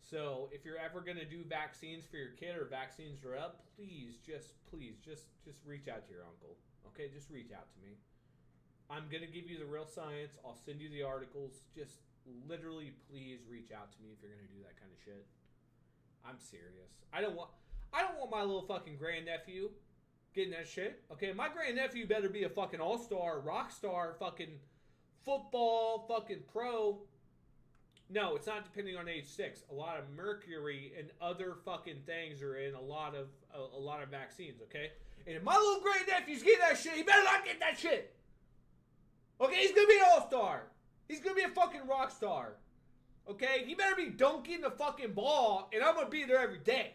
So if you're ever going to do vaccines for your kid or vaccines are up, please just reach out to your uncle. Okay, just reach out to me. I'm going to give you the real science. I'll send you the articles. Just literally please reach out to me if you're going to do that kind of shit. I'm serious. I don't want my little fucking grandnephew getting that shit. Okay, my grandnephew better be a fucking all-star, rock star, fucking football, fucking pro. No, it's not depending on age 6. A lot of mercury and other fucking things are in a lot of vaccines, okay? And if my little grandnephew's getting that shit, he better not get that shit. Okay, he's gonna be an all-star. He's gonna be a fucking rock star. Okay? He better be dunking the fucking ball, and I'm gonna be there every day.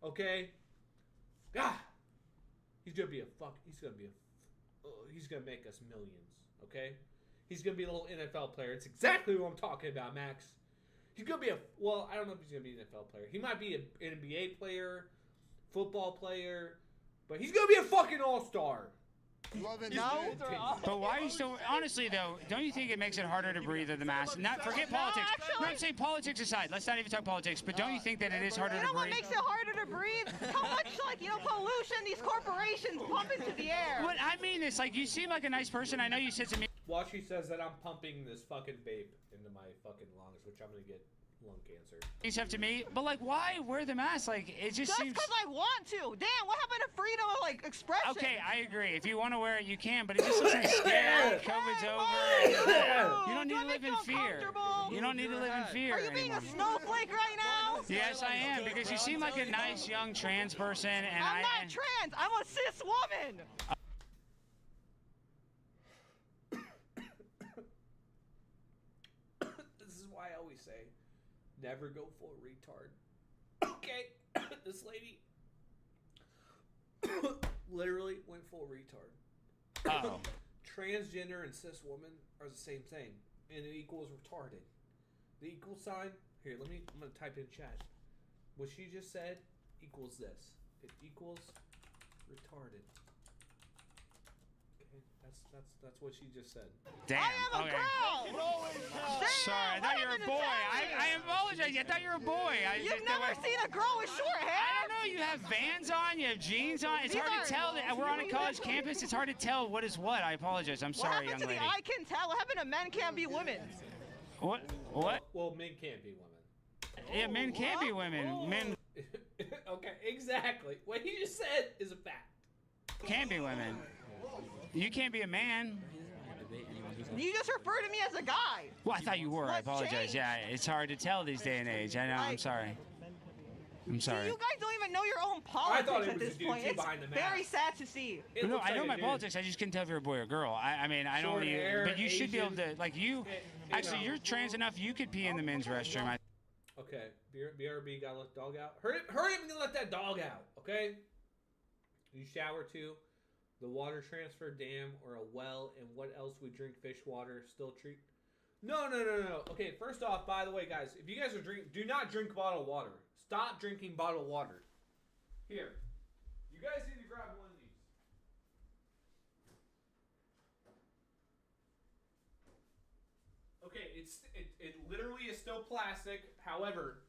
Okay? God. He's gonna make us millions. Okay? He's gonna be a little NFL player. It's exactly what I'm talking about, Max. He's gonna be I don't know if he's gonna be an NFL player. He might be an NBA player, football player, but he's gonna be a fucking all-star. But why are you still, honestly though, don't you think it makes it harder to breathe in the mask? Not forget politics. No, I'm saying politics aside. Let's not even talk politics. But don't you think that it is harder to breathe? You know what makes it harder to breathe? How much, pollution these corporations pump into the air. But I mean this, you seem like a nice person. I know you said to me. Washi says that I'm pumping this fucking vape into my fucking lungs, which I'm gonna get lung cancer. You said to me, but why wear the mask? It just seems. Just because I want to. Damn, what happened to freedom of expression? Okay, I agree. If you want to wear it, you can. But it just looks like scary. COVID's over. You don't need to live in fear. You don't need to live in fear. Are you being a snowflake right now? Yes, I am, because you seem like a nice young trans person, and I'm not trans. I'm a cis woman. This is why I always say, never go full retard. Okay, this lady literally went full retard. Uh-oh. Transgender and cis woman are the same thing, and it equals retarded. The equal sign, here, I'm gonna type in chat. What she just said equals this. It equals retarded. Okay, that's what she just said. Damn. I am a girl. Sorry, I thought you were a boy. I apologize. I thought you were a boy. You've never seen a girl with short hair? I don't know. You have Vans on. You have jeans on. It's hard to tell. We're on a college campus. It's hard to tell what is what. I apologize. I'm sorry, young lady. What happened to the I can tell? What happened to men can't be women? What? Well, men can't be women. Yeah, men can't be women. Men. Okay, exactly. What he just said is a fact. Can be women. You can't be a man. You just refer to me as a guy. Well, I thought you were. I apologize. changed? Yeah, it's hard to tell these day and age. I know. I'm sorry. I'm sorry. See, you guys don't even know your own politics thought it at was this a dude point. too It's behind the very mask. sad to see. No, I know my politics. I just couldn't tell if you're a boy or girl. I mean, I don't. Short hair, But you should be able Asian. to, like you. Actually, you're trans enough. You could pee in the men's restroom. Okay, BRB gotta let the dog out. Hurry up and let that dog out, okay? You shower too. The water transfer dam or a well, and what else we drink fish water still treat? No. Okay, first off, by the way, guys, if you guys are do not drink bottled water. Stop drinking bottled water. Here, you guys need to grab one of these. Okay, it literally is still plastic. However,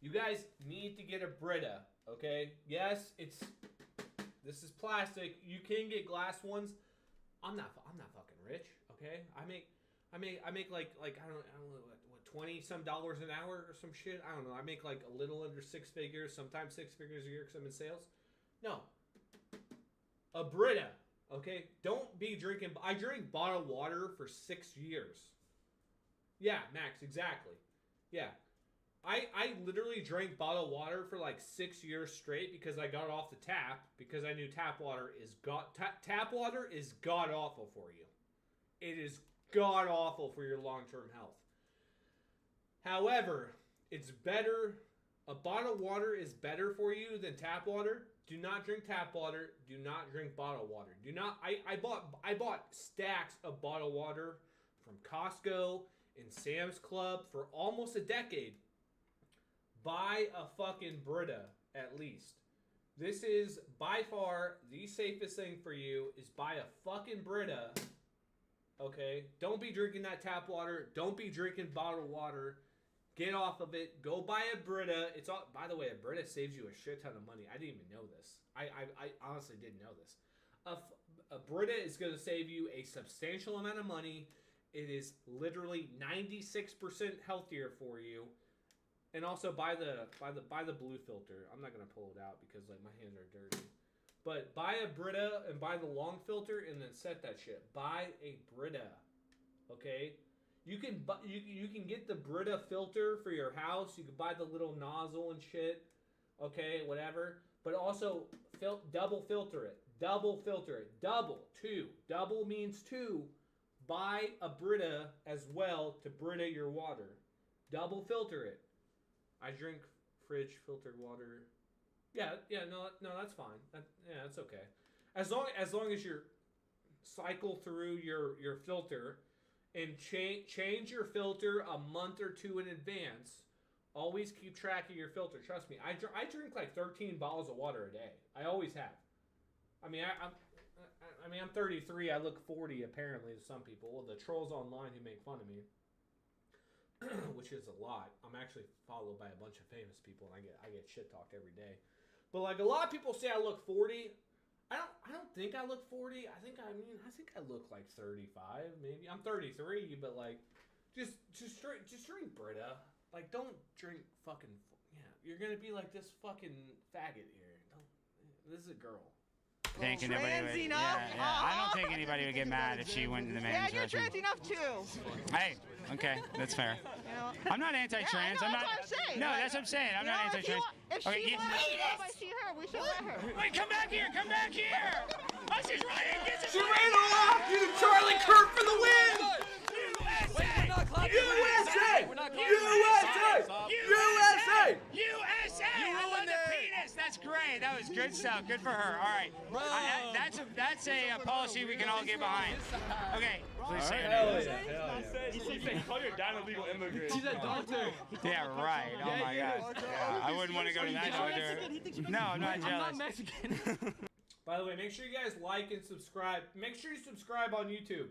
you guys need to get a Brita. Okay, yes, this is plastic. You can get glass ones. I'm not fucking rich. Okay, I make like I don't know what $20-some an hour or some shit. I don't know. I make like a little under 6 figures, sometimes 6 figures a year because I'm in sales. No, a Brita. Okay, don't be drinking. I drank bottled water for 6 years. Yeah, Max, exactly. Yeah. I literally drank bottled water for like 6 years straight because I got off the tap because I knew tap water is god awful for you. It is god awful for your long-term health. However, it's better. A bottle of water is better for you than tap water. Do not drink tap water. Do not drink bottled water. Do not. I bought stacks of bottled water from Costco and Sam's Club for almost a decade. Buy a fucking Brita at least. This is by far the safest thing for you is buy a fucking Brita. Okay? Don't be drinking that tap water. Don't be drinking bottled water. Get off of it. Go buy a Brita. It's all, by the way, a Brita saves you a shit ton of money. I didn't even know this. I honestly didn't know this. A Brita is going to save you a substantial amount of money. It is literally 96% healthier for you. And also buy the blue filter. I'm not gonna pull it out because like my hands are dirty. But buy a Brita and buy the long filter and then set that shit. Buy a Brita, okay? You can get the Brita filter for your house. You can buy the little nozzle and shit, okay, whatever. But also double filter it. Double filter it. Two. Double means two. Buy a Brita as well to Brita your water. Double filter it. I drink fridge filtered water. Yeah, no, that's fine. That's okay. As long as you cycle through your filter and change your filter a month or two in advance. Always keep track of your filter. Trust me, I drink like 13 bottles of water a day. I always have. I mean, I'm 33. I look 40 apparently to some people. Well, the trolls online who make fun of me. Which is a lot. I'm actually followed by a bunch of famous people, and I get shit talked every day. But like a lot of people say, I look 40. I don't think I look 40. I think I look like 35, maybe. I'm 33, but like, just drink Brita. Like, don't drink fucking. Yeah, you're gonna be like this fucking faggot here. This is a girl. Think anybody would, I don't think anybody would get mad if she went to the men's Yeah, you're restroom. trans enough too. Hey, okay, that's fair. You know? I'm not anti-trans. Yeah, I'm that's not. what I'm saying. No, that's what I'm saying. I'm You not know, anti-trans. If she wants to see her, we should let her. Wait, come back here! Come back here! Oh, she's running! She ran off! You Charlie Kirk for the win! USA! I love the penis! That's great. That was good stuff. Good for her. All right. That's a policy we can all get behind. Okay. Please say your name. He said, call your dad an illegal immigrant. She's a doctor. Yeah, right. Oh my God. Yeah, I wouldn't want to go to that doctor. No, I'm not jealous. I'm not Mexican. By the way, make sure you guys like and subscribe. Make sure you subscribe on YouTube.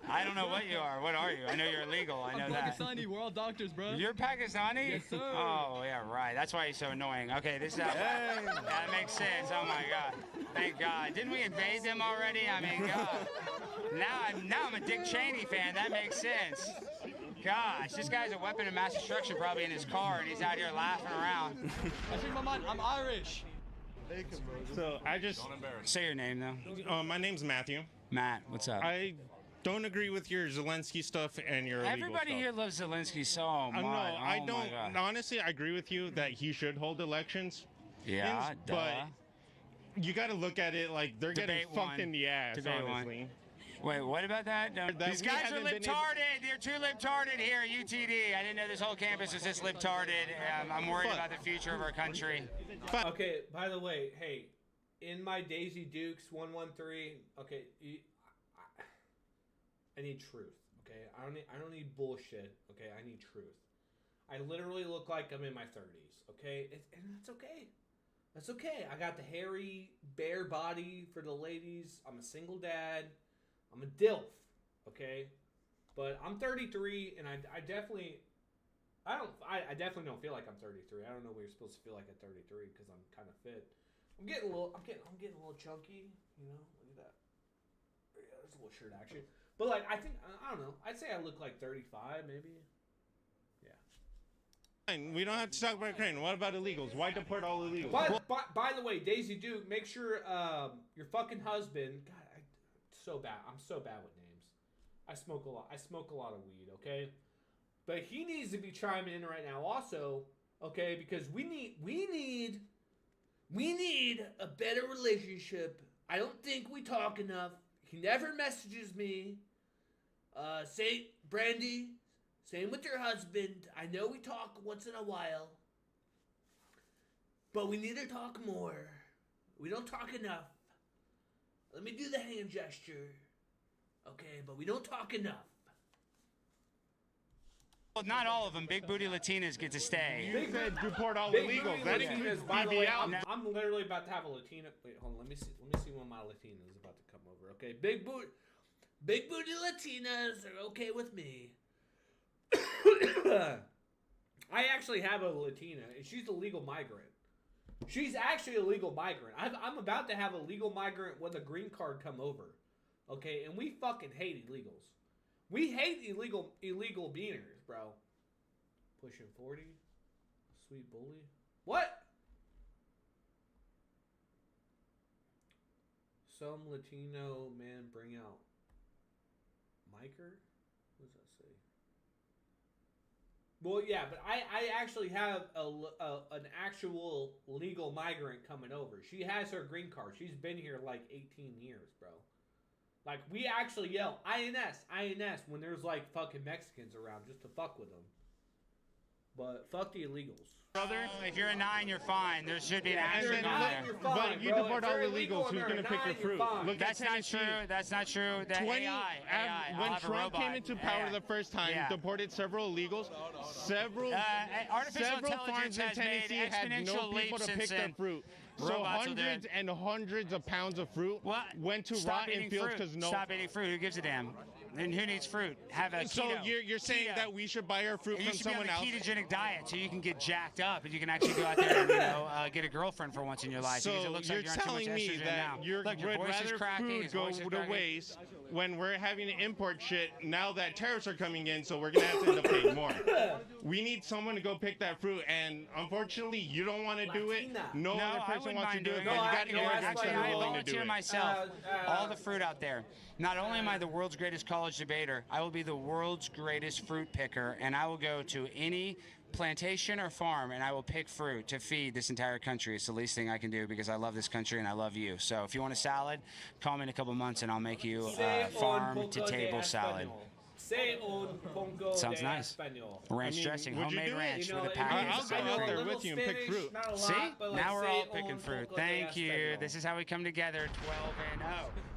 I don't know what you are. What are you? I know you're illegal. I know that. Pakistani. We're all doctors, bro. You're Pakistani? Yes, sir. Oh, yeah, right. That's why he's so annoying. Okay, this is how, that makes sense. Oh my God. Thank God. Didn't we invade them already? I mean, God. Now I'm a Dick Cheney fan. That makes sense. Gosh, this guy's a weapon of mass destruction probably in his car, and he's out here laughing around. I changed my mind. I'm Irish. So I just say your name though. My name's Matthew. Matt, what's up? I don't agree with your Zelensky stuff and your illegal Everybody stuff. here loves Zelensky so much. No, I Oh, don't. my God. Honestly, I agree with you that he should hold elections. Yeah, but you got to look at it like they're Debate getting fucked one. in the ass. Debate one. honestly. Wait, what about that? No, That these we guys are haven't been libtarded. They're too libtarded here at UTD. I didn't know this whole campus was this libtarded. I'm worried about the future of our country. Okay, by the way, hey, in my Daisy Dukes 113, okay, I need truth. Okay, I don't need bullshit. Okay, I need truth. I literally look like I'm in my 30s. Okay, and that's okay. That's okay. I got the hairy, bare body for the ladies. I'm a single dad. I'm a DILF. Okay, but I'm 33, and I definitely don't feel like I'm 33. I don't know what you're supposed to feel like at 33 because I'm kind of fit. I'm getting a little chunky. You know, look at that. Yeah, there's a little shirt action. But like, I don't know. I'd say I look like 35, maybe. Fine, we don't have to talk about Ukraine. What about illegals? Why deport all illegals? By the way, Daisy Duke, make sure your fucking husband. God, I'm so bad. I'm so bad with names. I smoke a lot. I smoke a lot of weed. Okay, but he needs to be chiming in right now, also. Okay, because we need a better relationship. I don't think we talk enough. He never messages me. Say, Brandy. Same with your husband. I know we talk once in a while, but we need to talk more. We don't talk enough. Let me do the hand gesture. Okay, but we don't talk enough. Well, not all of them. Big booty Latinas get to stay. You said deport all Big illegals. booty That's Latinas, by the way, BBL. I'm literally about to have a Latina. Wait, hold on. Let me see when my Latina is about to come over. Okay, big booty Latinas are okay with me. I actually have a Latina, and she's a legal migrant. She's actually a legal migrant. I'm about to have a legal migrant with a green card come over. Okay, and we fucking hate illegals. We hate illegal beaners, bro. Pushing 40, sweet bully. What? Some Latino man bring out Miker? What does that say? Well, yeah, but I actually have an actual legal migrant coming over. She has her green card. She's been here like 18 years, bro. Like, we actually yell, INS, when there's like fucking Mexicans around just to fuck with them. But fuck the illegals. Brother, if you're a 9, you're fine. There should be an asterisk on there. But you deport all illegals. Who's going to pick your fruit? Look, That's not true. That's not true. When Trump came into power the first time, deported several illegals. Several farms in Tennessee had no people to pick their fruit. So hundreds and hundreds of pounds of fruit went to rot in fields because no. Stop eating fruit. Who gives a damn? And who needs fruit? Have a keto. So you're saying that we should buy our fruit from someone else? You should be on a ketogenic diet so you can get jacked up and you can actually go out there and get a girlfriend for once in your life. So because it looks you're like you're on telling too much me estrogen that now. you Look, your would voice is rather cracking, food his go voice is to cracking. waste when we're having to import shit now that tariffs are coming in, so we're going to have to end up paying more. We need someone to go pick that fruit, and unfortunately, you don't want to do it. No other person wants to do it, but you got immigrants that are willing to do volunteer it. myself. All the fruit out there. Not only am I the world's greatest college debater, I will be the world's greatest fruit picker, and I will go to any plantation or farm and I will pick fruit to feed this entire country. It's the least thing I can do because I love this country and I love you. So if you want a salad, call me in a couple months and I'll make you farm to table salad. Sounds nice. Ranch dressing, homemade ranch with a packet of sour I'll go out cream. there with you and pick fruit. See? Now we're all picking fruit. Thank you. This is how we come together.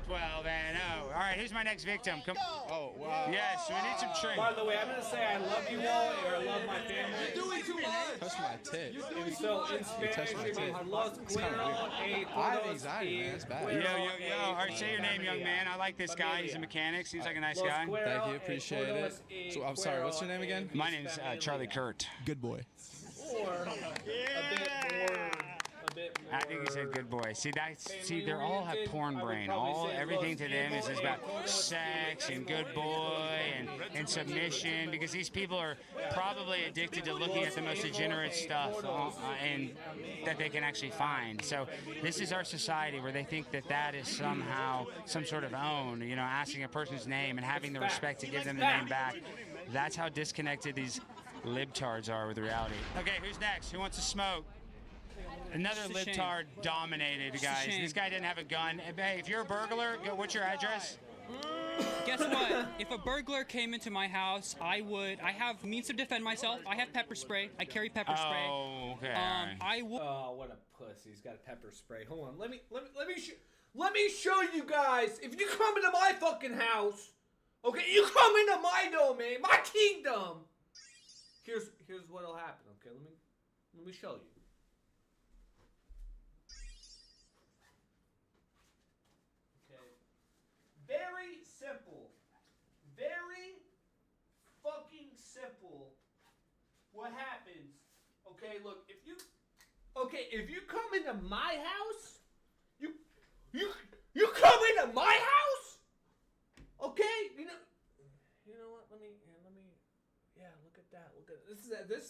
12-0. All right, who's my next victim? Come. Oh, wow. Yes, we need some trim. By the way, I'm going to say I love you all and I love my family. You're doing too much. Touch my tit. And so in Spanish, it means los quiero a I have todos anxiety, man. It's bad. Yo. All right, say your name, young man. I like this guy. He's a mechanic. Seems like a nice guy. Thank you. Appreciate it. So, I'm sorry. What's your name again? My name's Charlie Kurt. Good boy. Or a bit I think he said good boy. See, they all have porn brain. Everything to them is about sex and good boy and submission, because these people are probably addicted to looking at the most degenerate stuff and that they can actually find. So this is our society where they think that is somehow some sort of own, asking a person's name and having the respect to give them the name back. That's how disconnected these libtards are with reality. Okay, who's next? Who wants to smoke? Another libtard dominated, guys. This guy didn't have a gun. Hey, if you're a burglar, what's your address? Guess what? If a burglar came into my house, I have means to defend myself. I have pepper spray. I carry pepper spray. Oh, okay. I would. Oh, what a pussy! He's got a pepper spray. Hold on. Let me show you guys. If you come into my fucking house, okay, you come into my domain, my kingdom. Here's what'll happen. Okay, let me show you. Very simple. Very fucking simple. What happens? Okay, look, if you come into my house, you come into my house? Okay? You know what? Let me yeah, look at that. Look at this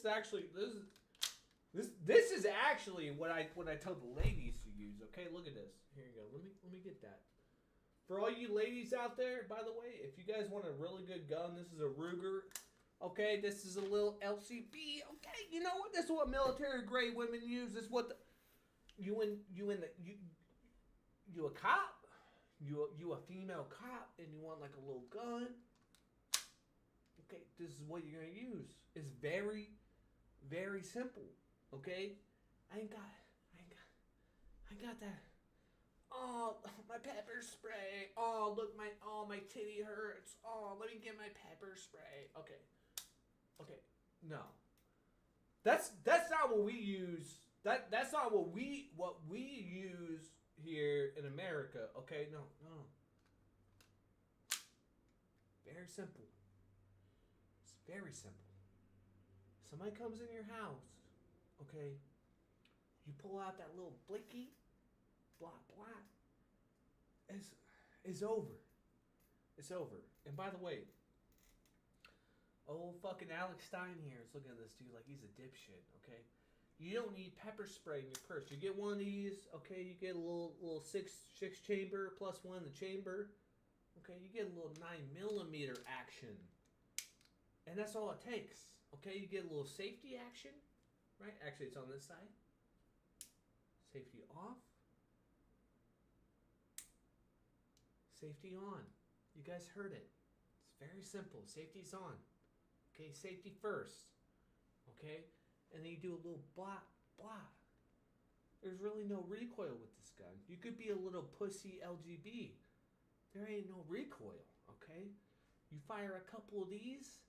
is actually what I told the ladies to use. Okay, look at this. Here you go. Let me get that. For all you ladies out there, by the way, if you guys want a really good gun, this is a Ruger. Okay, this is a little LCB. Okay, you know what? This is what military grade women use. This is what you a cop, you a female cop, and you want like a little gun. Okay, this is what you're gonna use. It's very, very simple. Okay, I ain't got that. Oh, my pepper spray. Oh, look, my titty hurts. Oh, let me get my pepper spray. Okay, no. That's not what we use. That's not what we use here in America. Okay, no. Very simple. It's very simple. Somebody comes in your house. Okay, you pull out that little blicky. Blah, blah. It's over. It's over. And by the way, old fucking Alex Stein here is looking at this dude like he's a dipshit, okay? You don't need pepper spray in your purse. You get one of these, okay, you get a little six chamber plus one in the chamber. Okay, you get a little 9mm action. And that's all it takes. Okay, you get a little safety action, right? Actually, it's on this side. Safety off. Safety on. You guys heard it. It's very simple. Safety's on. Okay, safety first. Okay? And then you do a little blah, blah. There's really no recoil with this gun. You could be a little pussy LGB. There ain't no recoil, okay? You fire a couple of these,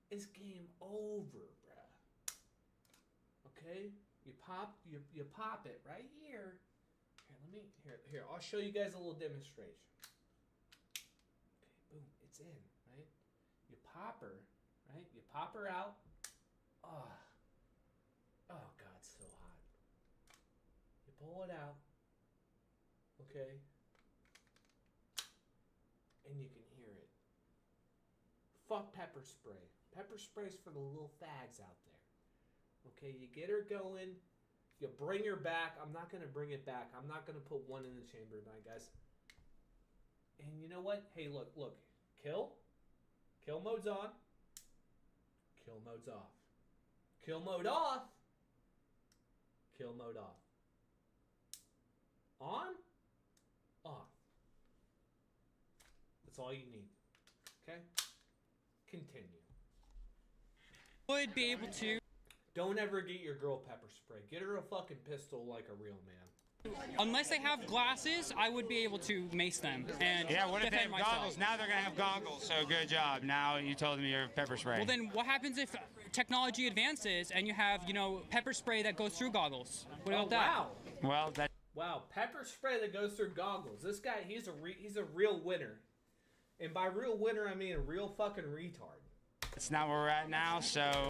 it's game over, bruh. Okay? You pop it right here. Here, I'll show you guys a little demonstration. Boom, it's in, right? You pop her, right? You pop her out. Oh God, it's so hot. You pull it out, okay? And you can hear it. Fuck pepper spray. Pepper spray's for the little fags out there. Okay, you get her going. You bring her back. I'm not going to bring it back. I'm not going to put one in the chamber tonight, guys. And you know what? Hey, look. Kill. Kill mode's on. Kill mode's off. Kill mode off. Kill mode off. On. Off. That's all you need. Okay? Continue. Would be able to. Don't ever get your girl pepper spray. Get her a fucking pistol like a real man. Unless they have glasses, I would be able to mace them and yeah, what if they have myself. goggles? Now they're going to have goggles, so good job. Now you told them you're pepper spray. Well, then what happens if technology advances and you have, pepper spray that goes through goggles? What about that? Wow. Wow, pepper spray that goes through goggles. This guy, he's a real winner. And by real winner, I mean a real fucking retard. That's not where we're at now, so...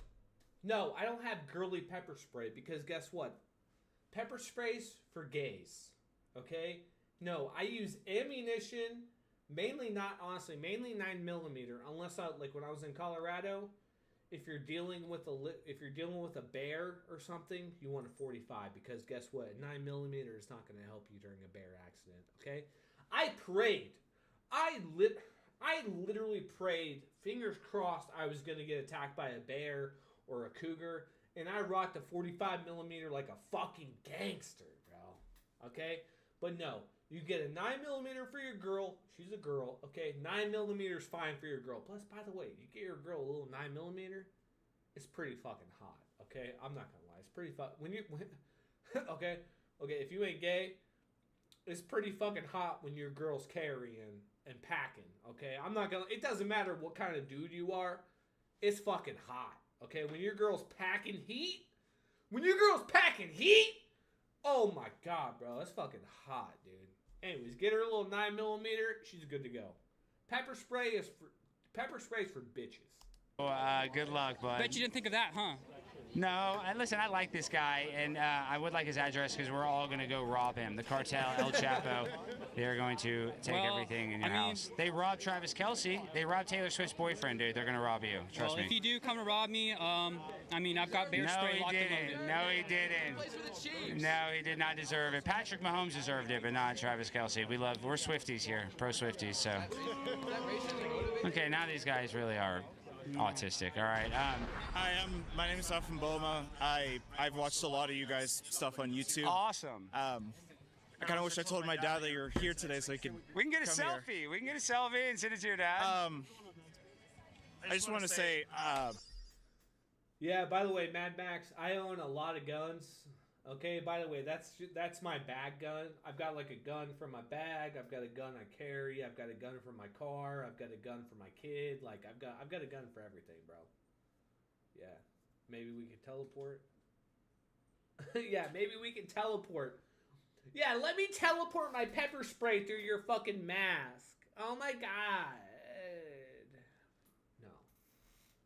No, I don't have girly pepper spray because guess what? pepper sprays for gays. Okay? No, I use ammunition, mainly 9mm, unless when I was in Colorado, if you're dealing with a bear or something, you want a 45 because guess what? 9mm is not going to help you during a bear accident, okay? I prayed. I literally prayed, fingers crossed, I was going to get attacked by a bear or a cougar, and I rocked a 45mm like a fucking gangster, bro. Okay? But no, you get a 9mm for your girl. She's a girl, okay? 9mm is fine for your girl. Plus, by the way, you get your girl a little 9mm, it's pretty fucking hot, okay? I'm not gonna lie, it's pretty okay, if you ain't gay, it's pretty fucking hot when your girl's carrying and packing, okay? It doesn't matter what kind of dude you are, it's fucking hot, okay? When your girl's packing heat, oh my god, bro, that's fucking hot, dude. Anyways, get her a little 9mm, she's good to go. Pepper spray is for bitches. Good luck, bud. Bet you didn't think of that, huh? No, listen, I like this guy, and I would like his address because we're all going to go rob him. The cartel, El Chapo, they're going to take everything in your house. They robbed Travis Kelce. They robbed Taylor Swift's boyfriend, dude. They're going to rob you. Trust me. If you do come to rob me, I've got bear spray locked and loaded. No, he didn't. No, he did not deserve it. Patrick Mahomes deserved it, but not Travis Kelce. We're Swifties here, pro Swifties, so. Okay, now these guys really are autistic. All right. My name is Stefan Boma. I've watched a lot of you guys' stuff on YouTube. Awesome. I kind of wish I told my dad that you're here today so he could. We can get a selfie. Here. We can get a selfie and send it to your dad. I just want to say. Yeah. By the way, Mad Max, I own a lot of guns. Okay. By the way, that's my bag gun. I've got like a gun for my bag. I've got a gun I carry. I've got a gun for my car. I've got a gun for my kid. Like I've got a gun for everything, bro. Yeah. Maybe we could teleport. Yeah, maybe we can teleport. Yeah, let me teleport my pepper spray through your fucking mask. Oh my god.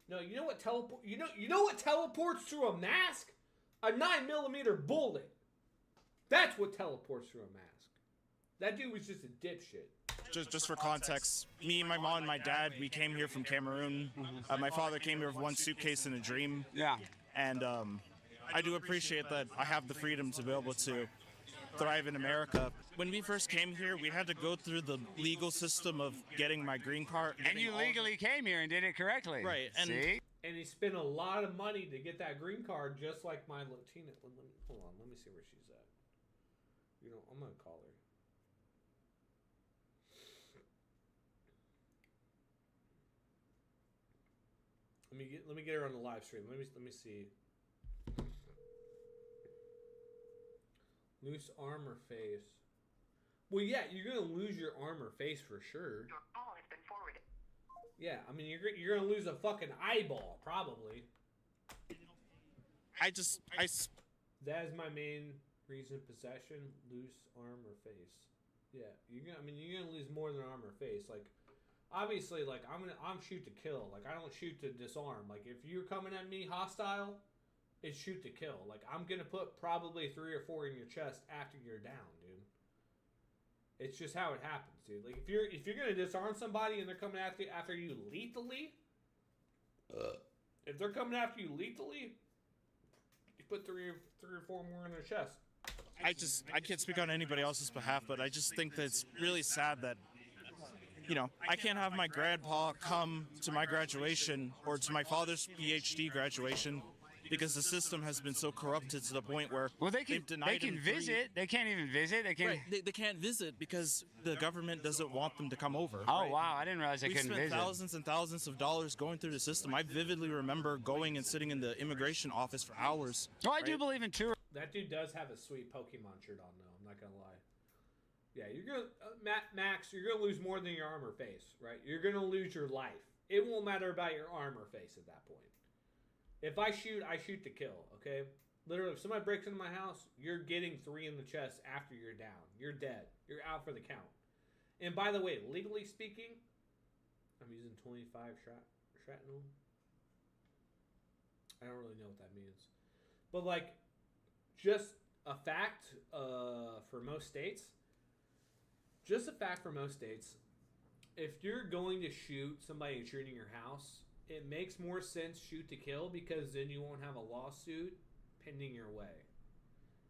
No, you know what teleports through a mask? A 9mm bullet. That's what teleports through a mask. That dude was just a dipshit. Just for context, me, my mom, and my dad, we came here from Cameroon. My father came here with one suitcase and a dream. Yeah. And I do appreciate that I have the freedom to be able to thrive in America. When we first came here, we had to go through the legal system of getting my green card. And you legally came here and did it correctly. Right. And see? And he spent a lot of money to get that green card, just like my Latina. Hold on, let me see where she's at. I'm gonna call her. Let me get her on the live stream. Let me see. Loose arm or face? Well, yeah, you're gonna lose your arm or face for sure. Your call has been forwarded. Yeah, I mean you're gonna lose a fucking eyeball probably. That is my main reason: possession, loose arm or face. Yeah, you're gonna lose more than arm or face. Like, obviously, like I'm shoot to kill. Like I don't shoot to disarm. Like if you're coming at me hostile, it's shoot to kill. Like I'm gonna put probably 3 or 4 in your chest after you're down, dude. It's just how it happens, dude. Like if you're gonna disarm somebody and they're coming after you lethally, if they're coming after you lethally, you put 3 or 4 more in their chest. I can't speak on anybody else's behalf, but I just think that it's really sad that, I can't have my grandpa come to my graduation or to my father's PhD graduation because the system has been so corrupted to the point where they can visit. They can't even visit. They can't visit because the government doesn't want them to come over. Oh, right? Wow, I didn't realize they couldn't visit. We spent thousands and thousands of dollars going through the system. I vividly remember going and sitting in the immigration office for hours. Oh, I do believe in tour. That dude does have a sweet Pokemon shirt on, though. I'm not gonna lie. Yeah, you're gonna Max. You're gonna lose more than your arm or face, right? You're gonna lose your life. It won't matter about your arm or face at that point. If I shoot to kill, okay? Literally, if somebody breaks into my house, you're getting 3 in the chest after you're down. You're dead. You're out for the count. And by the way, legally speaking, I'm using 25 shrapnel. I don't really know what that means. But like, just a fact for most states. Just a fact for most states. If you're going to shoot somebody intruding your house, it makes more sense shoot to kill because then you won't have a lawsuit pending your way.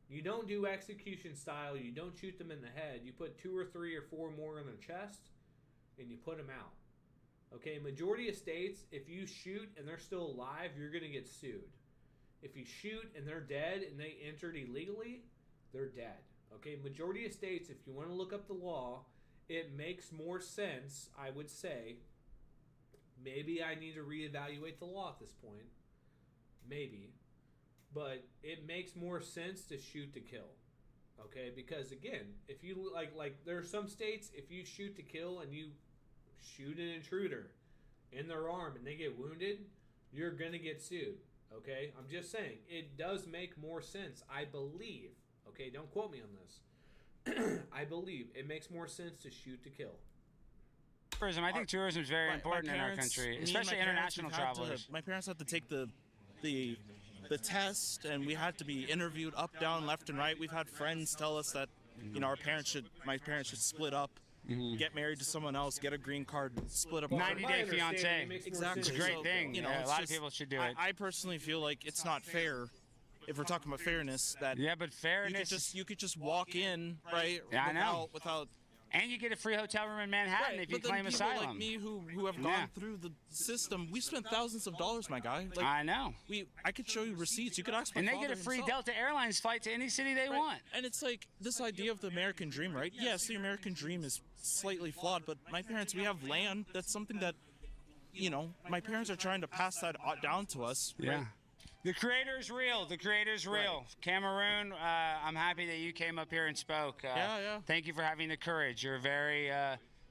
You don't do execution style. You don't shoot them in the head. You put 2 or 3 or 4 more in their chest, and you put them out. Okay, majority of states, if you shoot and they're still alive, you're going to get sued. If you shoot and they're dead and they entered illegally, they're dead. Okay, majority of states, if you want to look up the law, it makes more sense, I would say. Maybe I need to reevaluate the law at this point. Maybe. But it makes more sense to shoot to kill. Okay, because again, if you like there are some states, if you shoot to kill and you shoot an intruder in their arm and they get wounded, you're going to get sued. Okay, I'm just saying, it does make more sense, I believe. Okay, don't quote me on this. I believe it makes more sense to shoot to kill. Tourism, I think tourism is very important in our country, especially international travelers. My parents had to take the test, and we had to be interviewed up, down, left, and right. We've had friends tell us that, you know, my parents should split up, get married to someone else, get a green card, split up. 90-day fiance. Exactly. It's a great thing. You know, a lot of people should do it. I personally feel like it's not fair. If we're talking about fairness, that but fairness, you could just walk in, right? Yeah, I know. Without. And you get a free hotel room in Manhattan if you claim asylum. People like me who have gone through the system, we spent thousands of dollars, my guy. Like, I know. I could show you receipts. You could ask my father. And they get a free himself. Delta Airlines flight to any city they want. And it's like this idea of the American dream, right? Yes, the American dream is slightly flawed, but my parents, we have land. That's something that, you know, my parents are trying to pass that down to us. Yeah. Right? The creator's real. The creator's real. Cameroon, I'm happy that you came up here and spoke. Yeah. Thank you for having the courage. You're a very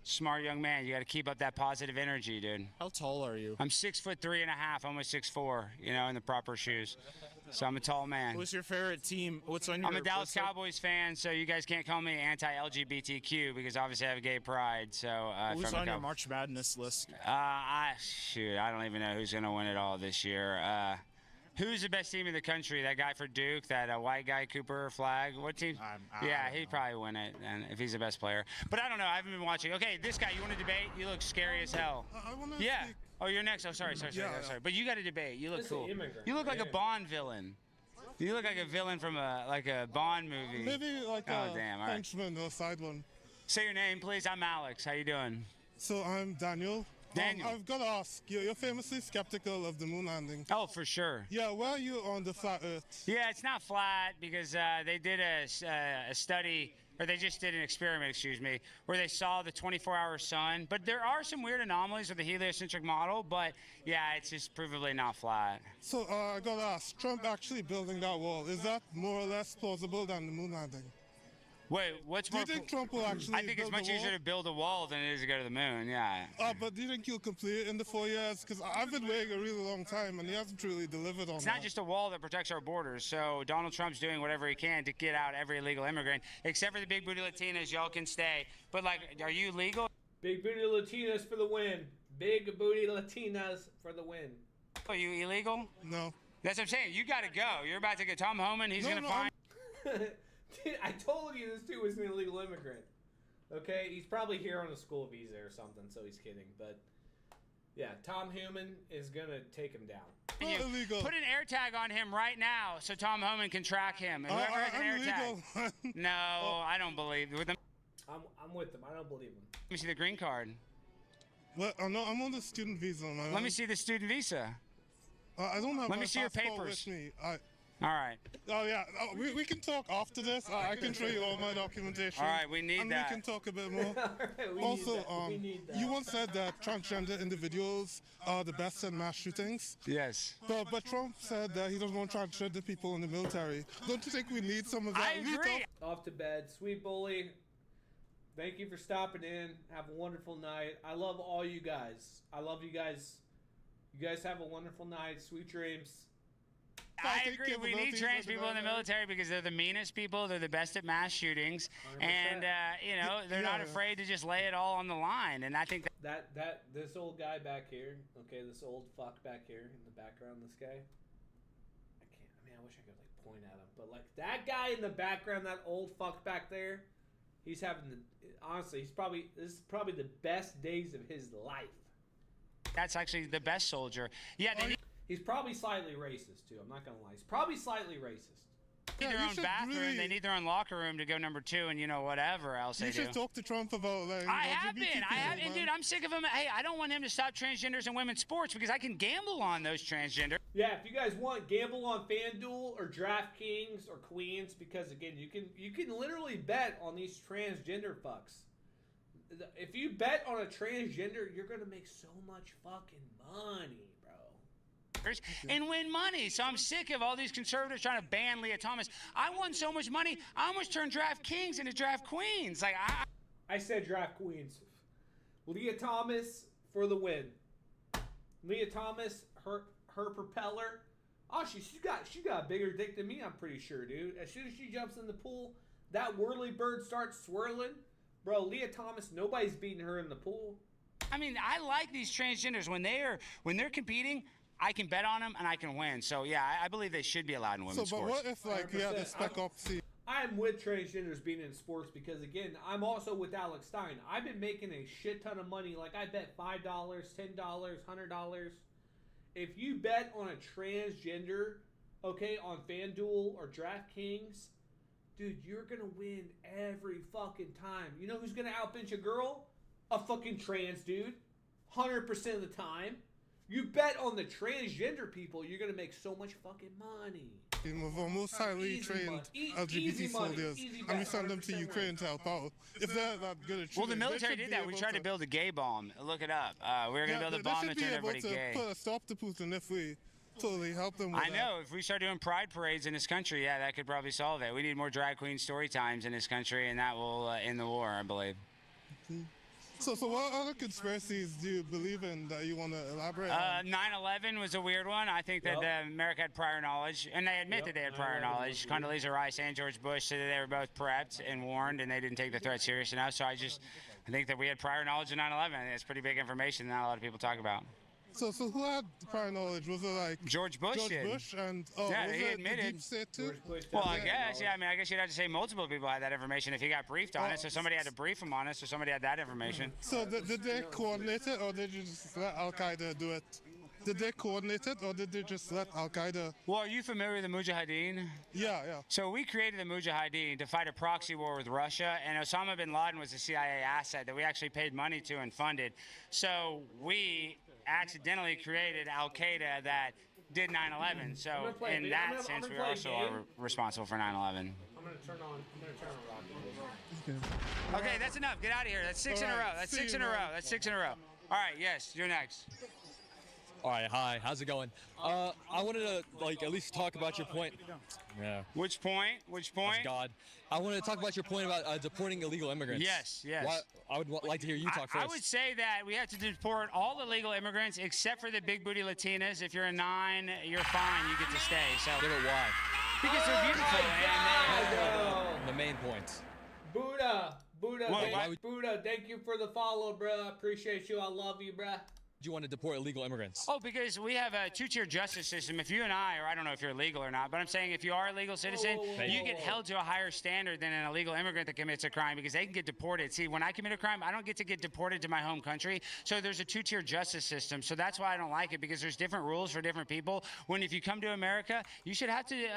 smart young man. You got to keep up that positive energy, dude. How tall are you? I'm 6'3.5", almost 6'4", you know, in the proper shoes. So I'm a tall man. What's your favorite team? What's on your? I'm a Dallas Cowboys fan, so you guys can't call me anti-LGBTQ because obviously I have gay pride. So who's on your March Madness list? I don't even know who's gonna win it all this year. Who's the best team in the country? That guy for Duke, that white guy, Cooper Flag. What team? He'd probably win it, and if he's the best player. But I don't know. I haven't been watching. Okay, this guy. You want to debate? You look scary as hell. Yeah. Oh, you're next. Oh, sorry. But you got to debate. You look cool. You look like a Bond villain. You look like a villain from a Bond movie. Maybe like a henchman or side one. Say your name, please. I'm Alex. How you doing? So I'm Daniel. Daniel. I've got to ask, you're famously skeptical of the moon landing. Oh, for sure. Yeah, where are you on the flat Earth? Yeah, it's not flat because they did a study, or they just did an experiment, where they saw the 24-hour sun. But there are some weird anomalies with the heliocentric model, but yeah, it's just provably not flat. So I got to ask, Trump actually building that wall, is that more or less plausible than the moon landing? Wait, what's more? Do you think Trump will actually I think it's much easier to build a wall than it is to go to the moon, yeah. But do you think he'll complete it in the 4 years? Because I've been waiting a really long time, and he hasn't truly delivered on that. It's not just a wall that protects our borders, so Donald Trump's doing whatever he can to get out every illegal immigrant, except for the big booty Latinas. Y'all can stay. But, like, are you legal? Big booty Latinas for the win. Big booty Latinas for the win. Are you illegal? No. That's what I'm saying. You got to go. You're about to get Tom Homan. He's going to find... Dude, I told you this dude was an illegal immigrant. Okay, he's probably here on a school visa or something, so he's kidding. But yeah, Tom Homan is gonna take him down. Illegal. Put an air tag on him right now, so Tom Homan can track him. And whoever has an air tag. No, I don't believe with him. I'm with him. I don't believe him. Let me see the green card. What? Oh, no, I'm on the student visa. Let me see the student visa. I don't have. Let me see your papers. With me. All right. Oh, yeah. We can talk after this. I can show you all my documentation. All right, we need and that. And we can talk a bit more. Also, you once said that transgender individuals are the best in mass shootings. Yes. But Trump said that he doesn't want transgender people in the military. Don't you think we need some of that? I agree. Off to bed. Sweet Bully, thank you for stopping in. Have a wonderful night. I love all you guys. I love you guys. You guys have a wonderful night. Sweet dreams. I agree. We need trans people in the military because they're the meanest people. They're the best at mass shootings, 100%. And you know they're not afraid to just lay it all on the line. And I think that this old guy back here, okay, this old fuck back here in the background, this guy. I wish I could like point at him, but like that guy in the background, that old fuck back there, he's having honestly, this is probably the best days of his life. That's actually the best soldier. Yeah, he's probably slightly racist too. I'm not gonna lie. He's probably slightly racist. They need their own bathroom. Really... They need their own locker room to go number 2, and whatever else they do. You should talk to Trump about like. I have been, and dude, I'm sick of him. Hey, I don't want him to stop transgenders in women's sports because I can gamble on those transgenders. Yeah, if you guys want, gamble on FanDuel or DraftKings or Queens, because again, you can literally bet on these transgender fucks. If you bet on a transgender, you're gonna make so much fucking money. And win money. So I'm sick of all these conservatives trying to ban Leah Thomas. I won so much money, I almost turned Draft Kings into Draft Queens. Like I said Draft Queens. Leah Thomas for the win. Leah Thomas, her propeller. Oh, she got a bigger dick than me, I'm pretty sure, dude. As soon as she jumps in the pool, that whirly bird starts swirling. Bro, Leah Thomas, nobody's beating her in the pool. I mean, I like these transgenders when they're competing. I can bet on them and I can win. So yeah, I believe they should be allowed in women's sports. But what if like you had to spec up? I'm with transgenders being in sports because again, I'm also with Alex Stein. I've been making a shit ton of money. Like I bet $5, $10, $100. If you bet on a transgender, okay, on FanDuel or DraftKings, dude, you're gonna win every fucking time. You know who's gonna outbench a girl? A fucking trans dude. 100% of the time. You bet on the transgender people, you're going to make so much fucking money. With almost highly trained LGBT soldiers, and we send them to Ukraine to help out. If they're that good at well, the military did that. We tried to build a gay bomb. Look it up. We were going to build a bomb that turned everybody gay. They should be able to put a stop to Putin if we totally help them with I know. If we start doing pride parades in this country, yeah, that could probably solve it. We need more drag queen story times in this country, and that will end the war, I believe. So what other conspiracies do you believe in that you want to elaborate on? 9/11 was a weird one. I think that America had prior knowledge, and they admit that they had prior knowledge. Condoleezza Rice and George Bush said that they were both prepped and warned, and they didn't take the threat serious enough. So I think that we had prior knowledge of 9/11. I think it's pretty big information that not a lot of people talk about. So who had prior knowledge? Was it like George Bush? George Bush and yeah, was he it admitted. The deep state too? Well, I guess, yeah. I mean, I guess you'd have to say multiple people had that information if he got briefed on it. So somebody had to brief him on it. So somebody had that information. So did they coordinate it, or did you just let Al Qaeda do it? Did they coordinate it, or did they just let Al Qaeda? Well, are you familiar with the Mujahideen? Yeah. So we created the Mujahideen to fight a proxy war with Russia, and Osama bin Laden was a CIA asset that we actually paid money to and funded. So we accidentally created Al Qaeda that did 9/11. So in that sense, we also are responsible for 9/11. I'm gonna turn on rock. Okay, that's enough. Get out of here. That's 6 in a row. That's 6 in a row. That's 6 in a row. All right, yes, you're next. All right, hi. How's it going? I wanted to at least talk about your point. Yeah. Which point? Which point? Oh, God. I wanted to talk about your point about deporting illegal immigrants. Yes. I would like to hear you talk first. I would say that we have to deport all illegal immigrants except for the big booty Latinas. If you're a 9, you're fine. You get to stay. So. Yeah, but why? Because they're beautiful. The main point. Buddha, thank you for the follow, bruh. Appreciate you. I love you, bruh. Do you want to deport illegal immigrants? Oh, because we have a 2-tier justice system. If you and I, or I don't know if you're legal or not, but I'm saying if you are a legal citizen, you get held to a higher standard than an illegal immigrant that commits a crime because they can get deported. See, when I commit a crime, I don't get to get deported to my home country. So there's a 2-tier justice system. So that's why I don't like it, because there's different rules for different people. When if you come to America, you should have to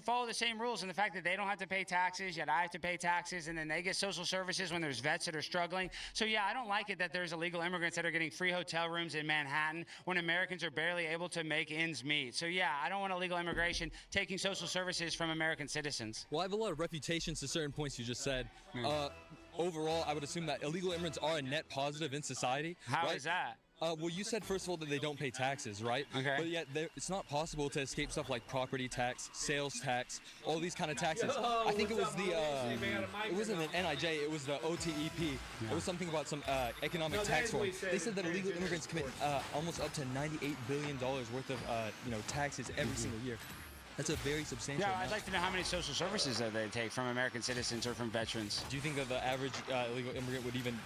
follow the same rules. And the fact that they don't have to pay taxes, yet I have to pay taxes, and then they get social services when there's vets that are struggling. So yeah, I don't like it that there's illegal immigrants that are getting free hotel rooms in Manhattan when Americans are barely able to make ends meet. So yeah, I don't want illegal immigration taking social services from American citizens. Well, I have a lot of refutations to certain points you just said. Overall, I would assume that illegal immigrants are a net positive in society. How is that? Well, you said, first of all, that they don't pay taxes, right? Okay. But yet, it's not possible to escape stuff like property tax, sales tax, all these kind of taxes. I think it was it wasn't an NIJ, it was the OTEP. It was something about some economic tax reform. They said that illegal immigrants commit almost up to $98 billion worth of taxes every single year. That's a very substantial Yeah, amount. I'd like to know how many social services that they take from American citizens or from veterans. Do you think that the average illegal immigrant would even,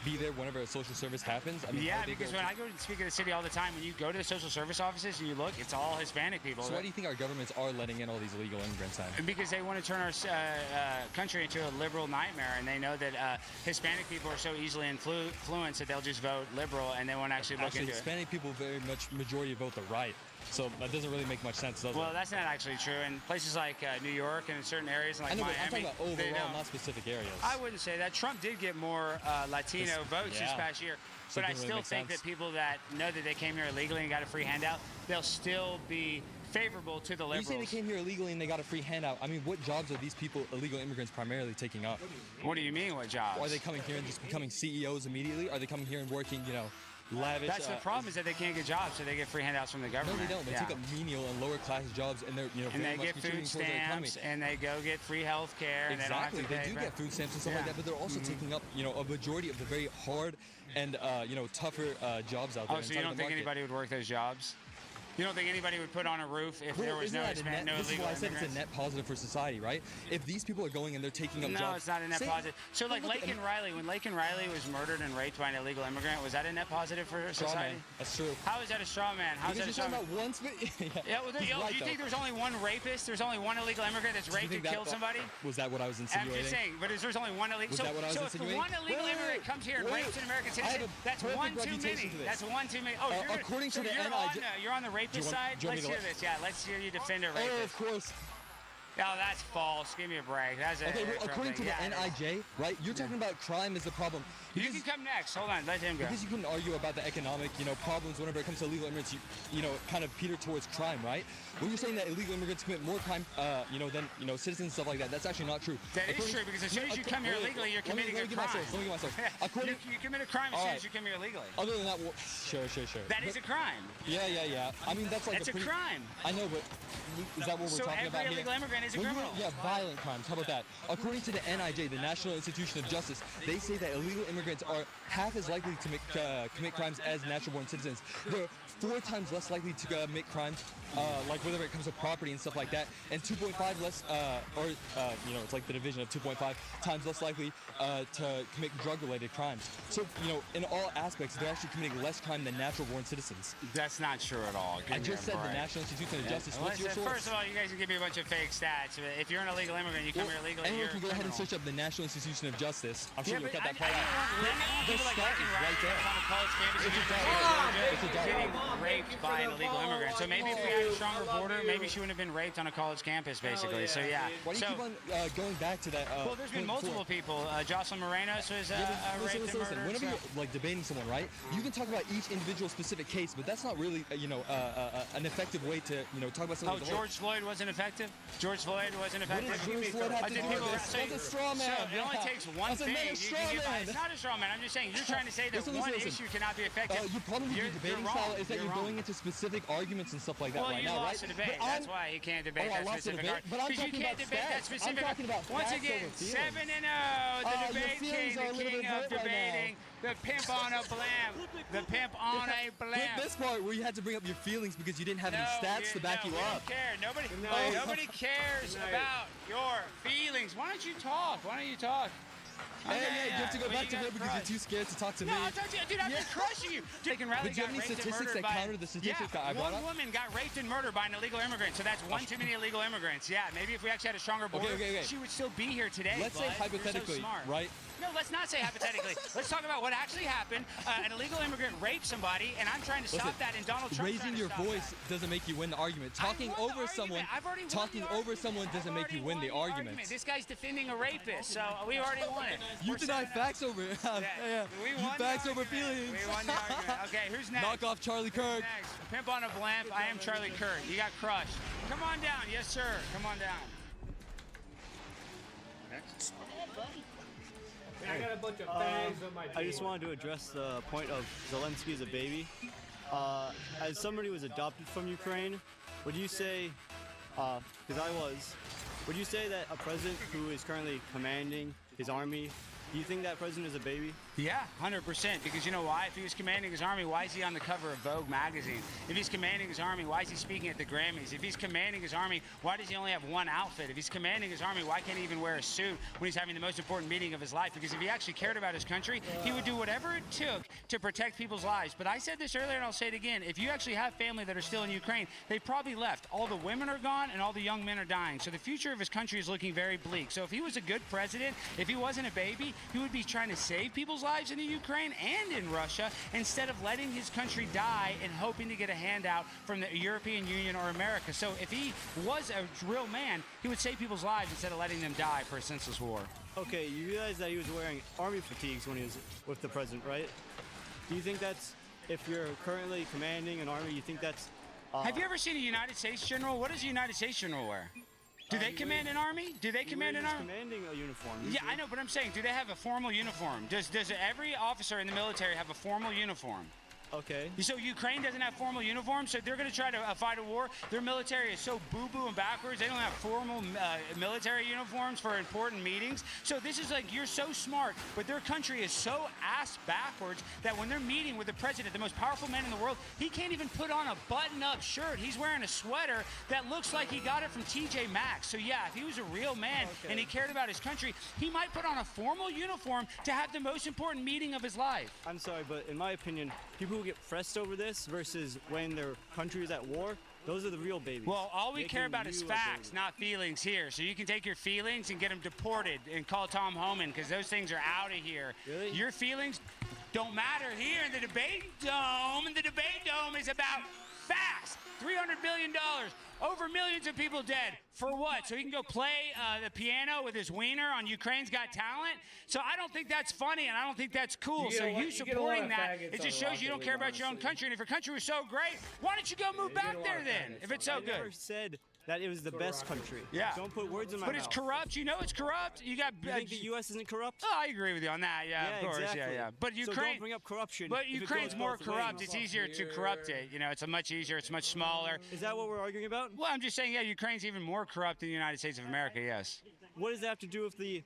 be there whenever a social service happens? I mean, Yeah, because when I go to speak at the city all the time, when you go to the social service offices and you look, it's all Hispanic people. So why do you think our governments are letting in all these illegal immigrants then? Because they want to turn our country into a liberal nightmare, and they know that Hispanic people are so easily influenced that they'll just vote liberal and they won't actually look into Hispanic people very much majority vote the right. So that doesn't really make much sense, does it? Well, that's not actually true. In places like New York and in certain areas like I know, Miami, but I'm talking about overall, not specific areas. I wouldn't say that. Trump did get more Latino votes this past year. So But I it doesn't still really think make that people that know that they came here illegally and got a free handout, they'll still be favorable to the liberals. You say they came here illegally and they got a free handout. I mean, what jobs are these people, illegal immigrants, primarily taking up? What do you mean, what jobs? Are they coming here and just becoming CEOs immediately? Are they coming here and working, lavish? That's the problem, is that they can't get jobs, so they get free handouts from the government. No, they don't. They take up menial and lower class jobs, and they're, and very they much get contributing food towards the economy. stamps, and they go get free health care. Exactly, and they do get food stamps and stuff like that, but they're also taking up, a majority of the very hard and, tougher jobs out there. Oh, so you don't think anybody would work those jobs? You don't think anybody would put on a roof if there was no Hispanic, no This is illegal why I said immigrants? it's a net positive for society, right? If these people are going and they're taking up jobs... No, it's not a net positive. So like Laken Riley, when Laken Riley was murdered and raped by an illegal immigrant, was that a net positive for society? That's true. How is that a straw man? How is that a straw man? Yeah, well, do you think there's only one rapist? There's only one illegal immigrant that's raped and killed somebody? Was that what I was insinuating? I'm just saying, but there's only one illegal... Was that what I was insinuating? So if one illegal immigrant comes here and rapes an American citizen, that's one too many. That's one too many. Oh, according to the you're on the rapist side? Let's hear this. Yeah, let's hear you defend a rapist. Oh, of course. No, that's false. Give me a break. That's according to the NIJ, right? You're talking about crime is the problem. You can come next. Hold on, let him go. Because you can argue about the economic, problems whenever it comes to illegal immigrants. You kind of peter towards crime, right? When you're saying that illegal immigrants commit more crime, than citizens and stuff like that, that's actually not true. That is true, because as soon as you come here illegally, you're committing a crime. Let me get myself. You commit a crime as soon as you come here illegally. Other than that, sure. That is a crime. Yeah. I mean, that's like a crime. I know, but is that what we're talking about here? So every illegal immigrant is a criminal. Yeah, violent crimes. How about that? According to the NIJ, the National Institution of Justice, they say that illegal immigrants are half as likely to commit crimes as natural-born citizens. They're 4 times less likely to commit crimes, like whether it comes to property and stuff like that, and 2.5 less, it's like the division of 2.5 times less likely to commit drug-related crimes. So, in all aspects, they're actually committing less crime than natural-born citizens. That's not true at all. I just said the National Institution of Justice. What's your source? First of all, you guys can give me a bunch of fake stats. If you're an illegal immigrant, you come here illegally. Anyone can go ahead and search up the National Institution of Justice. I'm sure you'll cut that part out. The stat is right there. On a college campus, getting raped by an illegal immigrant. So maybe if we had a stronger border, maybe she wouldn't have been raped on a college campus, basically. So yeah. Why do you keep on going back to that? Well, there's been multiple people. Jocelyn Morenos was raped and murdered. Whenever you're debating someone, right? You can talk about each individual specific case, but that's not really an effective way to talk about something. Oh, George Floyd wasn't effective. George Floyd wasn't effective. What does George Floyd have to do with this? That's a straw man. So it only takes one thing. It's not a straw man. I'm just saying you're trying to say that one issue cannot be effective. Your problem with your debating style is that you're going into specific arguments and stuff like that right now, right? Well, you lost the debate. That's why you can't debate that specific argument. But I'm Because you talking can't about debate that stats. specific. I'm talking about Once facts again, over feelings. 7-0. The Your debate feelings king, are a the little king bit of hurt right debating, the pimp on a blam, the pimp on a blam. This part where you had to bring up your feelings because you didn't have any stats to back you up. Nobody cares about your feelings. Why don't you talk? Hey, you have to go back to her because you're too scared to talk to me. No, dude, I'm just crushing you. Laken Riley But do you have any statistics that counter the statistics that I brought up? One woman got raped and murdered by an illegal immigrant, so that's one too many illegal immigrants. Yeah, maybe if we actually had a stronger border, she would still be here today. Let's say hypothetically, right? No, let's not say hypothetically. Let's talk about what actually happened. An illegal immigrant raped somebody, and I'm trying to stop that, and Donald Trump raising your voice doesn't make you win the argument. Talking over someone doesn't make you win the argument. This guy's defending a rapist, so we already won it. You deny facts over it. You facts over feelings. We won the argument. Okay, who's next? Knock off Charlie Kirk. Next. Pimp on a blamp. I am Charlie Kirk. You got crushed. Come on down. Yes, sir. Come on down. Next. I got a bunch of bags on my team. I just wanted to address the point of Zelensky as a baby. As somebody who was adopted from Ukraine, would you say, would you say that a president who is currently commanding his army, do you think that president is a baby? Yeah, 100%. Because you know why? If he was commanding his army, why is he on the cover of Vogue magazine? If he's commanding his army, why is he speaking at the Grammys? If he's commanding his army, why does he only have one outfit? If he's commanding his army, why can't he even wear a suit when he's having the most important meeting of his life? Because if he actually cared about his country, he would do whatever it took to protect people's lives. But I said this earlier, and I'll say it again. If you actually have family that are still in Ukraine, they probably left. All the women are gone, and all the young men are dying. So the future of his country is looking very bleak. So if he was a good president, if he wasn't a baby, he would be trying to save people's lives in the Ukraine and in Russia instead of letting his country die and hoping to get a handout from the European Union or America. So if he was a real man, he would save people's lives instead of letting them die for a senseless war. Okay, you realize that he was wearing army fatigues when he was with the president, right? Do you think that's, if you're currently commanding an army, you think that's... Have you ever seen a United States general? What does a United States general wear? Do they command an army? Do they command an army? Commanding a uniform. Yeah, I know, but I'm saying, do they have a formal uniform? Does every officer in the military have a formal uniform? Okay. So Ukraine doesn't have formal uniforms, so they're going to try to fight a war. Their military is so boo-boo and backwards. They don't have formal military uniforms for important meetings. So this is like, you're so smart, but their country is so ass backwards that when they're meeting with the president, the most powerful man in the world, he can't even put on a button-up shirt. He's wearing a sweater that looks like he got it from TJ Maxx. So yeah, if he was a real man and he cared about his country, he might put on a formal uniform to have the most important meeting of his life. I'm sorry, but in my opinion, people who get pressed over this versus when their country is at war, those are the real babies. Well, all we care about is facts, not feelings here. So you can take your feelings and get them deported and call Tom Homan, because those things are out of here. Really? Your feelings don't matter here in the debate dome. And the debate dome is about facts. $300 billion, over millions of people dead. For what? So he can go play the piano with his wiener on Ukraine's Got Talent? So I don't think that's funny, and I don't think that's cool. So you supporting that, it just shows you don't care about your own country. And if your country was so great, why don't you go move back there then, if it's so good? I never said that it was the best country. Yeah. Don't put words in my mouth. mouth. But it's corrupt. You know it's corrupt. You got. You think the U.S. isn't corrupt? Oh, I agree with you on that. Yeah, of course. Exactly. Yeah. But Ukraine. So don't bring up corruption. But Ukraine's more corrupt. It's easier to corrupt it. You know, it's a much easier. It's much smaller. Is that what we're arguing about? Well, I'm just saying, yeah, Ukraine's even more corrupt than the United States of America. Yes. What does that have to do with the?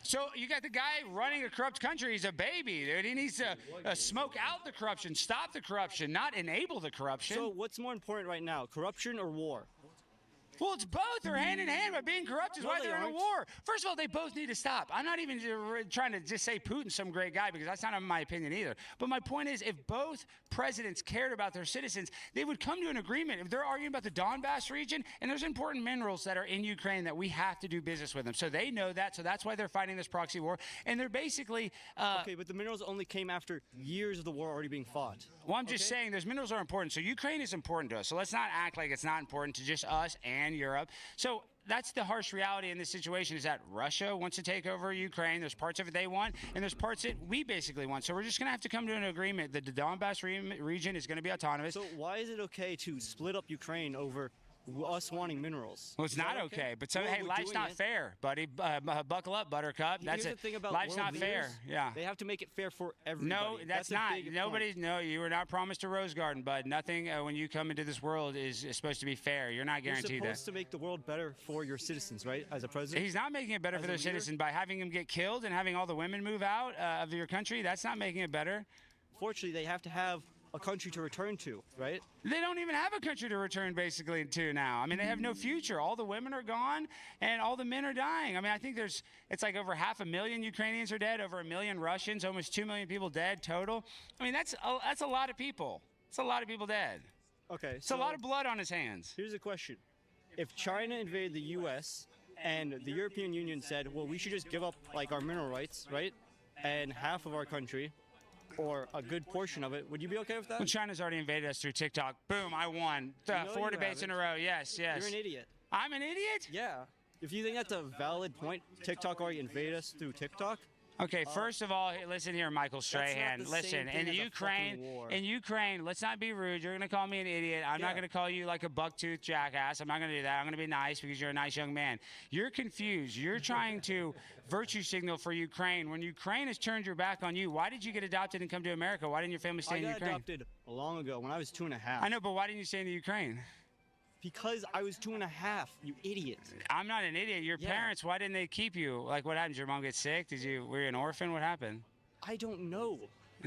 So you got the guy running a corrupt country. He's a baby, dude. He needs to smoke out the corruption, stop the corruption, not enable the corruption. So what's more important right now, corruption or war? Well, it's both. They're hand in hand. But being corrupt is why they're in a war. First of all, they both need to stop. I'm not even trying to just say Putin's some great guy, because that's not my opinion either. But my point is, if both presidents cared about their citizens, they would come to an agreement. If they're arguing about the Donbass region, and there's important minerals that are in Ukraine that we have to do business with them. So they know that. So that's why they're fighting this proxy war. And they're basically... okay, but the minerals only came after years of the war already being fought. Well, I'm just saying those minerals are important. So Ukraine is important to us. So let's not act like it's not important to just us and Europe. So that's the harsh reality in this situation, is that Russia wants to take over Ukraine. There's parts of it they want, and there's parts that we basically want. So we're just going to have to come to an agreement that the Donbass region is going to be autonomous. So why is it okay to split up Ukraine over us wanting minerals? Well, it's not okay. But so, hey, life's not fair, buddy. Buckle up, Buttercup. That's Here's it. The thing about life's not leaders, fair. Yeah. They have to make it fair for everybody. No, that's not. Nobody. No, you were not promised a rose garden, bud. Nothing when you come into this world is supposed to be fair. You're not guaranteed that. You're supposed to make the world better for your citizens, right? As a president. He's not making it better for their citizens by having them get killed and having all the women move out of your country. That's not making it better. Fortunately, they have to have a country to return to, right? They don't even have a country to return basically to now. I mean, they have no future. All the women are gone and all the men are dying. I mean, I think it's like over 500,000 Ukrainians are dead, over 1 million Russians, almost 2 million people dead total. I mean, that's a lot of people. It's a lot of people dead. Okay. It's a lot of blood on his hands. Here's a question. If China invaded the U.S. and the European Union said, well, we should just give up like our mineral rights, right? And half of our country, or a good portion of it, would you be okay with that? Well, China's already invaded us through TikTok. Boom, I won. 4 debates in a row. Yes. You're an idiot. I'm an idiot? Yeah. If you think that's a valid point, TikTok already invaded us through TikTok. Okay, first of all, listen here, Michael Strahan. Listen, in Ukraine, let's not be rude. You're going to call me an idiot. I'm not going to call you like a bucktooth jackass. I'm not going to do that. I'm going to be nice because you're a nice young man. You're confused. You're trying to virtue signal for Ukraine. When Ukraine has turned your back on you, why did you get adopted and come to America? Why didn't your family stay in Ukraine? I got adopted long ago when I was 2.5. I know, but why didn't you stay in the Ukraine? Because I was 2.5, you idiot. I'm not an idiot. Your parents, why didn't they keep you? Like, what happened? Did your mom get sick? Were you an orphan? What happened? I don't know.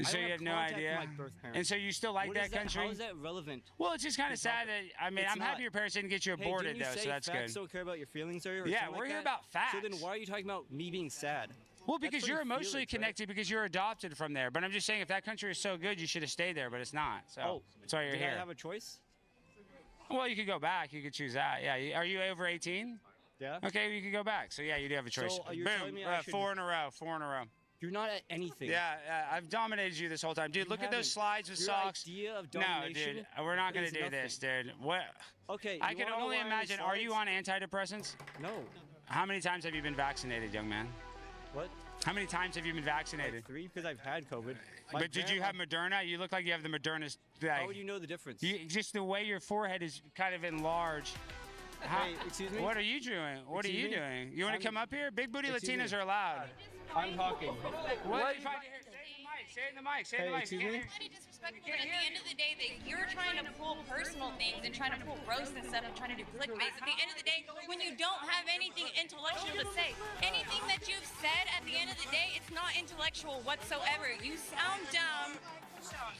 So you have no idea? And so you still like that country? How is that relevant? Well, it's just kind of sad that, I mean, I'm happy your parents didn't get you aborted, though, so that's good. Facts don't care about your feelings, or yeah, we're here about facts. So then why are you talking about me being sad? Well, because you're emotionally connected because you're adopted from there. But I'm just saying, if that country is so good, you should have stayed there, but it's not. So that's why you're here. Do I have a choice? Well, you could go back. You could choose that. Yeah. Are you over 18? Yeah. Okay, you could go back. So, yeah, you do have a choice. So, you're Boom. telling me I should... 4 in a row. 4 in a row. You're not at anything. Yeah, I've dominated you this whole time. Dude, look at those slides with socks. Your idea of domination. No, dude, we're not going to do this, dude. What? Okay, I can only imagine. Are you on antidepressants? No. How many times have you been vaccinated, young man? What? How many times have you been vaccinated? Like 3, because I've had COVID. But did you have Moderna? You look like you have the Moderna. How would you know the difference? Just the way your forehead is kind of enlarged. Hey, excuse me? What are you doing? What are you doing? You want to come up here? Big booty Latinas are allowed. I'm talking. What? Say it in the mic. Say it in the mic. Excuse me? Disrespectful, but at the end of the day, that you're trying to pull personal things and trying to pull roast and stuff and trying to do clickbait. At the end of the day, when you don't have anything intellectual to say, anything that you've said at the end of the day, it's not intellectual whatsoever. You sound dumb.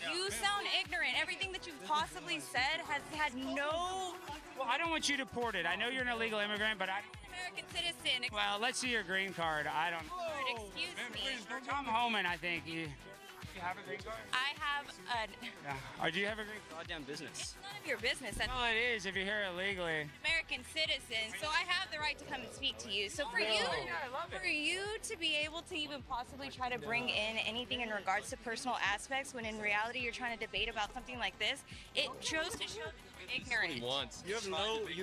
You sound ignorant. Everything that you've possibly said has had no... Well, I don't want you deported. I know you're an illegal immigrant, but I... American citizen. Well, let's see your green card. I don't... Excuse me. Tom Homan, I think. You have a green card? I have a... Yeah. Or do you have a green card? Goddamn business. It's none of your business. Well, it is if you're here illegally. American citizen, so I have the right to come and speak to you. So for you to be able to even possibly try to bring in anything in regards to personal aspects, when in reality you're trying to debate about something like this, it shows to show ignorant. You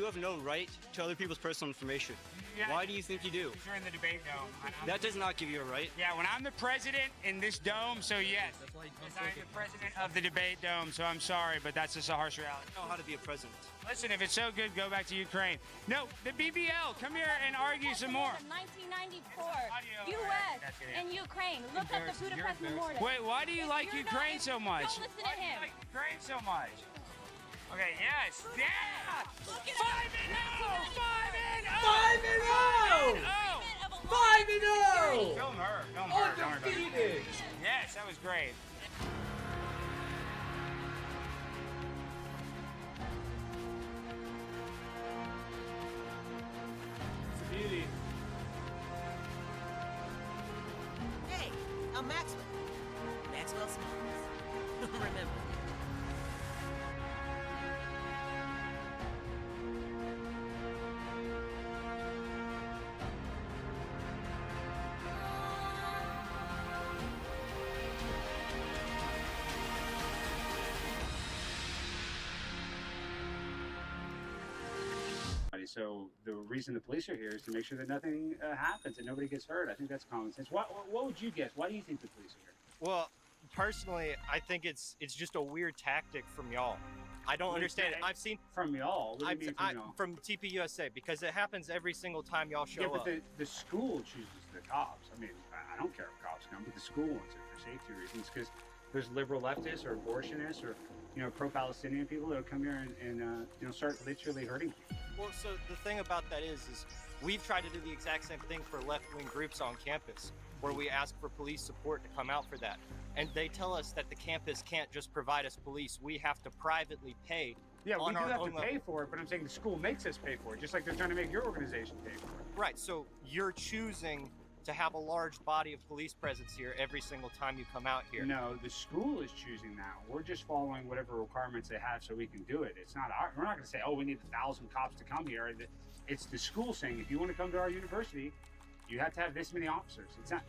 have no right to other people's personal information. Yeah. Why do you think you do? You're in the debate dome. That does not give you a right. Yeah, when I'm the president in this dome, so yes. I'm the president of the debate dome, so I'm sorry, but that's just a harsh reality. I know how to be a president. Listen, if it's so good, go back to Ukraine. No, the BBL, come here and argue some more. 1994, U.S. and Ukraine. Look up the Budapest Memorial. Wait, why do you like Ukraine so much? Don't listen to him. Why do you like Ukraine so much? Okay, yes. Yeah! 5-0! 5-0! 5-0! Film her. Film her. Undefeated! Yes, that was great. It's a beauty. Hey, I'm Maxwell. Maxwell Smith. Remember. So the reason the police are here is to make sure that nothing happens and nobody gets hurt. I think that's common sense. What would you guess? Why do you think the police are here? Well, personally, I think it's just a weird tactic from y'all. I don't understand it. I've seen from y'all. What do you mean from y'all? From TPUSA, because it happens every single time y'all show up. up. Yeah, but the school chooses the cops. I mean, I don't care if cops come, but the school wants it for safety reasons because there's liberal leftists or abortionists or pro-Palestinian people that'll come here and start literally hurting people. Well, so the thing about that is we've tried to do the exact same thing for left-wing groups on campus, where we ask for police support to come out for that. And they tell us that the campus can't just provide us police. We have to privately pay. Yeah, we do have to level. pay for it, but I'm saying the school makes us pay for it, just like they're trying to make your organization pay for it. Right, so you're choosing to have a large body of police presence here every single time you come out here. No, the school is choosing that. We're just following whatever requirements they have so we can do it. It's not we're not going to say, oh, we need 1,000 cops to come here. It's the school saying, if you want to come to our university, you have to have this many officers. It's not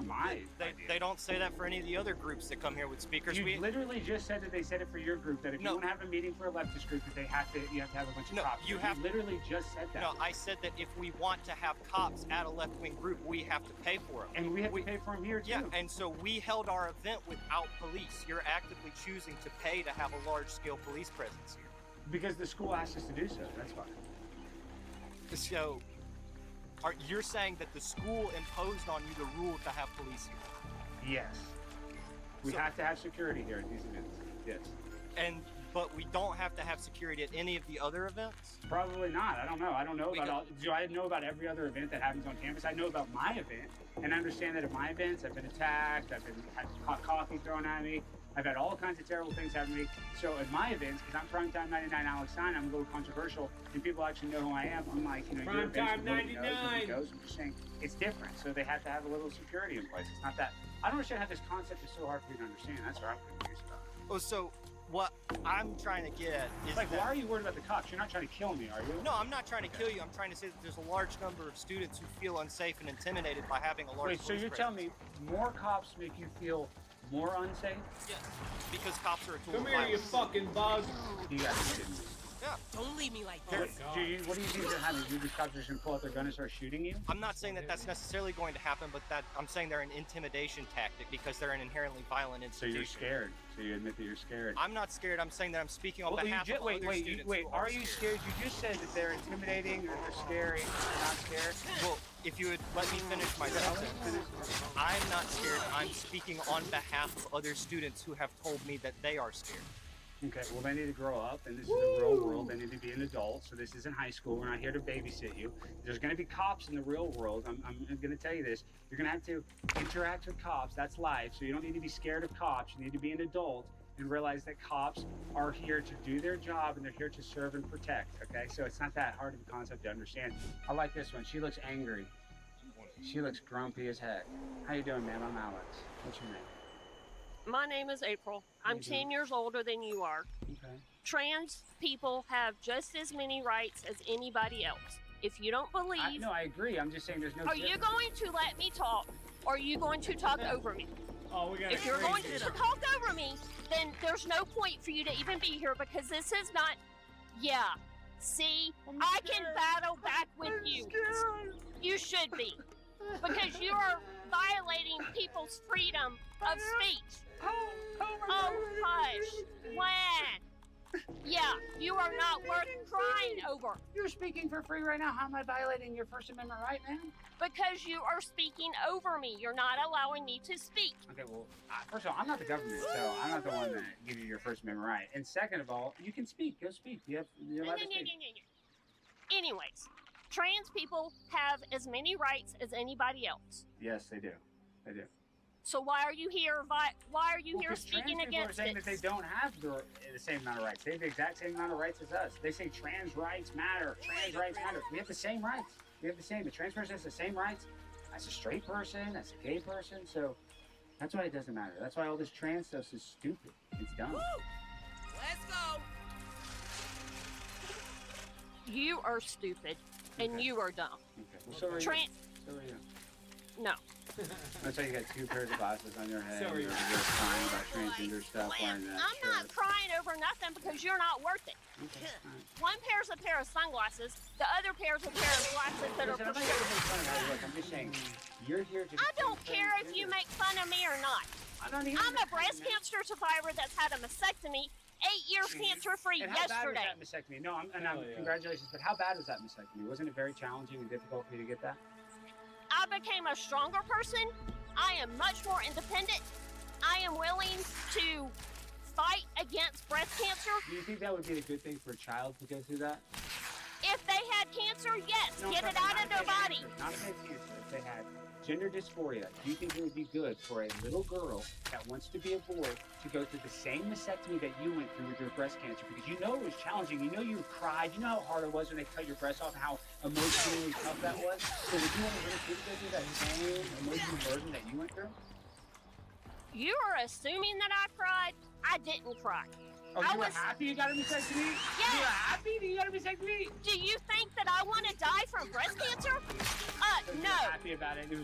my idea. They don't say that for any of the other groups that come here with speakers. You literally just said that they said it for your group, that if you want to have a meeting for a leftist group, that you have to have a bunch of cops. You literally just said that. No, I said that if we want to have cops at a left-wing group, we have to pay for them. And we have to pay for them here, too. Yeah, and so we held our event without police. You're actively choosing to pay to have a large-scale police presence here. Because the school asked us to do so, that's why. So, you're saying that the school imposed on you the rule to have police here? Yes. We have to have security here at these events. Yes. And but we don't have to have security at any of the other events? Probably not. I don't know. I don't know about all. Do I know about every other event that happens on campus? I know about my event, and I understand that at my events, I've been attacked. I've had hot coffee thrown at me. I've had all kinds of terrible things happen to me. So at my events, because I'm Primetime 99 Alex Stein, I'm a little controversial, and people actually know who I am. I'm like, you know, your events, Primetime 99. I'm just saying it's different. So they have to have a little security in place. It's not that. I don't understand how this concept is so hard for you to understand. That's what I'm confused about. Oh, so what I'm trying to get at is like, why are you worried about the cops? You're not trying to kill me, are you? No, I'm not trying to kill you. I'm trying to say that there's a large number of students who feel unsafe and intimidated by having a large. Wait, so you're telling me more cops make you feel more unsafe? Yes, because cops are a tool. Come here, you fucking bug. You guys are kidding me. Yeah. Don't leave me like What this. do you think is happening? Do these cops are just gonna pull out their gun and start shooting you? I'm not saying that that's necessarily going to happen, but that I'm saying they're an intimidation tactic because they're an inherently violent So institution. you're scared. So you admit that you're scared. I'm not scared. I'm saying that I'm speaking on behalf of other students. Wait. who Are you scared? You just said that they're intimidating or they're scary. You're not scared. Well, if you would let me finish my sentence, I'm not scared. I'm speaking on behalf of other students who have told me that they are scared. Okay, well, they need to grow up, and this is the real world. They need to be an adult, so this isn't high school. We're not here to babysit you. There's going to be cops in the real world. I'm going to tell you this. You're going to have to interact with cops. That's life, so you don't need to be scared of cops. You need to be an adult and realize that cops are here to do their job, and they're here to serve and protect, okay? So it's not that hard of a concept to understand. I like this one. She looks angry. She looks grumpy as heck. How you doing, ma'am? I'm Alex. What's your name? My name is April. I'm 10 years older than you are. Okay. Trans people have just as many rights as anybody else. If you don't believe... No, I agree. I'm just saying there's no Are you going to let me talk, or are you going to talk over me? Oh, we got If you're going to talk over me, then there's no point for you to even be here because this is not... Yeah. See? I can battle back with you. You should be. Because you are violating people's freedom of speech. Oh, hush. When? Yeah, you are not worth crying over. You're speaking for free right now. How am I violating your First Amendment right, man? Because you are speaking over me. You're not allowing me to speak. Okay, well, first of all, I'm not the government, so I'm not the one that gives you your First Amendment right. And second of all, you can speak. Go speak. You're allowed to speak. Anyways, trans people have as many rights as anybody else. Yes, they do. They do. So why are you here? Why are you here speaking trans people against are saying it? that they don't have the same amount of rights. They have the exact same amount of rights as us. They say trans rights matter. Trans rights matter. We have the same rights. We have the same. The trans person has the same rights as a straight person, as a gay person. So that's why it doesn't matter. That's why all this trans stuff is stupid. It's dumb. Woo! Let's go. You are stupid, and you are dumb. Okay. Well, so are you. So are you. No. That's why you got two pairs of glasses on your head. Sorry. You're crying about transgender stuff. I'm not crying over nothing because you're not worth it. Okay. One pair's a pair of sunglasses, the other pair's a pair of glasses that are Listen, I'm not here to make fun of you. Look, I'm just saying, you're here to... I don't care if you make fun of me or not. I'm a breast cancer survivor that's had a mastectomy, 8 years cancer-free And how bad was yesterday. that mastectomy? No, congratulations, but how bad was that mastectomy? Wasn't it very challenging and difficult for you to get that? I became a stronger person. I am much more independent. I am willing to fight against breast cancer. Do you think that would be a good thing for a child to go through that? If they had cancer, yes, No, get it not out if of their they had body. cancer, not if they had cancer. If they had gender dysphoria, do you think it would be good for a little girl that wants to be a boy to go through the same mastectomy that you went through with your breast cancer? Because you know it was challenging. You know you cried. You know how hard it was when they cut your breast off and how emotionally tough that was. So would you want a little kid to go through that same emotional burden that you went through? You are assuming that I cried. I didn't cry. Oh, you were happy you got a mastectomy? Yes. You were happy that you got a mastectomy? Do you think that I want to die from breast cancer? So No. you're happy about it. It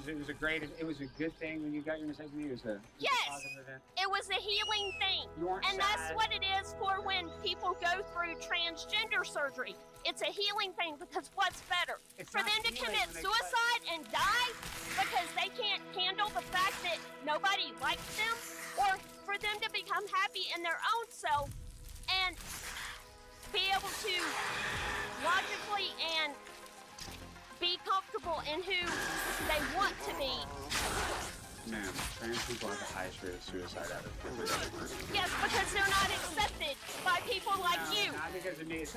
was a good thing when you got your mastectomy. It was a positive event. It was a healing thing. You weren't and that's sad. what it is for when people go through transgender surgery. It's a healing thing because what's better? It's for not them to healing commit when they suicide and die because they can't handle the fact that nobody likes them, or for them to become happy in their own self and be able to logically and be comfortable in who they want to be. Ma'am, trans people have the highest rate of suicide out of every other group. Yes, because they're not accepted by people like you. Not because of me. It's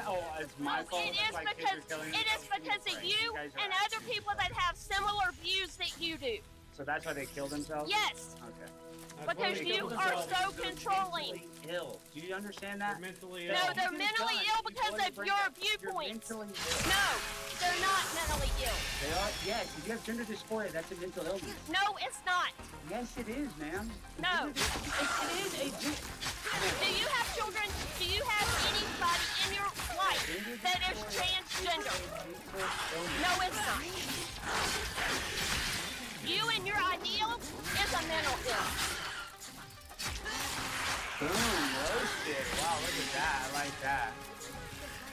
my fault. It is because of you and other people that have similar views that you do. So that's why they kill themselves? Yes. Okay. Because you are so controlling. Ill. Do you understand that? They're mentally No, they're mentally ill because of your viewpoints. No, they're not mentally ill. They are. Yes. If you have gender dysphoria, that's a mental illness. No, it's not. Yes, it is, ma'am. No. It is a. Do you have children? Do you have anybody in your life that is transgender? No, it's not. You and your ideal is a mental illness. Boom, roasted. Wow, look at that. I like that.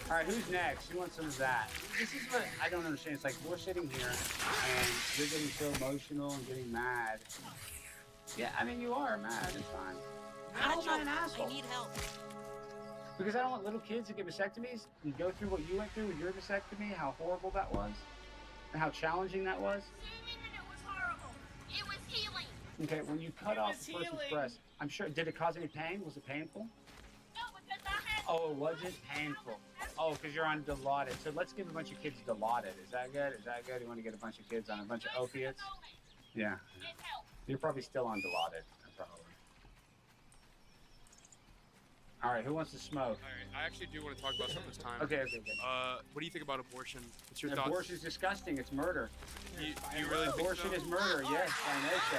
All right, who's next? Who wants some of that? This is what I don't understand. It's like we're sitting here and you're getting so emotional and getting mad. Yeah, I mean, you are mad. It's fine. How am I an asshole? I need help. Because I don't want little kids to get vasectomies and go through what you went through with your vasectomy, how horrible that was, and how challenging that was. It was horrible. It was healing. Okay, when you cut off the person's breast, I'm sure, did it cause any pain? Was it painful? No, because I had... Oh, it wasn't painful. Oh, because you're on Dilaudid. So let's give a bunch of kids Dilaudid. Is that good? Is that good? You want to get a bunch of kids on a bunch of opiates? Yeah. You're probably still on Dilaudid, probably. All right, who wants to smoke? All right, I actually do want to talk about something this time. Okay. What do you think about abortion? What's your thoughts? Abortion is disgusting. It's murder. You really think abortion so? is murder. Yes, I know so.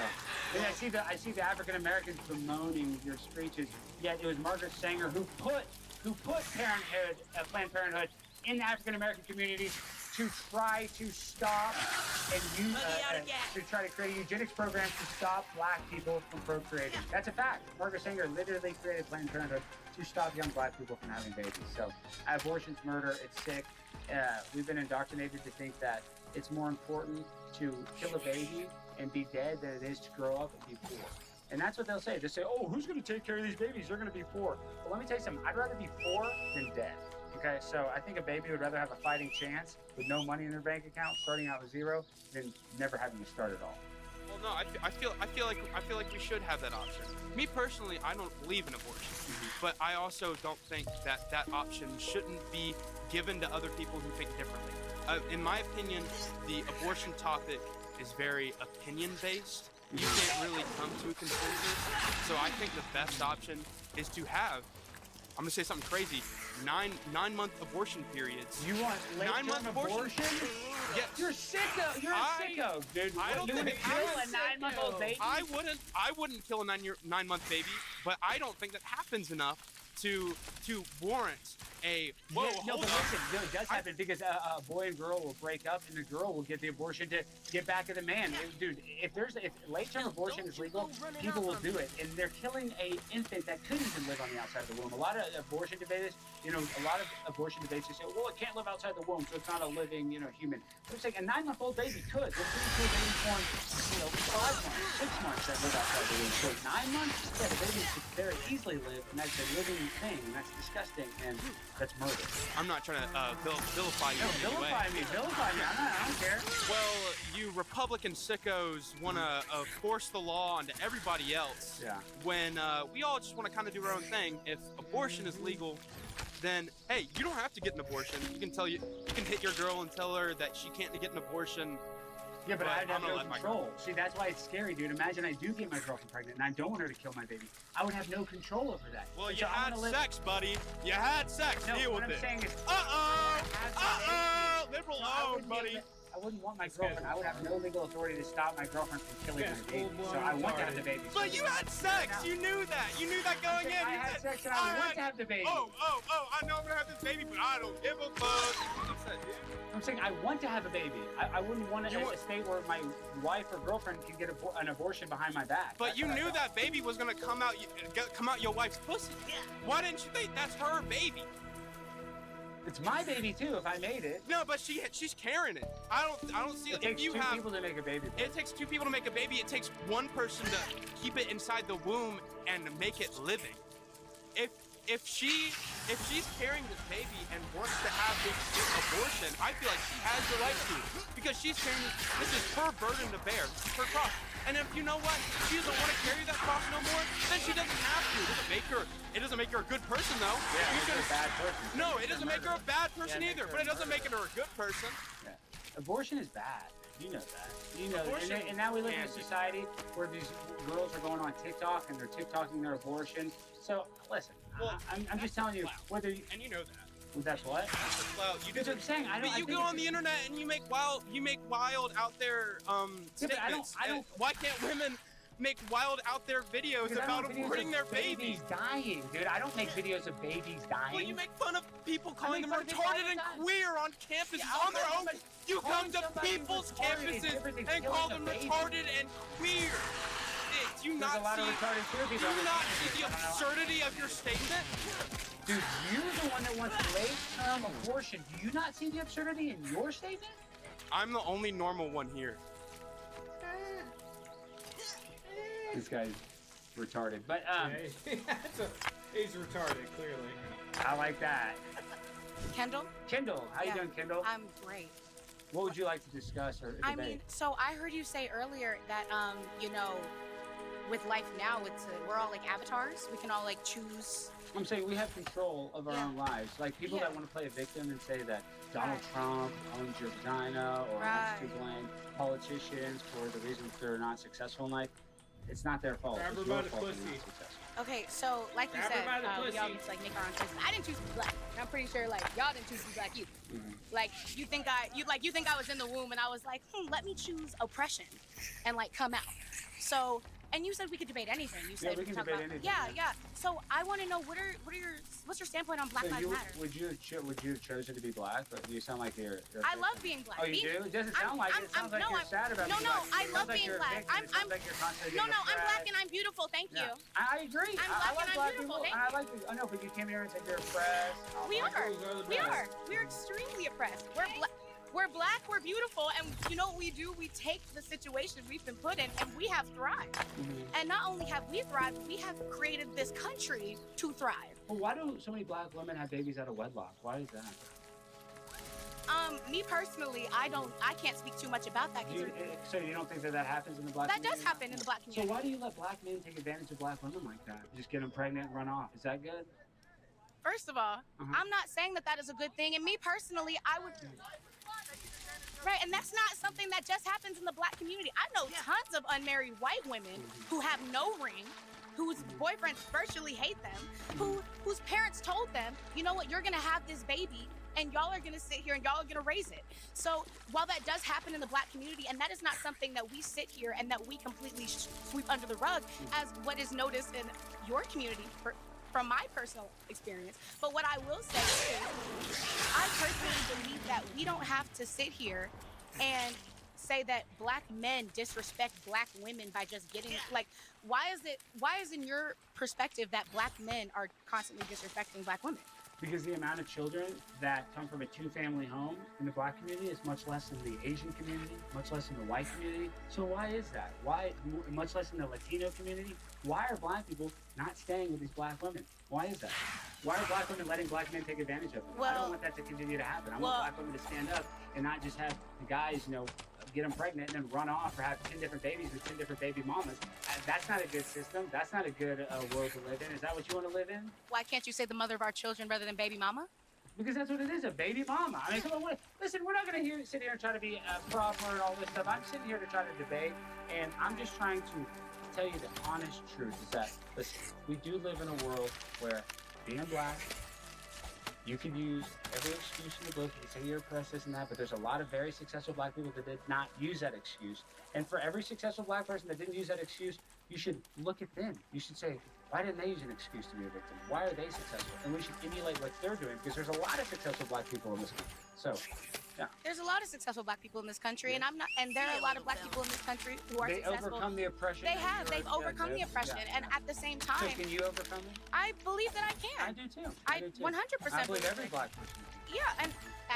And I see the African Americans bemoaning your screeches. Yet it was Margaret Sanger who put Parenthood, Planned Parenthood, in the African American communities to try to stop and use to try to create a eugenics program to stop black people from procreating. That's a fact. Margaret Sanger literally created Planned Parenthood to stop young black people from having babies. So abortion's murder. It's sick. We've been indoctrinated to think that it's more important to kill a baby and be dead than it is to grow up and be poor. And that's what they'll say. They'll say, oh, who's going to take care of these babies? They're going to be poor. Well, let me tell you something. I'd rather be poor than dead. Okay, so I think a baby would rather have a fighting chance with no money in their bank account, starting out with zero, than never having to start at all. Well, no, I feel like we should have that option. Me personally, I don't believe in abortion, but I also don't think that option shouldn't be given to other people who think differently. In my opinion, the abortion topic is very opinion-based. You can't really come to a consensus. So I think the best option is to have, I'm gonna say something crazy, 9-month abortion periods. You want late-term abortion? Yes. You're sicko. You're a sicko, dude. I don't think kill a 9-month-old baby. I wouldn't kill a 9-month baby, but I don't think that happens enough to warrant a. Whoa, no, but listen, it does happen because a boy and girl will break up, and the girl will get the abortion to get back at the man. Dude, if late-term abortion is legal, people will do it, and they're killing a infant that couldn't even live on the outside of the womb. A lot of abortion debates, a lot of abortion debates say, well, it can't live outside the womb, so it's not a living, human. But it's like a 9-month-old baby could. There's pretty cool babies born, 5 months, 6 months that live outside the womb. So 9 months, yeah, the baby could very easily live, and that's a living thing, and that's disgusting, and that's murder. I'm not trying to vilify you in any way. Vilify me. I don't care. Well, you Republican sickos want to force the law onto everybody else. Yeah. When we all just want to kind of do our own thing. If abortion is legal, then hey, you don't have to get an abortion. You can hit your girl and tell her that she can't get an abortion. Yeah, but I'd have no control. See, that's why it's scary, dude. Imagine I do get my girlfriend pregnant and I don't want her to kill my baby. I would have no control over that. Well, you had sex, buddy. You had sex. No, Deal what with I'm it. saying is, Liberal own, buddy. I wouldn't want my girlfriend. I would have no legal authority to stop my girlfriend from killing my baby. So I want to have the baby. But you had sex. You knew that. You knew that going in. I had sex and I want to have the baby. Oh, I know I'm going to have this baby, but I don't give a fuck. I'm saying I want to have a baby. I wouldn't want to a state where my wife or girlfriend can get an abortion behind my back. But you knew that baby was going to come out your wife's pussy. Why didn't you think that's her baby? It's my baby too if I made it. No, but she's carrying it. I don't see it. Takes two people to make a baby. It takes 2 people to make a baby. It takes one person to keep it inside the womb and make it living. If she's carrying this baby and wants to have this abortion, I feel like she has the right to, because she's carrying this is her burden to bear. This is her cross. And if you know what, she doesn't want to carry that cross no more, then she doesn't have to. It doesn't make her a good person though. Yeah, it makes her a bad person. No, it doesn't make her a bad person either, but it doesn't make her a good person. Yeah. Abortion is bad. You know that. You know, Abortion and now we live in a can be society where these girls are going on TikTok and they're TikToking their abortion. So listen, I'm just telling you whether you, and you know that. That's what? Well, you That's what I'm saying. But you go on the internet and you make wild out there statements. Why can't women make wild out there videos about aborting their babies dying, dude? I don't make videos of babies dying. Well, you make fun of people calling them retarded and queer on campuses on their own. You come to people's campuses and call them retarded and queer. Do you not see the absurdity of your statement? Dude, you're the one that wants late-term abortion. Do you not see the absurdity in your statement? I'm the only normal one here. This guy's retarded, but he's retarded, clearly. I like that. Kendall? Kendall, how you doing, Kendall? I'm great. What would you like to discuss or debate? I mean, so I heard you say earlier that, you know, with life now, we're all like avatars. We can all like choose. I'm saying we have control of our own lives. Like people that want to play a victim and say that Donald Trump owns your vagina or wants to blame politicians for the reasons they're not successful in life. It's not their fault. Grab her It's by your the fault they're pussy. not successful. Okay, so like you Grab her said, by the we all pussy. need to like make our own choices. I didn't choose to be black. And I'm pretty sure like y'all didn't choose to be black either. Like you think I was in the womb and I was like, let me choose oppression and like come out. So. And you said we could debate anything. You said we can talk debate about anything. Yeah. So I want to know what's your standpoint on Black Lives Matter? Would you have chosen to be black? Or do you sound like you're I love being black. Oh, you do? It doesn't sound like it. It sounds like you're sad about being black. I love being black. I'm black and I'm beautiful. Thank you. I agree. I'm black and I'm beautiful. Thank you. I like it. I know, but you came here and said you're oppressed. We are. We're extremely oppressed. We're black, we're beautiful, and you know what we do? We take the situation we've been put in and we have thrived. And not only have we thrived, we have created this country to thrive. Well, why do so many black women have babies out of wedlock? Why is that? Me personally, I can't speak too much about that. So you don't think that happens in the black community? That does happen in the black community. So why do you let black men take advantage of black women like that? Just get them pregnant and run off. Is that good? First of all, I'm not saying that is a good thing. And me personally, I would... Right, and that's not something that just happens in the black community. I know tons of unmarried white women who have no ring, whose boyfriends virtually hate them, whose parents told them, you know what, you're gonna have this baby and y'all are gonna sit here and y'all are gonna raise it. So while that does happen in the black community, and that is not something that we sit here and that we completely sweep under the rug as what is noticed in your community from my personal experience. But what I will say is, I personally believe that we don't have to sit here and say that black men disrespect black women by just getting, like, why is in your perspective that black men are constantly disrespecting black women? Because the amount of children that come from a two-family home in the black community is much less than the Asian community, much less than the white community. So why is that? Why, much less than the Latino community? Why are black people not staying with these black women? Why is that? Why are black women letting black men take advantage of them? I don't want that to continue to happen. I want black women to stand up and not just have the guys, get them pregnant and then run off or have 10 different babies with 10 different baby mamas. That's not a good system. That's not a good world to live in. Is that what you want to live in? Why can't you say the mother of our children rather than baby mama? Because that's what it is, a baby mama. I mean, listen, we're not going to sit here and try to be proper and all this stuff. I'm sitting here to try to debate, and I'm just trying to tell you the honest truth is that, listen, we do live in a world where being black, you can use every excuse in the book. You can say you're oppressed, this and that, but there's a lot of very successful black people that did not use that excuse. And for every successful black person that didn't use that excuse, you should look at them. You should say, why didn't they use an excuse to be a victim? Why are they successful? And we should emulate what they're doing, because there's a lot of successful black people in this country. So, yeah. There's a lot of successful black people in this country, and there are a lot of black people in this country who are successful. They overcome the oppression. They have. They've overcome the oppression, and at the same time. So can you overcome it? I believe that I can. I do too. I 100% I believe every black person. Yeah, and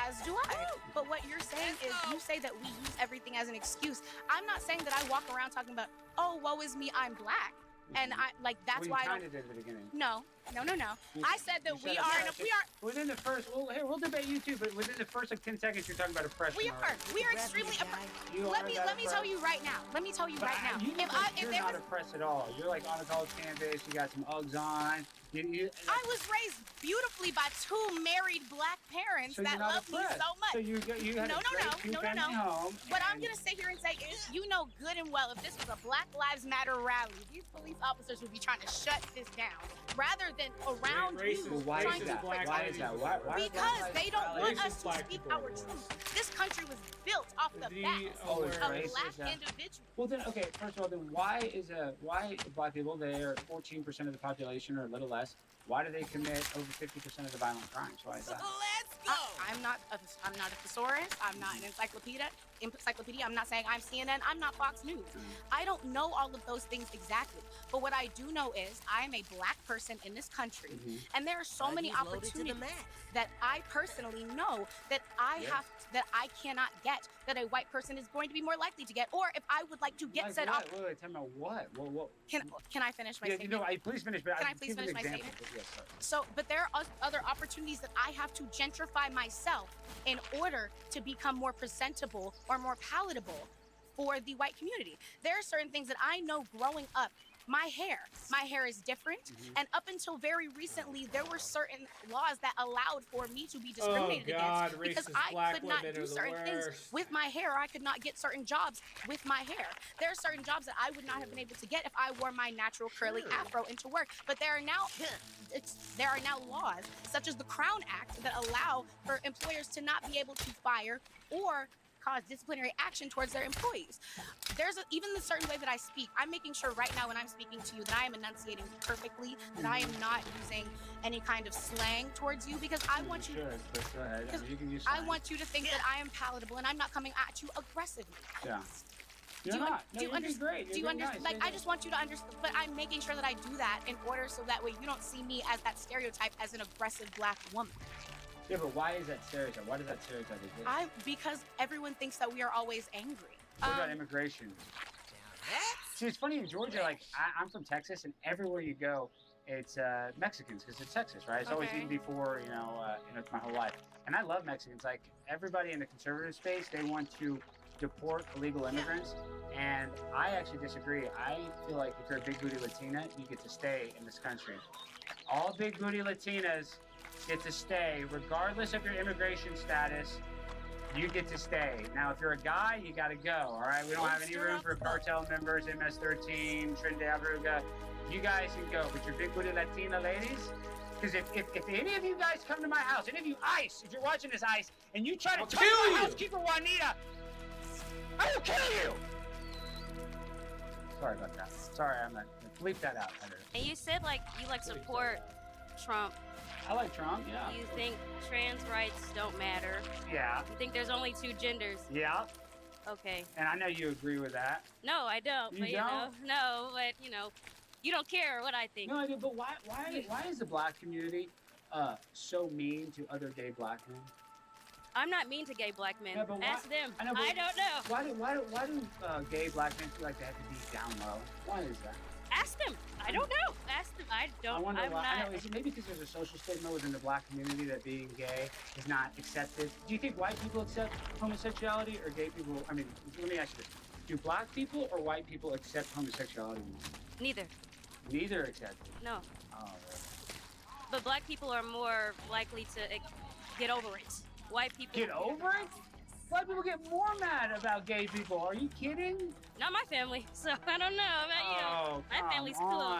as do I. But what you're saying is you say that we use everything as an excuse. I'm not saying that I walk around talking about, oh, woe is me, I'm black. And that's why I don't. Did at the beginning. No. I said that we are, and if we are within the first. Well, here we'll debate you too, but within the first 10 seconds, you're talking about oppression. We are extremely. Let me tell you right now. You're not oppressed at all. You're like on a college campus. You got some Uggs on. I was raised beautifully by two married black parents that love me so much. So you had no. Home, what I'm gonna sit here and say is, you know good and well, if this was a Black Lives Matter rally, these police officers would be trying to shut this down rather than around you. Why is that? Because they don't want us to speak our truth. This country was built off the backs of black individuals. Well then, okay. First of all, then why black people? They are 14% of the population, or a little less. Why do they commit over 50% of the violent crimes? Why is that? Let's go. I'm not a thesaurus. I'm not an encyclopedia. I'm not saying I'm CNN. I'm not Fox News. I don't know all of those things exactly. But what I do know is I'm a black person in this country, and there are so many opportunities that I personally know that that I cannot get, that a white person is going to be more likely to get, or if I would like to get set up. Wait, tell me what? Can I finish my statement? Please finish. But can I please finish my statement? Yes, but there are other opportunities that I have to gentrify myself in order to become more presentable or more palatable for the white community. There are certain things that I know growing up. My hair is different, and up until very recently, there were certain laws that allowed for me to be discriminated against because I could not do certain things with my hair. I could not get certain jobs with my hair. There are certain jobs that I would not have been able to get if I wore my natural curly afro into work. But there are now laws such as the Crown Act that allow for employers to not be able to fire or cause disciplinary action towards their employees. There's even the certain way that I speak. I'm making sure right now when I'm speaking to you that I am enunciating perfectly, that I am not using any kind of slang towards you, because I want you I want you to think that I am palatable and I'm not coming at you aggressively. Yeah. Do you understand? Like, I just want you to understand, but I'm making sure that I do that in order so that way you don't see me as that stereotype as an aggressive black woman. Yeah, but why is that stereotype? Why does that stereotype exist? Because everyone thinks that we are always angry. What about immigration? See, it's funny in Georgia, like, I'm from Texas, and everywhere you go, it's Mexicans, because it's Texas, right? It's always been before, it's my whole life. And I love Mexicans. Like, everybody in the conservative space, they want to deport illegal immigrants, and I actually disagree. I feel like if you're a big booty Latina, you get to stay in this country. All big booty Latinas get to stay, regardless of your immigration status. You get to stay. Now, if you're a guy, you got to go. All right, we don't have any room for cartel members, MS-13, Trinidad Aruga. You guys can go, but your big booty Latina ladies. Because if any of you guys come to my house, any of you ICE, if you're watching this ICE, and you try to touch my housekeeper Juanita, I will kill you. Sorry about that. Sorry, I'm not. Bleep that out. And you said you support Trump. I like Trump, yeah. You think trans rights don't matter? Yeah. You think there's only two genders? Yeah. Okay. And I know you agree with that. No, I don't. You but, don't? No, but you don't care what I think. No, I do. But why is the black community so mean to other gay black men? I'm not mean to gay black men. Yeah, but ask them. I don't know. Why do gay black men feel like they have to be down low? Why is that? Ask them. I don't know. Ask them. I don't. I wonder I'm why. not. I know, is it maybe because there's a social stigma within the black community that being gay is not accepted? Do you think white people accept homosexuality or gay people? I mean, let me ask you this: do black people or white people accept homosexuality more? Neither. Neither accept it. No. Oh. Right. But black people are more likely to get over it. White people get over it. White people get more mad about gay people. Are you kidding? Not my family, so I don't know about you. My family's cool.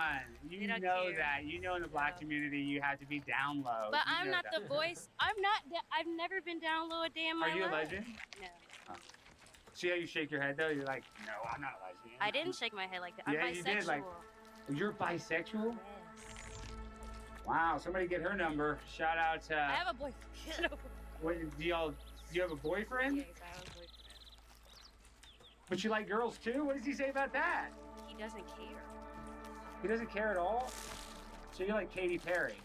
You know that. You know in the black community you have to be down low. But I'm not the voice. I've never been down low a day in my life. Are you a lesbian? No. Oh. See how you shake your head though? You're like, no, I'm not a lesbian. I didn't shake my head like that. I'm bisexual. You did. Like, you're bisexual? Yes. Wow. Somebody get her number. Shout out to. I have a boyfriend. What, do you have a boyfriend? Yes, I have a boyfriend. But you like girls too? What does he say about that? He doesn't care. He doesn't care at all? So you're like Katy Perry.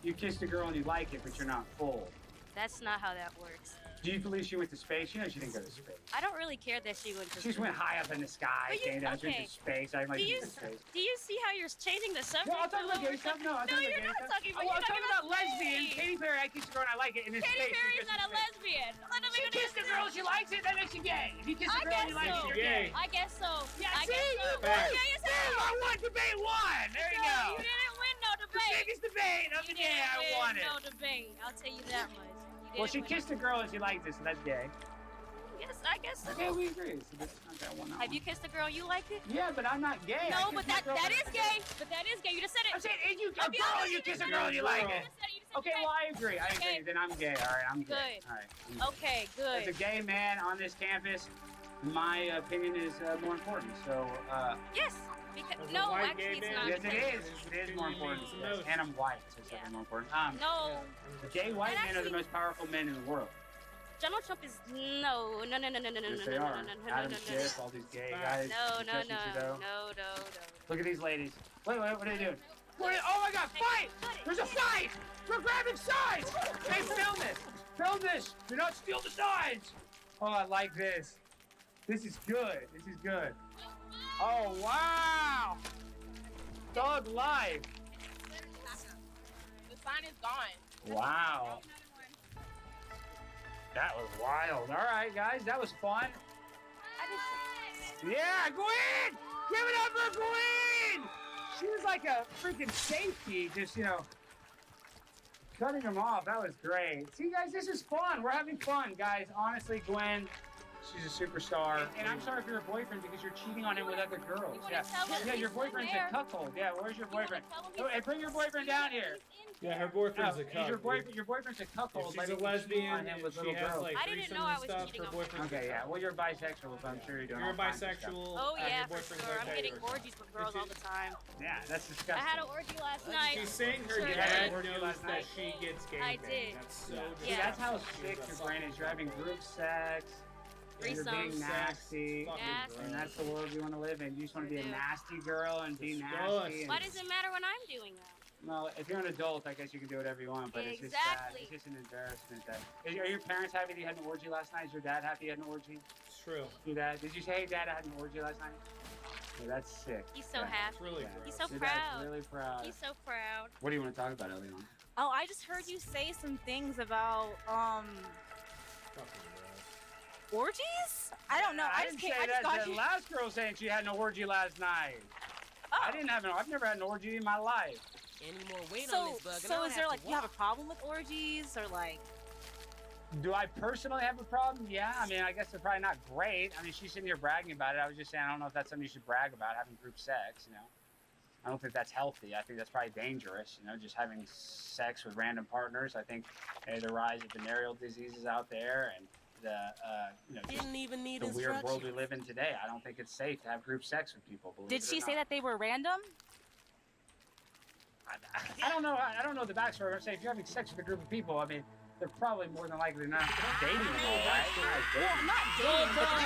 You kissed a girl and you like it, but you're not full. That's not how that works. Do you believe she went to space? You know she didn't go to space. I don't really care that she went to She just went high up in the sky, But you- came down okay. into space. I'm like, do you, into space. do you see how you're changing the subject? No, I'll talk about gay stuff. No, I'll talk about you're gay not stuff. talking about. Oh, You're I'm talking about lesbians. gay. Katy Perry, I kiss a girl and I like it. In this Katy space, Perry's not a lesbian. Let him She kissed a girl, she likes it, that makes you gay. If you kiss a I girl and you guess like so. it, you're gay. I guess so. Yeah, I see, guess so. you You're win. gay as Boom, hell. I won debate one. There you No, go. you didn't win no The debate. biggest debate of the day, I won it. No debate. I'll tell you that much. You Well, she didn't win. kissed a girl and she liked it, so that's gay. Yes, I guess so. Okay, we agree. So that's not that one. Have you kissed a girl you liked it? Yeah, but I'm not gay. No, I but kissed my girl. that is gay. But that is gay. You just said it. I'm saying, if you a girl, you kiss a girl and you like it. Okay, well, I agree. I agree. Then I'm gay. All right, I'm gay. Good. All right. Okay, good. As a gay man on this campus, my opinion is more important. So, Yes. Because, As a no, white actually, gay it's man? not. Yes, it is more important. Yes. And I'm white, so it's definitely more important. No. Gay white And men are the most powerful men in the world. Donald Trump is no. Yes, they are. Adam Schiff, all these gay guys. No. Justin Trudeau. Look at these ladies. Wait, what are they doing? Oh my God, fight! There's a fight! We're grabbing signs! Hey, film this! Film this! Do not steal the signs! Oh, I like this. This is good. This is good. Oh, wow! Thug life. The sign is gone. Wow. That was wild. All right, guys, that was fun. Yeah, Gwen! Give it up for Gwen! She was like a freaking safety, just, cutting them off. That was great. See, guys, this is fun. We're having fun, guys. Honestly, Gwen, she's a superstar. And I'm sorry for your boyfriend because you're cheating on him with other girls. Yeah, your boyfriend's a cuckold. Yeah, where's your boyfriend? Oh, hey, bring your boyfriend down here. Yeah, her boyfriend's a He's cuck. your boyfriend's a cuckold. If she's like, a lesbian on him and with she little has girls. like I didn't know threesomes I and was stuff, cheating her on boyfriend's Okay, yeah. Well, you're bisexual, so I'm sure you're doing You're all kinds of stuff. bisexual. Oh and yeah, your for boyfriend's sure. I'm okay getting or orgies with girls all the time. Yeah, that's I disgusting. had an orgy last night. She's saying her Sure dad did. knows that she gets gay. I banged. did. That's so See, Yeah. that's how sick your brain is. You're having group sex. You're being Threesomes. nasty. Nasty. And that's the world you want to live in. You just want to be a do. nasty girl and be nasty. Why does it matter when I'm doing that? Well, if you're an adult, I guess you can do whatever you want, but it's just Exactly. it's just an embarrassment. Are your parents happy that you had an orgy last night? Is your dad happy you had an orgy? It's true. Your dad? Did you say, hey, Dad, I had an orgy last night? Yeah, that's sick. He's so happy. really He's so Your proud. dad's really proud. He's so proud. What do you want to talk about, Elion? Oh, I just heard you say some things about orgies? I don't know. I just didn't can't. say I just that. got The you. last girl saying she had an orgy last night. Oh. I've never had an orgy in my life. Any more weight on this bug? So is there like you have a problem with orgies or like? Do I personally have a problem? Yeah, I mean, I guess they're probably not great. I mean, she's sitting here bragging about it. I was just saying, I don't know if that's something you should brag about, having group sex, I don't think that's healthy. I think that's probably dangerous, just having sex with random partners. I think the rise of venereal diseases out there and the, Didn't even need the weird world we instructions. live in today. I don't think it's safe to have group sex with people. Did she say that they were random? I don't know. I don't know the backstory. I'm saying if you're having sex with a group of people, I mean, they're probably more than likely not dating them all, right? Well, not dating, but I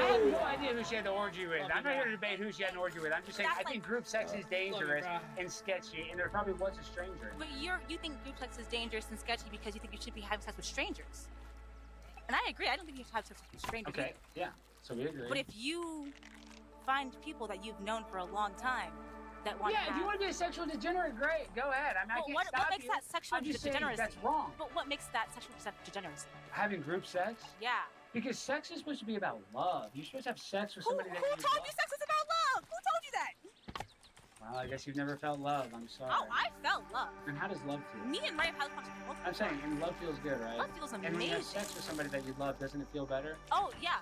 have no idea who she had the orgy with. I'm not here to debate who she had an orgy with. I'm just saying I think group sex is dangerous and sketchy, and there probably was a stranger. But you think group sex is dangerous and sketchy because you think you should be having sex with strangers. And I agree. I don't think you should have sex with strangers. Okay, yeah. So we agree. But if you find people that you've known for a long time that want to if you want to be a sexual degenerate, great. Go ahead. I mean, I can't what stop makes you. that sexual I'm just saying degeneracy? that's wrong. But what makes that sexual degeneracy? Having group sex? Yeah. Because sex is supposed to be about love. You're supposed to have sex with somebody that Who you told love. you sex is about love? Who told you that? Well, I guess you've never felt love. I'm sorry. Oh, I felt love. And how does love feel? Me and Ray have had multiple I'm saying, and love feels good, right? Love feels And when you have amazing. sex with somebody that you love, doesn't it feel better? Oh, yeah.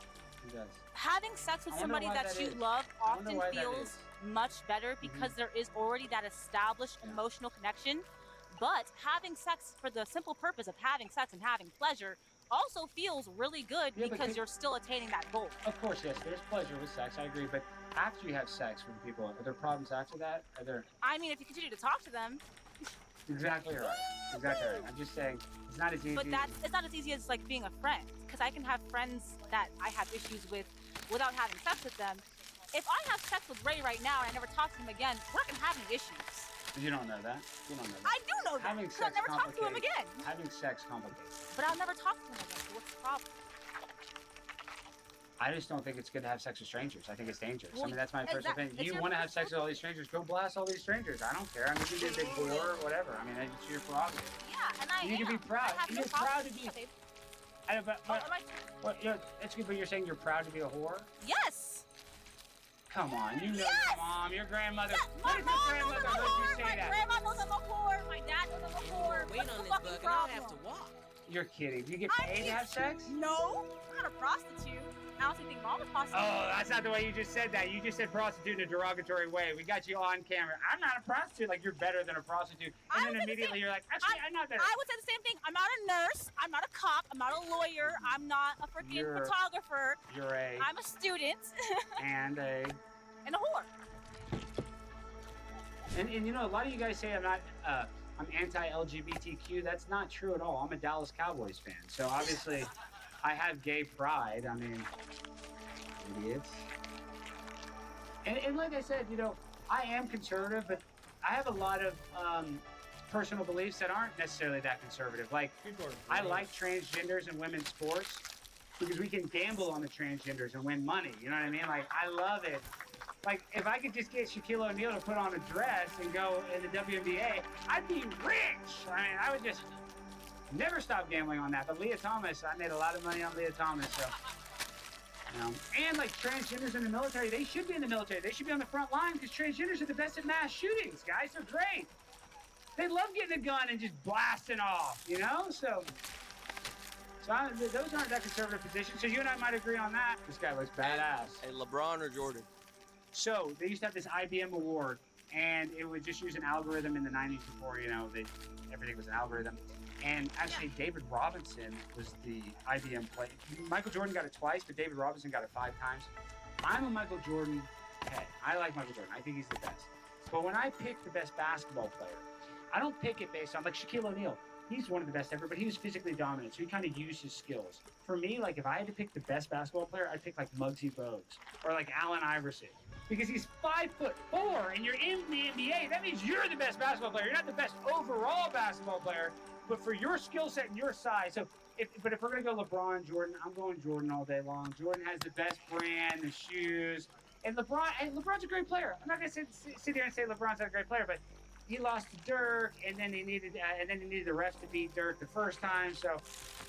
It does. Having sex with I wonder somebody why that that you is. love I wonder often why that feels is. much better because there is already that established emotional connection. But having sex for the simple purpose of having sex and having pleasure also feels really good Yeah, but because can- you're still attaining that goal. Of course, yes, there's pleasure with sex, I agree, but after you have sex with people, are there problems after that? Are there... I mean, if you continue to talk to them, Exactly right. Exactly right. I'm just saying, it's not as easy. but it's not as easy as like being a friend. Because I can have friends that I have issues with without having sex with them. If I have sex with Ray right now and I never talk to him again, we're not gonna have any issues. You don't know that. You don't know that. I do know that. Having Because I'll sex never talk to him complicates. again. Having sex complicates. But I'll never talk to him again. So what's the problem? I just don't think it's good to have sex with strangers. I think it's dangerous. Well, I mean, that's my personal opinion. it's You your want to have personal sex with all these strangers, go blast all these strangers. I don't care. I mean, you can be a big whore or whatever. I mean, it's your prerogative. Yeah, and I You can be proud. I have no You're problem proud to with be. that, babe. It's good, but you're saying you're proud to be a whore? Yes. Come on, you know Yes! your mom, your grandmother. Yeah, What my if mom your knows grandmother I'm a heard you whore. say My that? grandma knows I'm a whore. My dad knows I'm a whore. Wait What's on the this fucking book, and I'll problem? have to walk. You're kidding. You get I'm paid to have sex? No, I'm not a prostitute. I don't see anything wrong with prostitute. Oh, that's not the way you just said that. You just said prostitute in a derogatory way. We got you on camera. I'm not a prostitute. Like, you're better than a prostitute. And then immediately you're like, actually, I'm not better. I would say the same thing. I'm not a nurse. I'm not a cop. I'm not a lawyer. I'm not a freaking You're- photographer. You're a... I'm a student and a... and a whore. And you know, a lot of you guys say I'm not... I'm anti-LGBTQ. That's not true at all. I'm a Dallas Cowboys fan. So, obviously, I have gay pride. I mean... Idiots. And like I said, you know, I am conservative, but I have a lot of personal beliefs that aren't necessarily that conservative. Like, I like transgenders and women's sports because we can gamble on the transgenders and win money. You know what I mean? Like, I love it. Like, if I could just get Shaquille O'Neal to put on a dress and go in the WNBA, I'd be rich. I mean, I would just never stop gambling on that. But Leah Thomas, I made a lot of money on Leah Thomas, so... You know, and like transgenders in the military, they should be in the military. They should be on the front line because transgenders are the best at mass shootings, guys. They're great. They love getting a gun and just blasting off, you know? So those aren't that conservative positions. So you and I might agree on that. This guy looks badass. Hey, LeBron or Jordan? So they used to have this IBM award, and it would just use an algorithm in the 90s before, you know, everything was an algorithm. And actually, David Robinson was the IBM player. Michael Jordan got it twice, but David Robinson got it 5 times. I'm a Michael Jordan head. I like Michael Jordan. I think he's the best. But when I pick the best basketball player, I don't pick it based on, like Shaquille O'Neal. He's one of the best ever, but he was physically dominant, so he kind of used his skills. For me, like, if I had to pick the best basketball player, I'd pick, like, Muggsy Bogues or, like, Allen Iverson. Because he's 5'4", and you're in the NBA. That means you're the best basketball player. You're not the best overall basketball player, but for your skill set and your size. So, if we're gonna go LeBron, Jordan, I'm going Jordan all day long. Jordan has the best brand, the shoes, and LeBron's a great player. I'm not gonna sit there and say LeBron's not a great player, but he lost to Dirk, and then he needed the refs to beat Dirk the first time. So,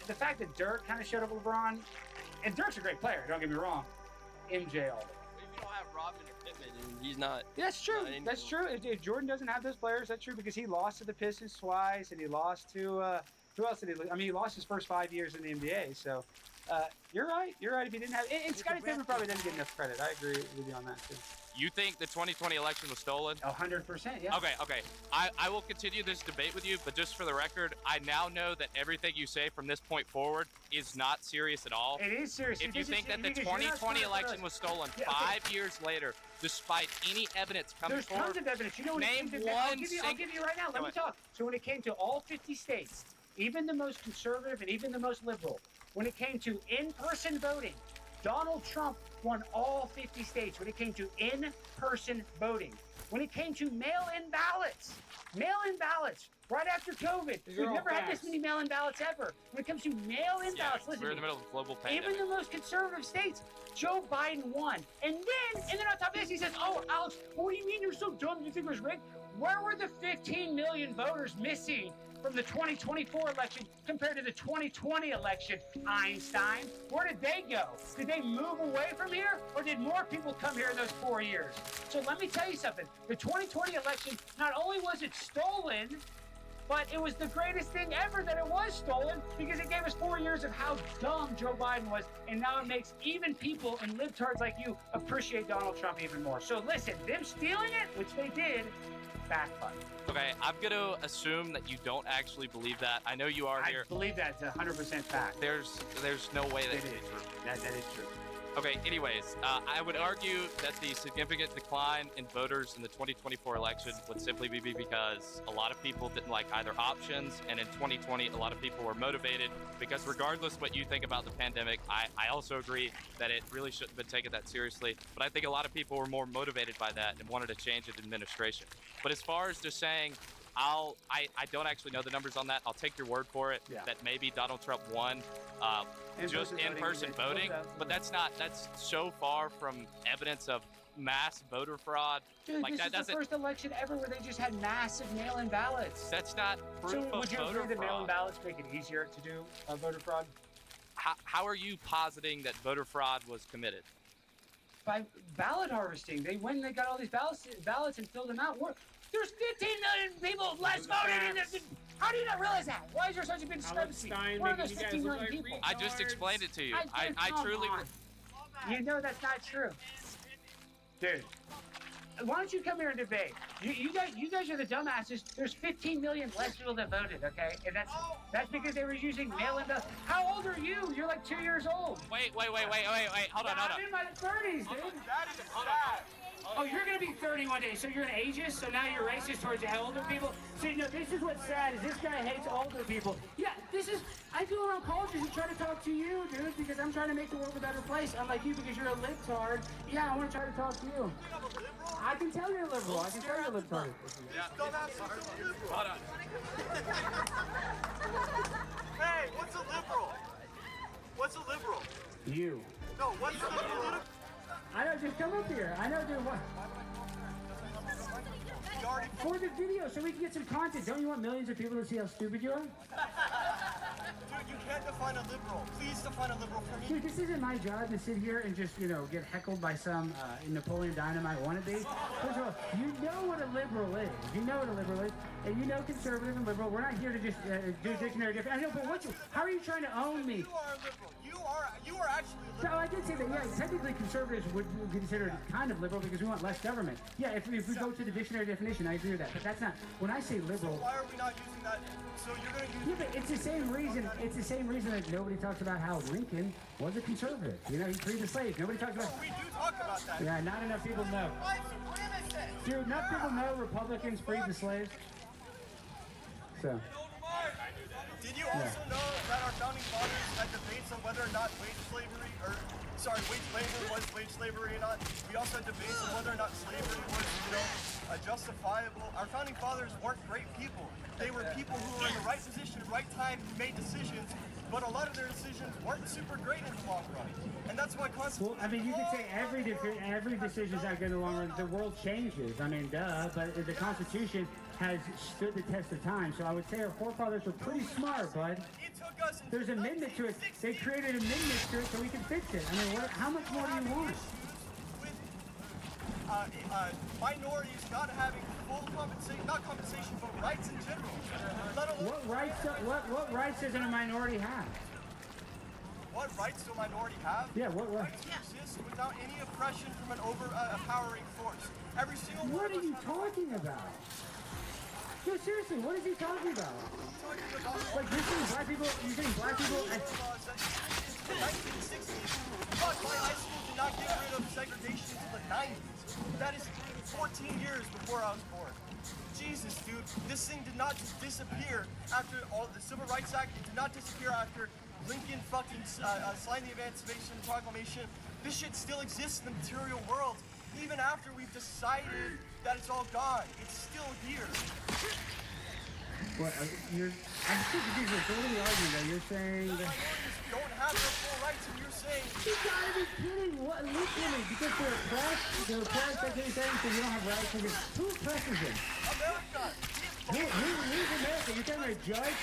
the fact that Dirk kind of showed up with LeBron, and Dirk's a great player. Don't get me wrong. MJ all day. If you don't have Robin or Pittman, and he's not. That's true. That's true. If Jordan doesn't have those players, that's true because he lost to the Pistons twice, and he lost to who else did he lose? I mean, he lost his first 5 years in the NBA. So you're right. You're right. If he didn't have, and Scottie Pippen probably didn't get enough credit. I agree with you on that too. You think the 2020 election was stolen? 100%, yeah. Okay. I will continue this debate with you, but just for the record, I now know that everything you say from this point forward is not serious at all. It is serious. If you think that the 2020 election was stolen 5 years later, despite any evidence coming There's forward, tons of evidence. You know, name I'll give you right now. Let me talk. So when it came to all 50 states, even the most conservative and even the most liberal, when it came to in-person voting, Donald Trump won all 50 states when it came to in-person voting. When it came to mail-in ballots, right after COVID, we've never had this many mail-in ballots ever. When it comes to mail-in ballots, listen, we're in the middle of a global pandemic. even the most conservative states, Joe Biden won. And then on top of this, he says, oh, Alex, what do you mean you're so dumb? You think it was rigged? Where were the 15 million voters missing from the 2024 election compared to the 2020 election, Einstein? Where did they go? Did they move away from here, or did more people come here in those 4 years? So let me tell you something. The 2020 election, not only was it stolen, but it was the greatest thing ever that it was stolen because it gave us 4 years of how dumb Joe Biden was, and now it makes even people and libtards like you appreciate Donald Trump even more. So listen, them stealing it, which they did, backfired. Okay, I'm going to assume that you don't actually believe that. I know you are here. I believe that's 100% fact. There's no way that it is true. That is true. Okay, anyways, I would argue that the significant decline in voters in the 2024 election would simply be because a lot of people didn't like either options, and in 2020, a lot of people were motivated because regardless what you think about the pandemic, I also agree that it really shouldn't have been taken that seriously, but I think a lot of people were more motivated by that and wanted to change the administration. But as far as just saying, I don't actually know the numbers on that. I'll take your word for it that maybe Donald Trump won just in-person voting, but that's so far from evidence of mass voter fraud. Dude, like this that is the doesn't. first election ever where they just had massive mail-in ballots. That's not proof So of would you voter agree that mail-in fraud. ballots make it easier to do voter fraud? How are you positing that voter fraud was committed? By ballot harvesting. They went and they got all these ballots and filled them out. There's 15 million people less voting in this. How do you not realize that? Why is there such a big discrepancy? Where are those 15 million people? I just explained it to you. I truly. You know that's not true. Dude, why don't you come here and debate? You guys are the dumbasses. There's 15 million less people that voted, okay? And that's because they were using mail-in ballots. How old are you? You're like 2 years old. Wait. Hold on. I'm in my 30s, dude. Oh, you're gonna be 31 days, so you're an ageist, so now you're racist towards the older people. So you know, this is what's sad, is this guy hates older people. Yeah, I go around colleges and try to talk to you, dude, because I'm trying to make the world a better place. Unlike you, because you're a libtard. Yeah, I want to try to talk to you. I can tell you're a liberal. I can tell you're a libtard. Hey, what's a liberal? What's a liberal? You. No, what's a liberal? I know, just come up here. I know, dude, what? For the video, so we can get some content. Don't you want millions of people to see how stupid you are? Dude, you can't define a liberal. Please define a liberal for me. Dude, this isn't my job to sit here and just, get heckled by some Napoleon Dynamite wannabe. First of all, you know what a liberal is. You know what a liberal is. And you know conservative and liberal. We're not here to just do dictionary difference. I know, but how are you trying to own me? You are a liberal. You are actually a liberal. No, I did say that, yeah, technically conservatives would be considered kind of liberal because we want less government. Yeah, if we go to the dictionary definition, I agree with that. But that's not, when I say liberal... So why are we not using that? So you're going to use... Yeah, but it's the same reason that nobody talks about how Lincoln was a conservative. You know, he freed the slaves. Nobody talks about... We do talk about that. Yeah, not enough people know. White supremacists. Dude, enough people know Republicans freed the slaves. So... Did you also know that our founding fathers had debates on whether or not wage labor was wage slavery or not? We also had debates on whether or not slavery was, justifiable. Our founding fathers weren't great people. They were people who were in the right position, right time, who made decisions, but a lot of their decisions weren't super great in the long run. And that's why Well, I mean, you could say every decision is not good in the long run. The world changes. I mean, duh. But the Constitution has stood the test of time. So I would say our forefathers were pretty smart, bud. There's an amendment to it. They created amendments to it so we can fix it. I mean, how much more do you want? Minorities not having full compensation, not compensation, but rights in general. What rights does a minority have? What rights do a minority have? Yeah, what rights to exist without any oppression from an overpowering force. Every single one. What are you talking about? No, seriously, what is he talking about? Like, you're saying black people... In the 1960s, my high school did not get rid of segregation until the 90s. That is 14 years before I was born. Jesus, dude, this thing did not just disappear after all the Civil Rights Act. It did not disappear after Lincoln fucking signed the Emancipation Proclamation. This shit still exists in the material world, even after we've decided that it's all gone. It's still here. What, I'm still confused. So what are we arguing about? You're saying that... Minorities don't have their full rights, and you're saying... You gotta be kidding! What? Literally, because they're oppressed, that's what you're saying, so you don't have rights. Who oppresses them? America! Who's America? You're talking about a judge?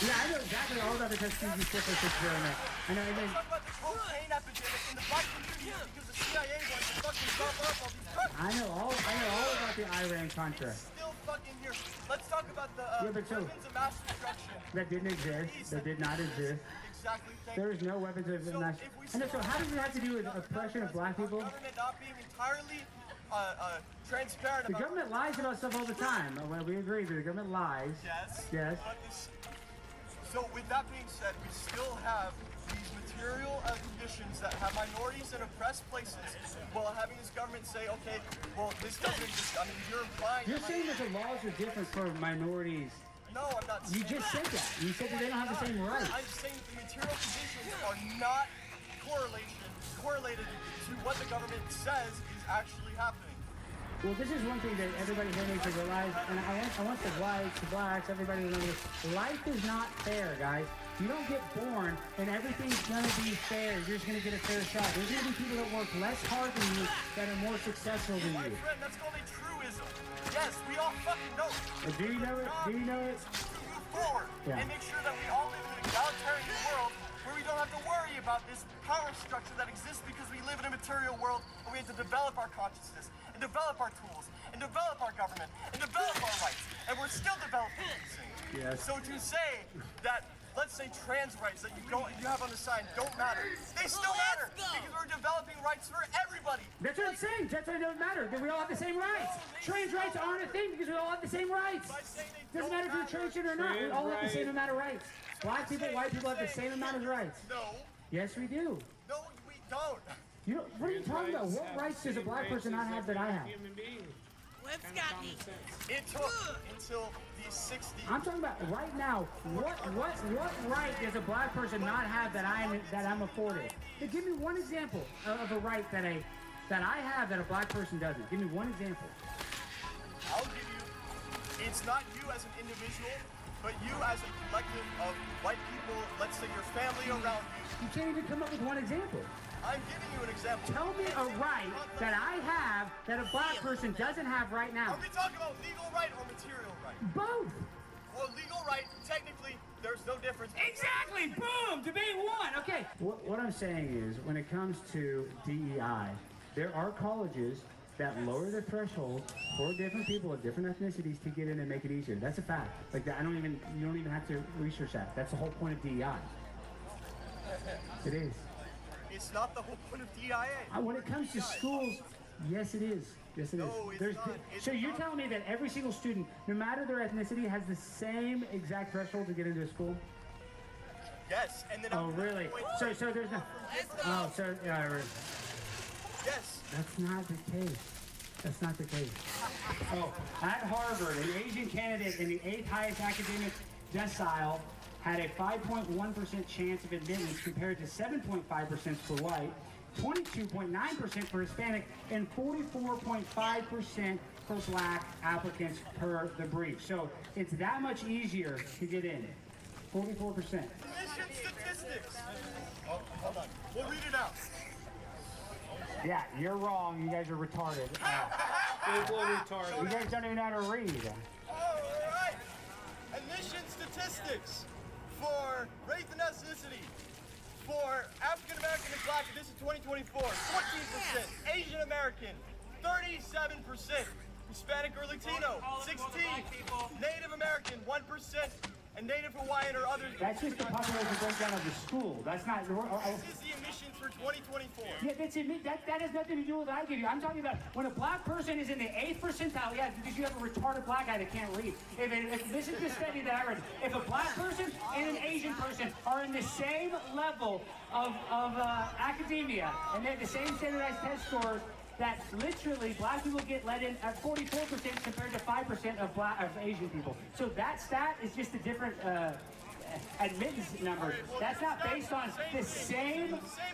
Yeah, I know exactly all about the Tuskegee Clippers experiment. I know, and then... Talk about the cocaine epidemic in the black community because the CIA wants to fucking cover up all these crimes. I know all about the Iran-Contra. Still fucking here. Let's talk about the weapons of mass destruction. That didn't exist. That did not exist. Exactly. There is no weapons of mass. And so how does it have to do with oppression of black people? The government not being entirely transparent. The government lies about stuff all the time. Well, we agree that the government lies. Yes. Yes. So with that being said, we still have these material conditions that have minorities in oppressed places while having this government say, okay, well, this doesn't exist. I mean, you're implying... You're saying that the laws are different for minorities. No, I'm not You saying just said that. You said that they don't have the same rights. I'm saying that the material conditions are not correlated to what the government says is actually happening. Well, this is one thing that everybody here needs to realize, and I want the whites, the blacks, everybody to know this. Life is not fair, guys. You don't get born and everything's gonna be fair. You're just gonna get a fair shot. There's gonna be people that work less hard than you that are more successful than My you. friend, that's called a truism. Yes, we all fucking know it. Do you know it? Do you know it? To move forward Yeah. and make sure that we all live in an egalitarian world where we don't have to worry about this power structure that exists because we live in a material world and we have to develop our consciousness and develop our tools and develop our government and develop our rights. And we're still developing these things. Yes. So to say that, let's say trans rights that you have on the side don't matter, they still matter because we're developing rights for everybody. That's what I'm saying. That's why it doesn't matter. That we all have the same rights. Trans rights aren't a thing because we all have the same rights. Doesn't matter if you're transgender or not. We all have the same amount of rights. Black people, white people have the same amount of rights. No. Yes, we do. No, we don't. You know, what are you talking about? What rights does a black person not have that I have? What's got me? It took until the 60s. I'm talking about right now. What right does a black person not have that I'm afforded? Now, give me one example of a right that I have that a black person doesn't. Give me one example. I'll give you. It's not you as an individual, but you as a collective of white people. Let's say your family around you. You can't even come up with one example. I'm giving you an example. Tell me a right that I have that a black person doesn't have right now. Are we talking about legal right or material right? Both. Well, legal right, technically, there's no difference. Exactly. Boom. Debate one. Okay. What I'm saying is, when it comes to DEI, there are colleges that lower the threshold for different people of different ethnicities to get in and make it easier. That's a fact. Like that, you don't even have to research that. That's the whole point of DEI. It is. It's not the whole point of DEIA. When it comes to schools, yes, it is. Yes, it is. No, it's not. So you're telling me that every single student, no matter their ethnicity, has the same exact threshold to get into a school? Yes, and then. Oh, really? So there's no. Oh, so yeah. Yes. That's not the case. That's not the case. Oh, at Harvard, an Asian candidate in the 8th highest academic decile had a 5.1% chance of admittance compared to 7.5% for white, 22.9% for Hispanic, and 44.5% for black applicants per the brief. So it's that much easier to get in. 44%. Admission statistics. Oh, hold on. We'll read it out. Yeah, you're wrong. You guys are retarded. retarded. You guys don't even know how to read. All right. Admission statistics for race and ethnicity. For African American and black, this is 2024, 14%. Asian American, 37%. Hispanic or Latino, 16%. Native American, 1%. And Native Hawaiian or others. That's just the population breakdown of the school. That's not. This is the admissions for 2024. Yeah, that has nothing to do with what I give you. I'm talking about when a black person is in the 8th percentile, yeah, because you have a retarded black guy that can't read. If this is the study that I read, if a black person and an Asian person are in the same level of academia and they have the same standardized test scores, that literally black people get let in at 44% compared to 5% of Asian people. So that stat is just a different admittance number. That's not based on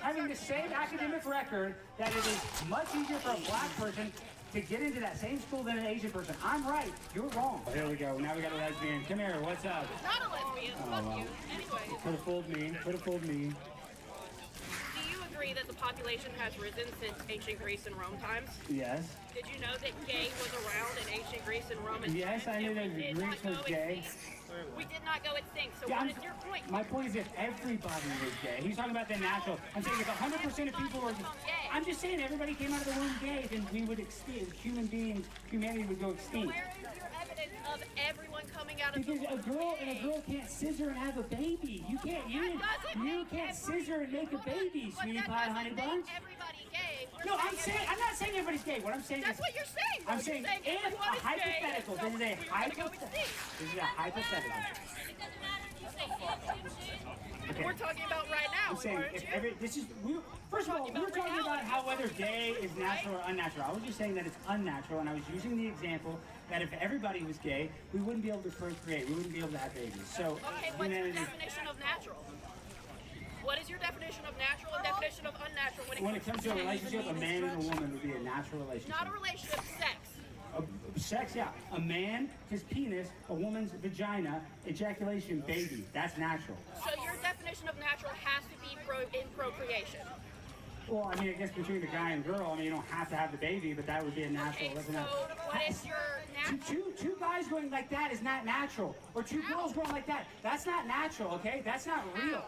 having the same academic record, that it is much easier for a black person to get into that same school than an Asian person. I'm right. You're wrong. There we go. Now we got a lesbian. Come here. What's up? Not a lesbian. Fuck you. Anyway. Could have fooled me. Could have fooled me. That the population has risen since ancient Greece and Rome times? Yes. Did you know that gay was around in ancient Greece and Rome? Yes, I knew that the Greeks was gay. We did not go extinct, so Yeah, what is your point? My point is if everybody was gay. He's talking about the natural. I'm saying if 100% of people were... I'm just saying everybody came out of the womb gay, then we would extinct. Humanity would go extinct. Where is your evidence of everyone coming out of Because the womb a girl can't scissor and have a baby. You can't scissor and make a baby, sweetie pie, honey buns. Everybody gay. No, I'm not saying everybody's gay. What I'm saying That's is... what you're saying. I'm saying if a hypothetical, this is a hypothetical. It doesn't matter if you say if, you should. We're talking about right now. I'm saying, aren't if you? first of all, we were talking about how whether gay is natural or unnatural. I was just saying that it's unnatural, and I was using the example that if everybody was gay, we wouldn't be able to procreate. We wouldn't be able to have babies. So, Okay, what's your definition of natural? What is your definition of natural and definition of unnatural when it comes to a relationship, a man and a woman would be a natural relationship. Not a relationship, sex. Sex, yeah. A man, his penis, a woman's vagina, ejaculation, baby. That's natural. So your definition of natural has to be in procreation. Well, I mean, I guess between a guy and girl, I mean, you don't have to have the baby, but that would be a natural. Okay, that's so what is your natural? Two guys going like that is not natural. Or two girls going like that. That's not natural, okay? That's not real.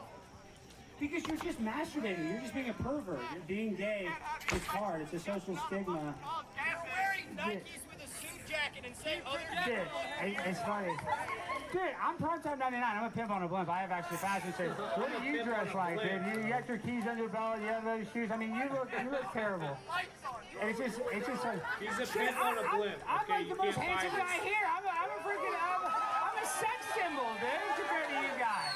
Because you're just masturbating. You're just being a pervert. Being gay is hard. It's a social stigma. You're wearing Nikes with a suit jacket and saying other Dude, it's funny. Dude, I'm Primetime 99. I'm a pimp on a blimp. I have actually fashion sense. What do you dress like, dude? You got your keys under your belt. You have those shoes. I mean, you look terrible. And it's just like... He's a pimp on a blimp. I'm like the most handsome guy here. I'm a sex symbol, dude, compared to you guys.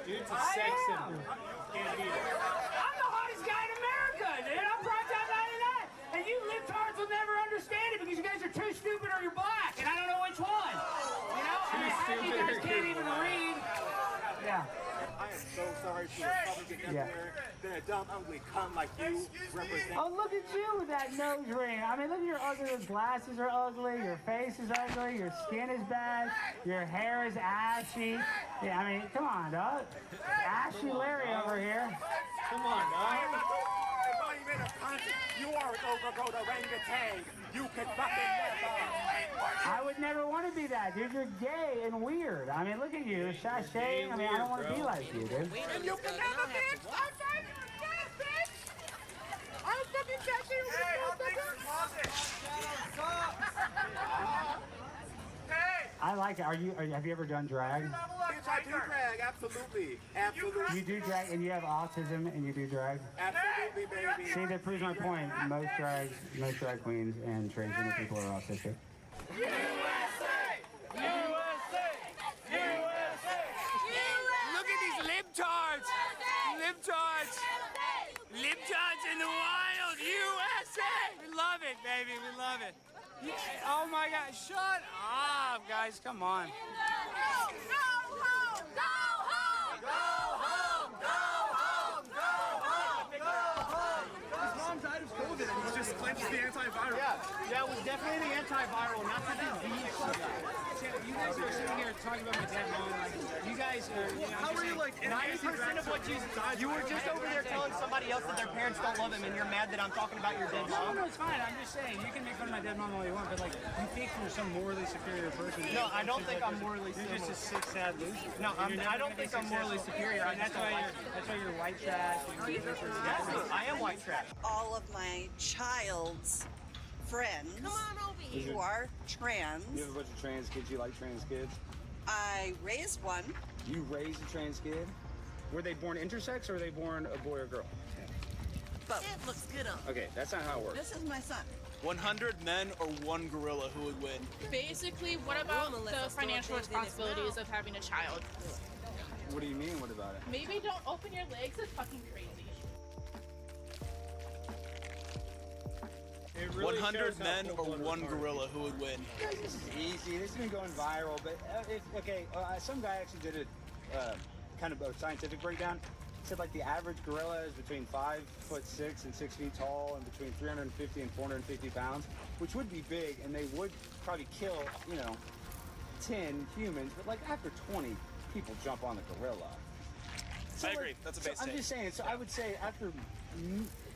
Dude, it's a sex symbol. Can't beat it. I'm the hottest guy in America, dude. I'm Primetime 99. And you libtards will never understand it because you guys are too stupid or you're black. And I don't know which one. You know? I mean, half you guys can't even read. Yeah. I am so sorry for Republicans everywhere. They're a dumb, ugly cunt like you represent. Oh, look at you with that nose ring. I mean, look at your ugly. Your glasses are ugly. Your face is ugly. Your skin is bad. Your hair is ashy. Yeah, I mean, come on, dog. Ashy Larry over here. Come on, dog. You are an overgrown orangutan. You can fucking never. I would never want to be that, dude. You're gay and weird. I mean, look at you, sashaying. I mean, I don't want to be like you, dude. And you can never bitch. I'm trying to get bitch. I'm fucking sexy. Hey, I'll take your closet. Hey. I like it. Have you ever done drag? Yes, I do drag. Absolutely. Absolutely. You do drag, and you have autism, and you do drag. Absolutely, baby. See, that proves my point. Most drag queens and transgender people are autistic. USA! USA! USA! Look at these libtards! Libtards! Libtards in the wild! USA! We love it, baby. We love it. Yeah. Oh my God! Shut up, guys! Come on. Go home! Go home! Go home! Go home! Go home! Go home! His mom died of COVID and he just claims the antiviral. Yeah, it was definitely the antiviral, not the disease. You guys are sitting here talking about my dead mom. Like, you guys are. How are you like 90% of what you were just over there telling somebody else that their parents don't love them, and you're mad that I'm talking about your dead mom. No, it's fine. I'm just saying you can make fun of my dead mom all you want, but like you think you're some morally superior person. No, I don't think I'm morally superior. You're just a sick, sad loser. No, I don't think I'm morally superior. And that's why you're white trash. I am white trash. All of my child's friends who are trans. You have a bunch of trans kids. You like trans kids? I raised one. You raised a trans kid? Were they born intersex or were they born a boy or girl? But it looks good on. Okay, that's not how it works. This is my son. 100 men or one gorilla, who would win? Basically, what about the financial responsibilities of having a child? What do you mean, what about it? Maybe don't open your legs. It's fucking crazy. Really 100 men or one gorilla, who would win? Guys, this is easy. This has been going viral, but some guy actually did a kind of a scientific breakdown. He said like the average gorilla is between 5'6" and 6 feet tall, and between 350 and 450 pounds, which would be big, and they would probably kill 10 humans, but like after 20, people jump on the gorilla. So I agree. That's a base I'm just saying. So I would say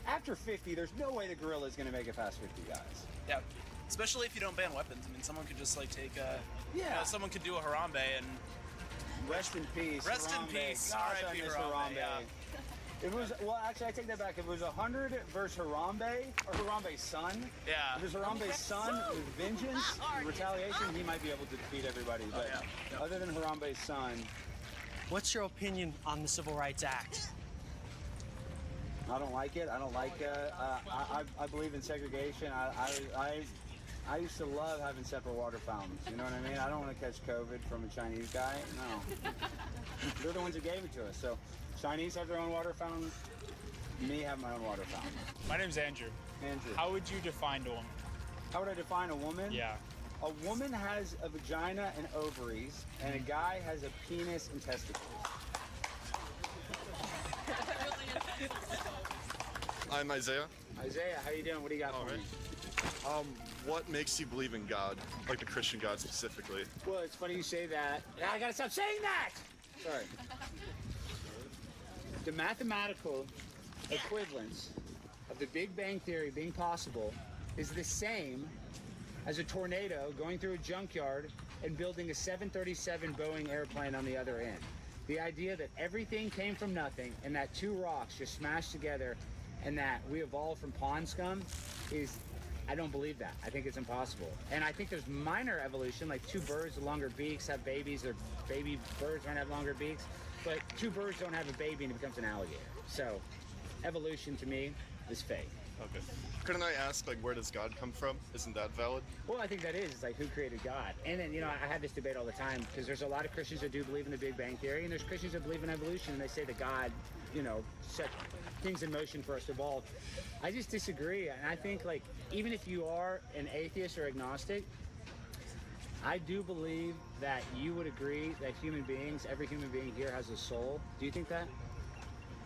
after 50, there's no way the gorilla is going to make it past 50 guys. Yeah, especially if you don't ban weapons. I mean, someone could just like take someone could do a Harambe and rest in peace. Rest in peace. R.I.P. Harambe. Yeah. It was, well, actually, I take that back. It was 100 versus Harambe, or Harambe's son. Yeah. If it was Harambe's son with vengeance, retaliation, he might be able to defeat everybody. But other than Harambe's son. What's your opinion on the Civil Rights Act? I don't like it. I don't like I believe in segregation. I used to love having separate water fountains. You know what I mean? I don't want to catch COVID from a Chinese guy. No. They're the ones who gave it to us. So Chinese have their own water fountain. Me have my own water fountain. My name's Andrew. Andrew. How would you define a woman? How would I define a woman? Yeah. A woman has a vagina and ovaries, and a guy has a penis and testicles. I'm Isaiah. Isaiah, how you doing? What do you got for me? What makes you believe in God, like the Christian God specifically? Well, it's funny you say that. I gotta stop saying that! Sorry. The mathematical equivalence of the Big Bang Theory being possible is the same as a tornado going through a junkyard and building a 737 Boeing airplane on the other end. The idea that everything came from nothing and that two rocks just smashed together and that we evolved from pond scum is, I don't believe that. I think it's impossible. And I think there's minor evolution, like two birds with longer beaks have babies, or baby birds might have longer beaks, but two birds don't have a baby and it becomes an alligator. So evolution to me is fake. Okay. Couldn't I ask, like, where does God come from? Isn't that valid? Well, I think that is. It's like, who created God? And then, you know, I have this debate all the time because there's a lot of Christians that do believe in the Big Bang Theory, and there's Christians that believe in evolution, and they say that God, you know, set things in motion for us to evolve. I just disagree, and I think, like, even if you are an atheist or agnostic, I do believe that you would agree that human beings, every human being here has a soul. Do you think that?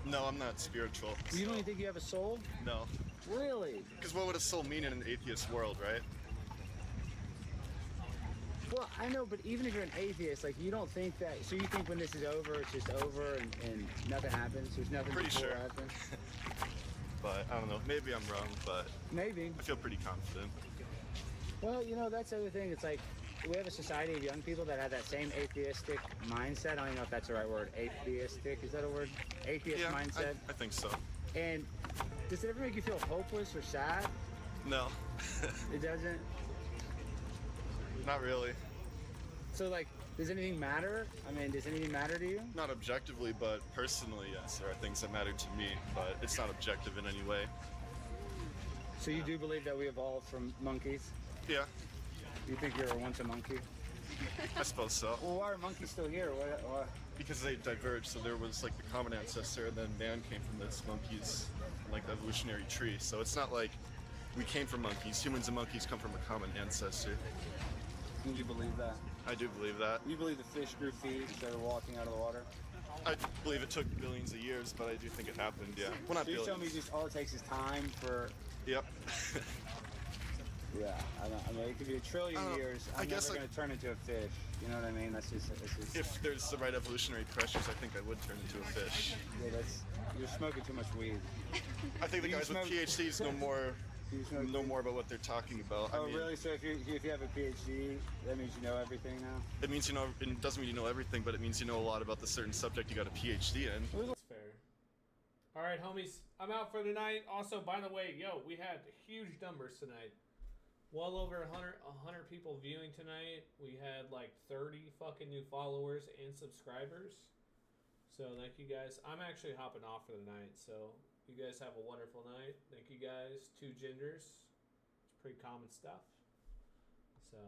No, I'm not spiritual. You don't even think you have a soul? No. Really? Because what would a soul mean in an atheist world, right? Well, I know, but even if you're an atheist, like, you don't think that, so you think when this is over, it's just over and nothing happens? There's nothing Pretty before sure. happens? But I don't know. Maybe I'm wrong, but Maybe. I feel pretty confident. Well, you know, that's the other thing. It's like, we have a society of young people that have that same atheistic mindset. I don't even know if that's the right word. Atheistic, is that a word? Atheist Yeah, mindset. I think so. And does it ever make you feel hopeless or sad? No. It doesn't? Not really. So, like, does anything matter? I mean, does anything matter to you? Not objectively, but personally, yes. There are things that matter to me, but it's not objective in any way. So you do believe that we evolved from monkeys? Yeah. You think you were once a monkey? I suppose so. Well, why are monkeys still here? What? Because they diverged, so there was like the common ancestor, and then man came from this monkeys, like the evolutionary tree. So it's not like we came from monkeys. Humans and monkeys come from a common ancestor. Do you believe that? I do believe that. You believe the fish grew feet instead of walking out of the water? I believe it took billions of years, but I do think it happened, yeah. Well, not So you're billions. telling me just all it takes is time for... Yep. Yeah, I mean, it could be a trillion years. I'm guess, never like- going to turn into a fish. You know what I mean? That's just... If there's the right evolutionary pressures, I think I would turn into a fish. Yeah, you're smoking too much weed. I think the You guys with smoke- PhDs know more about what they're talking about. Oh, I mean, really? So if you have a PhD, that means you know everything now? It means you know. It doesn't mean you know everything, but it means you know a lot about the certain subject you got a PhD in. That's fair. All right, homies, I'm out for the night. Also, by the way, we had huge numbers tonight. Well over 100 people viewing tonight. We had like 30 fucking new followers and subscribers. So thank you guys. I'm actually hopping off for the night. So you guys have a wonderful night. Thank you guys. Two genders. It's pretty common stuff. So.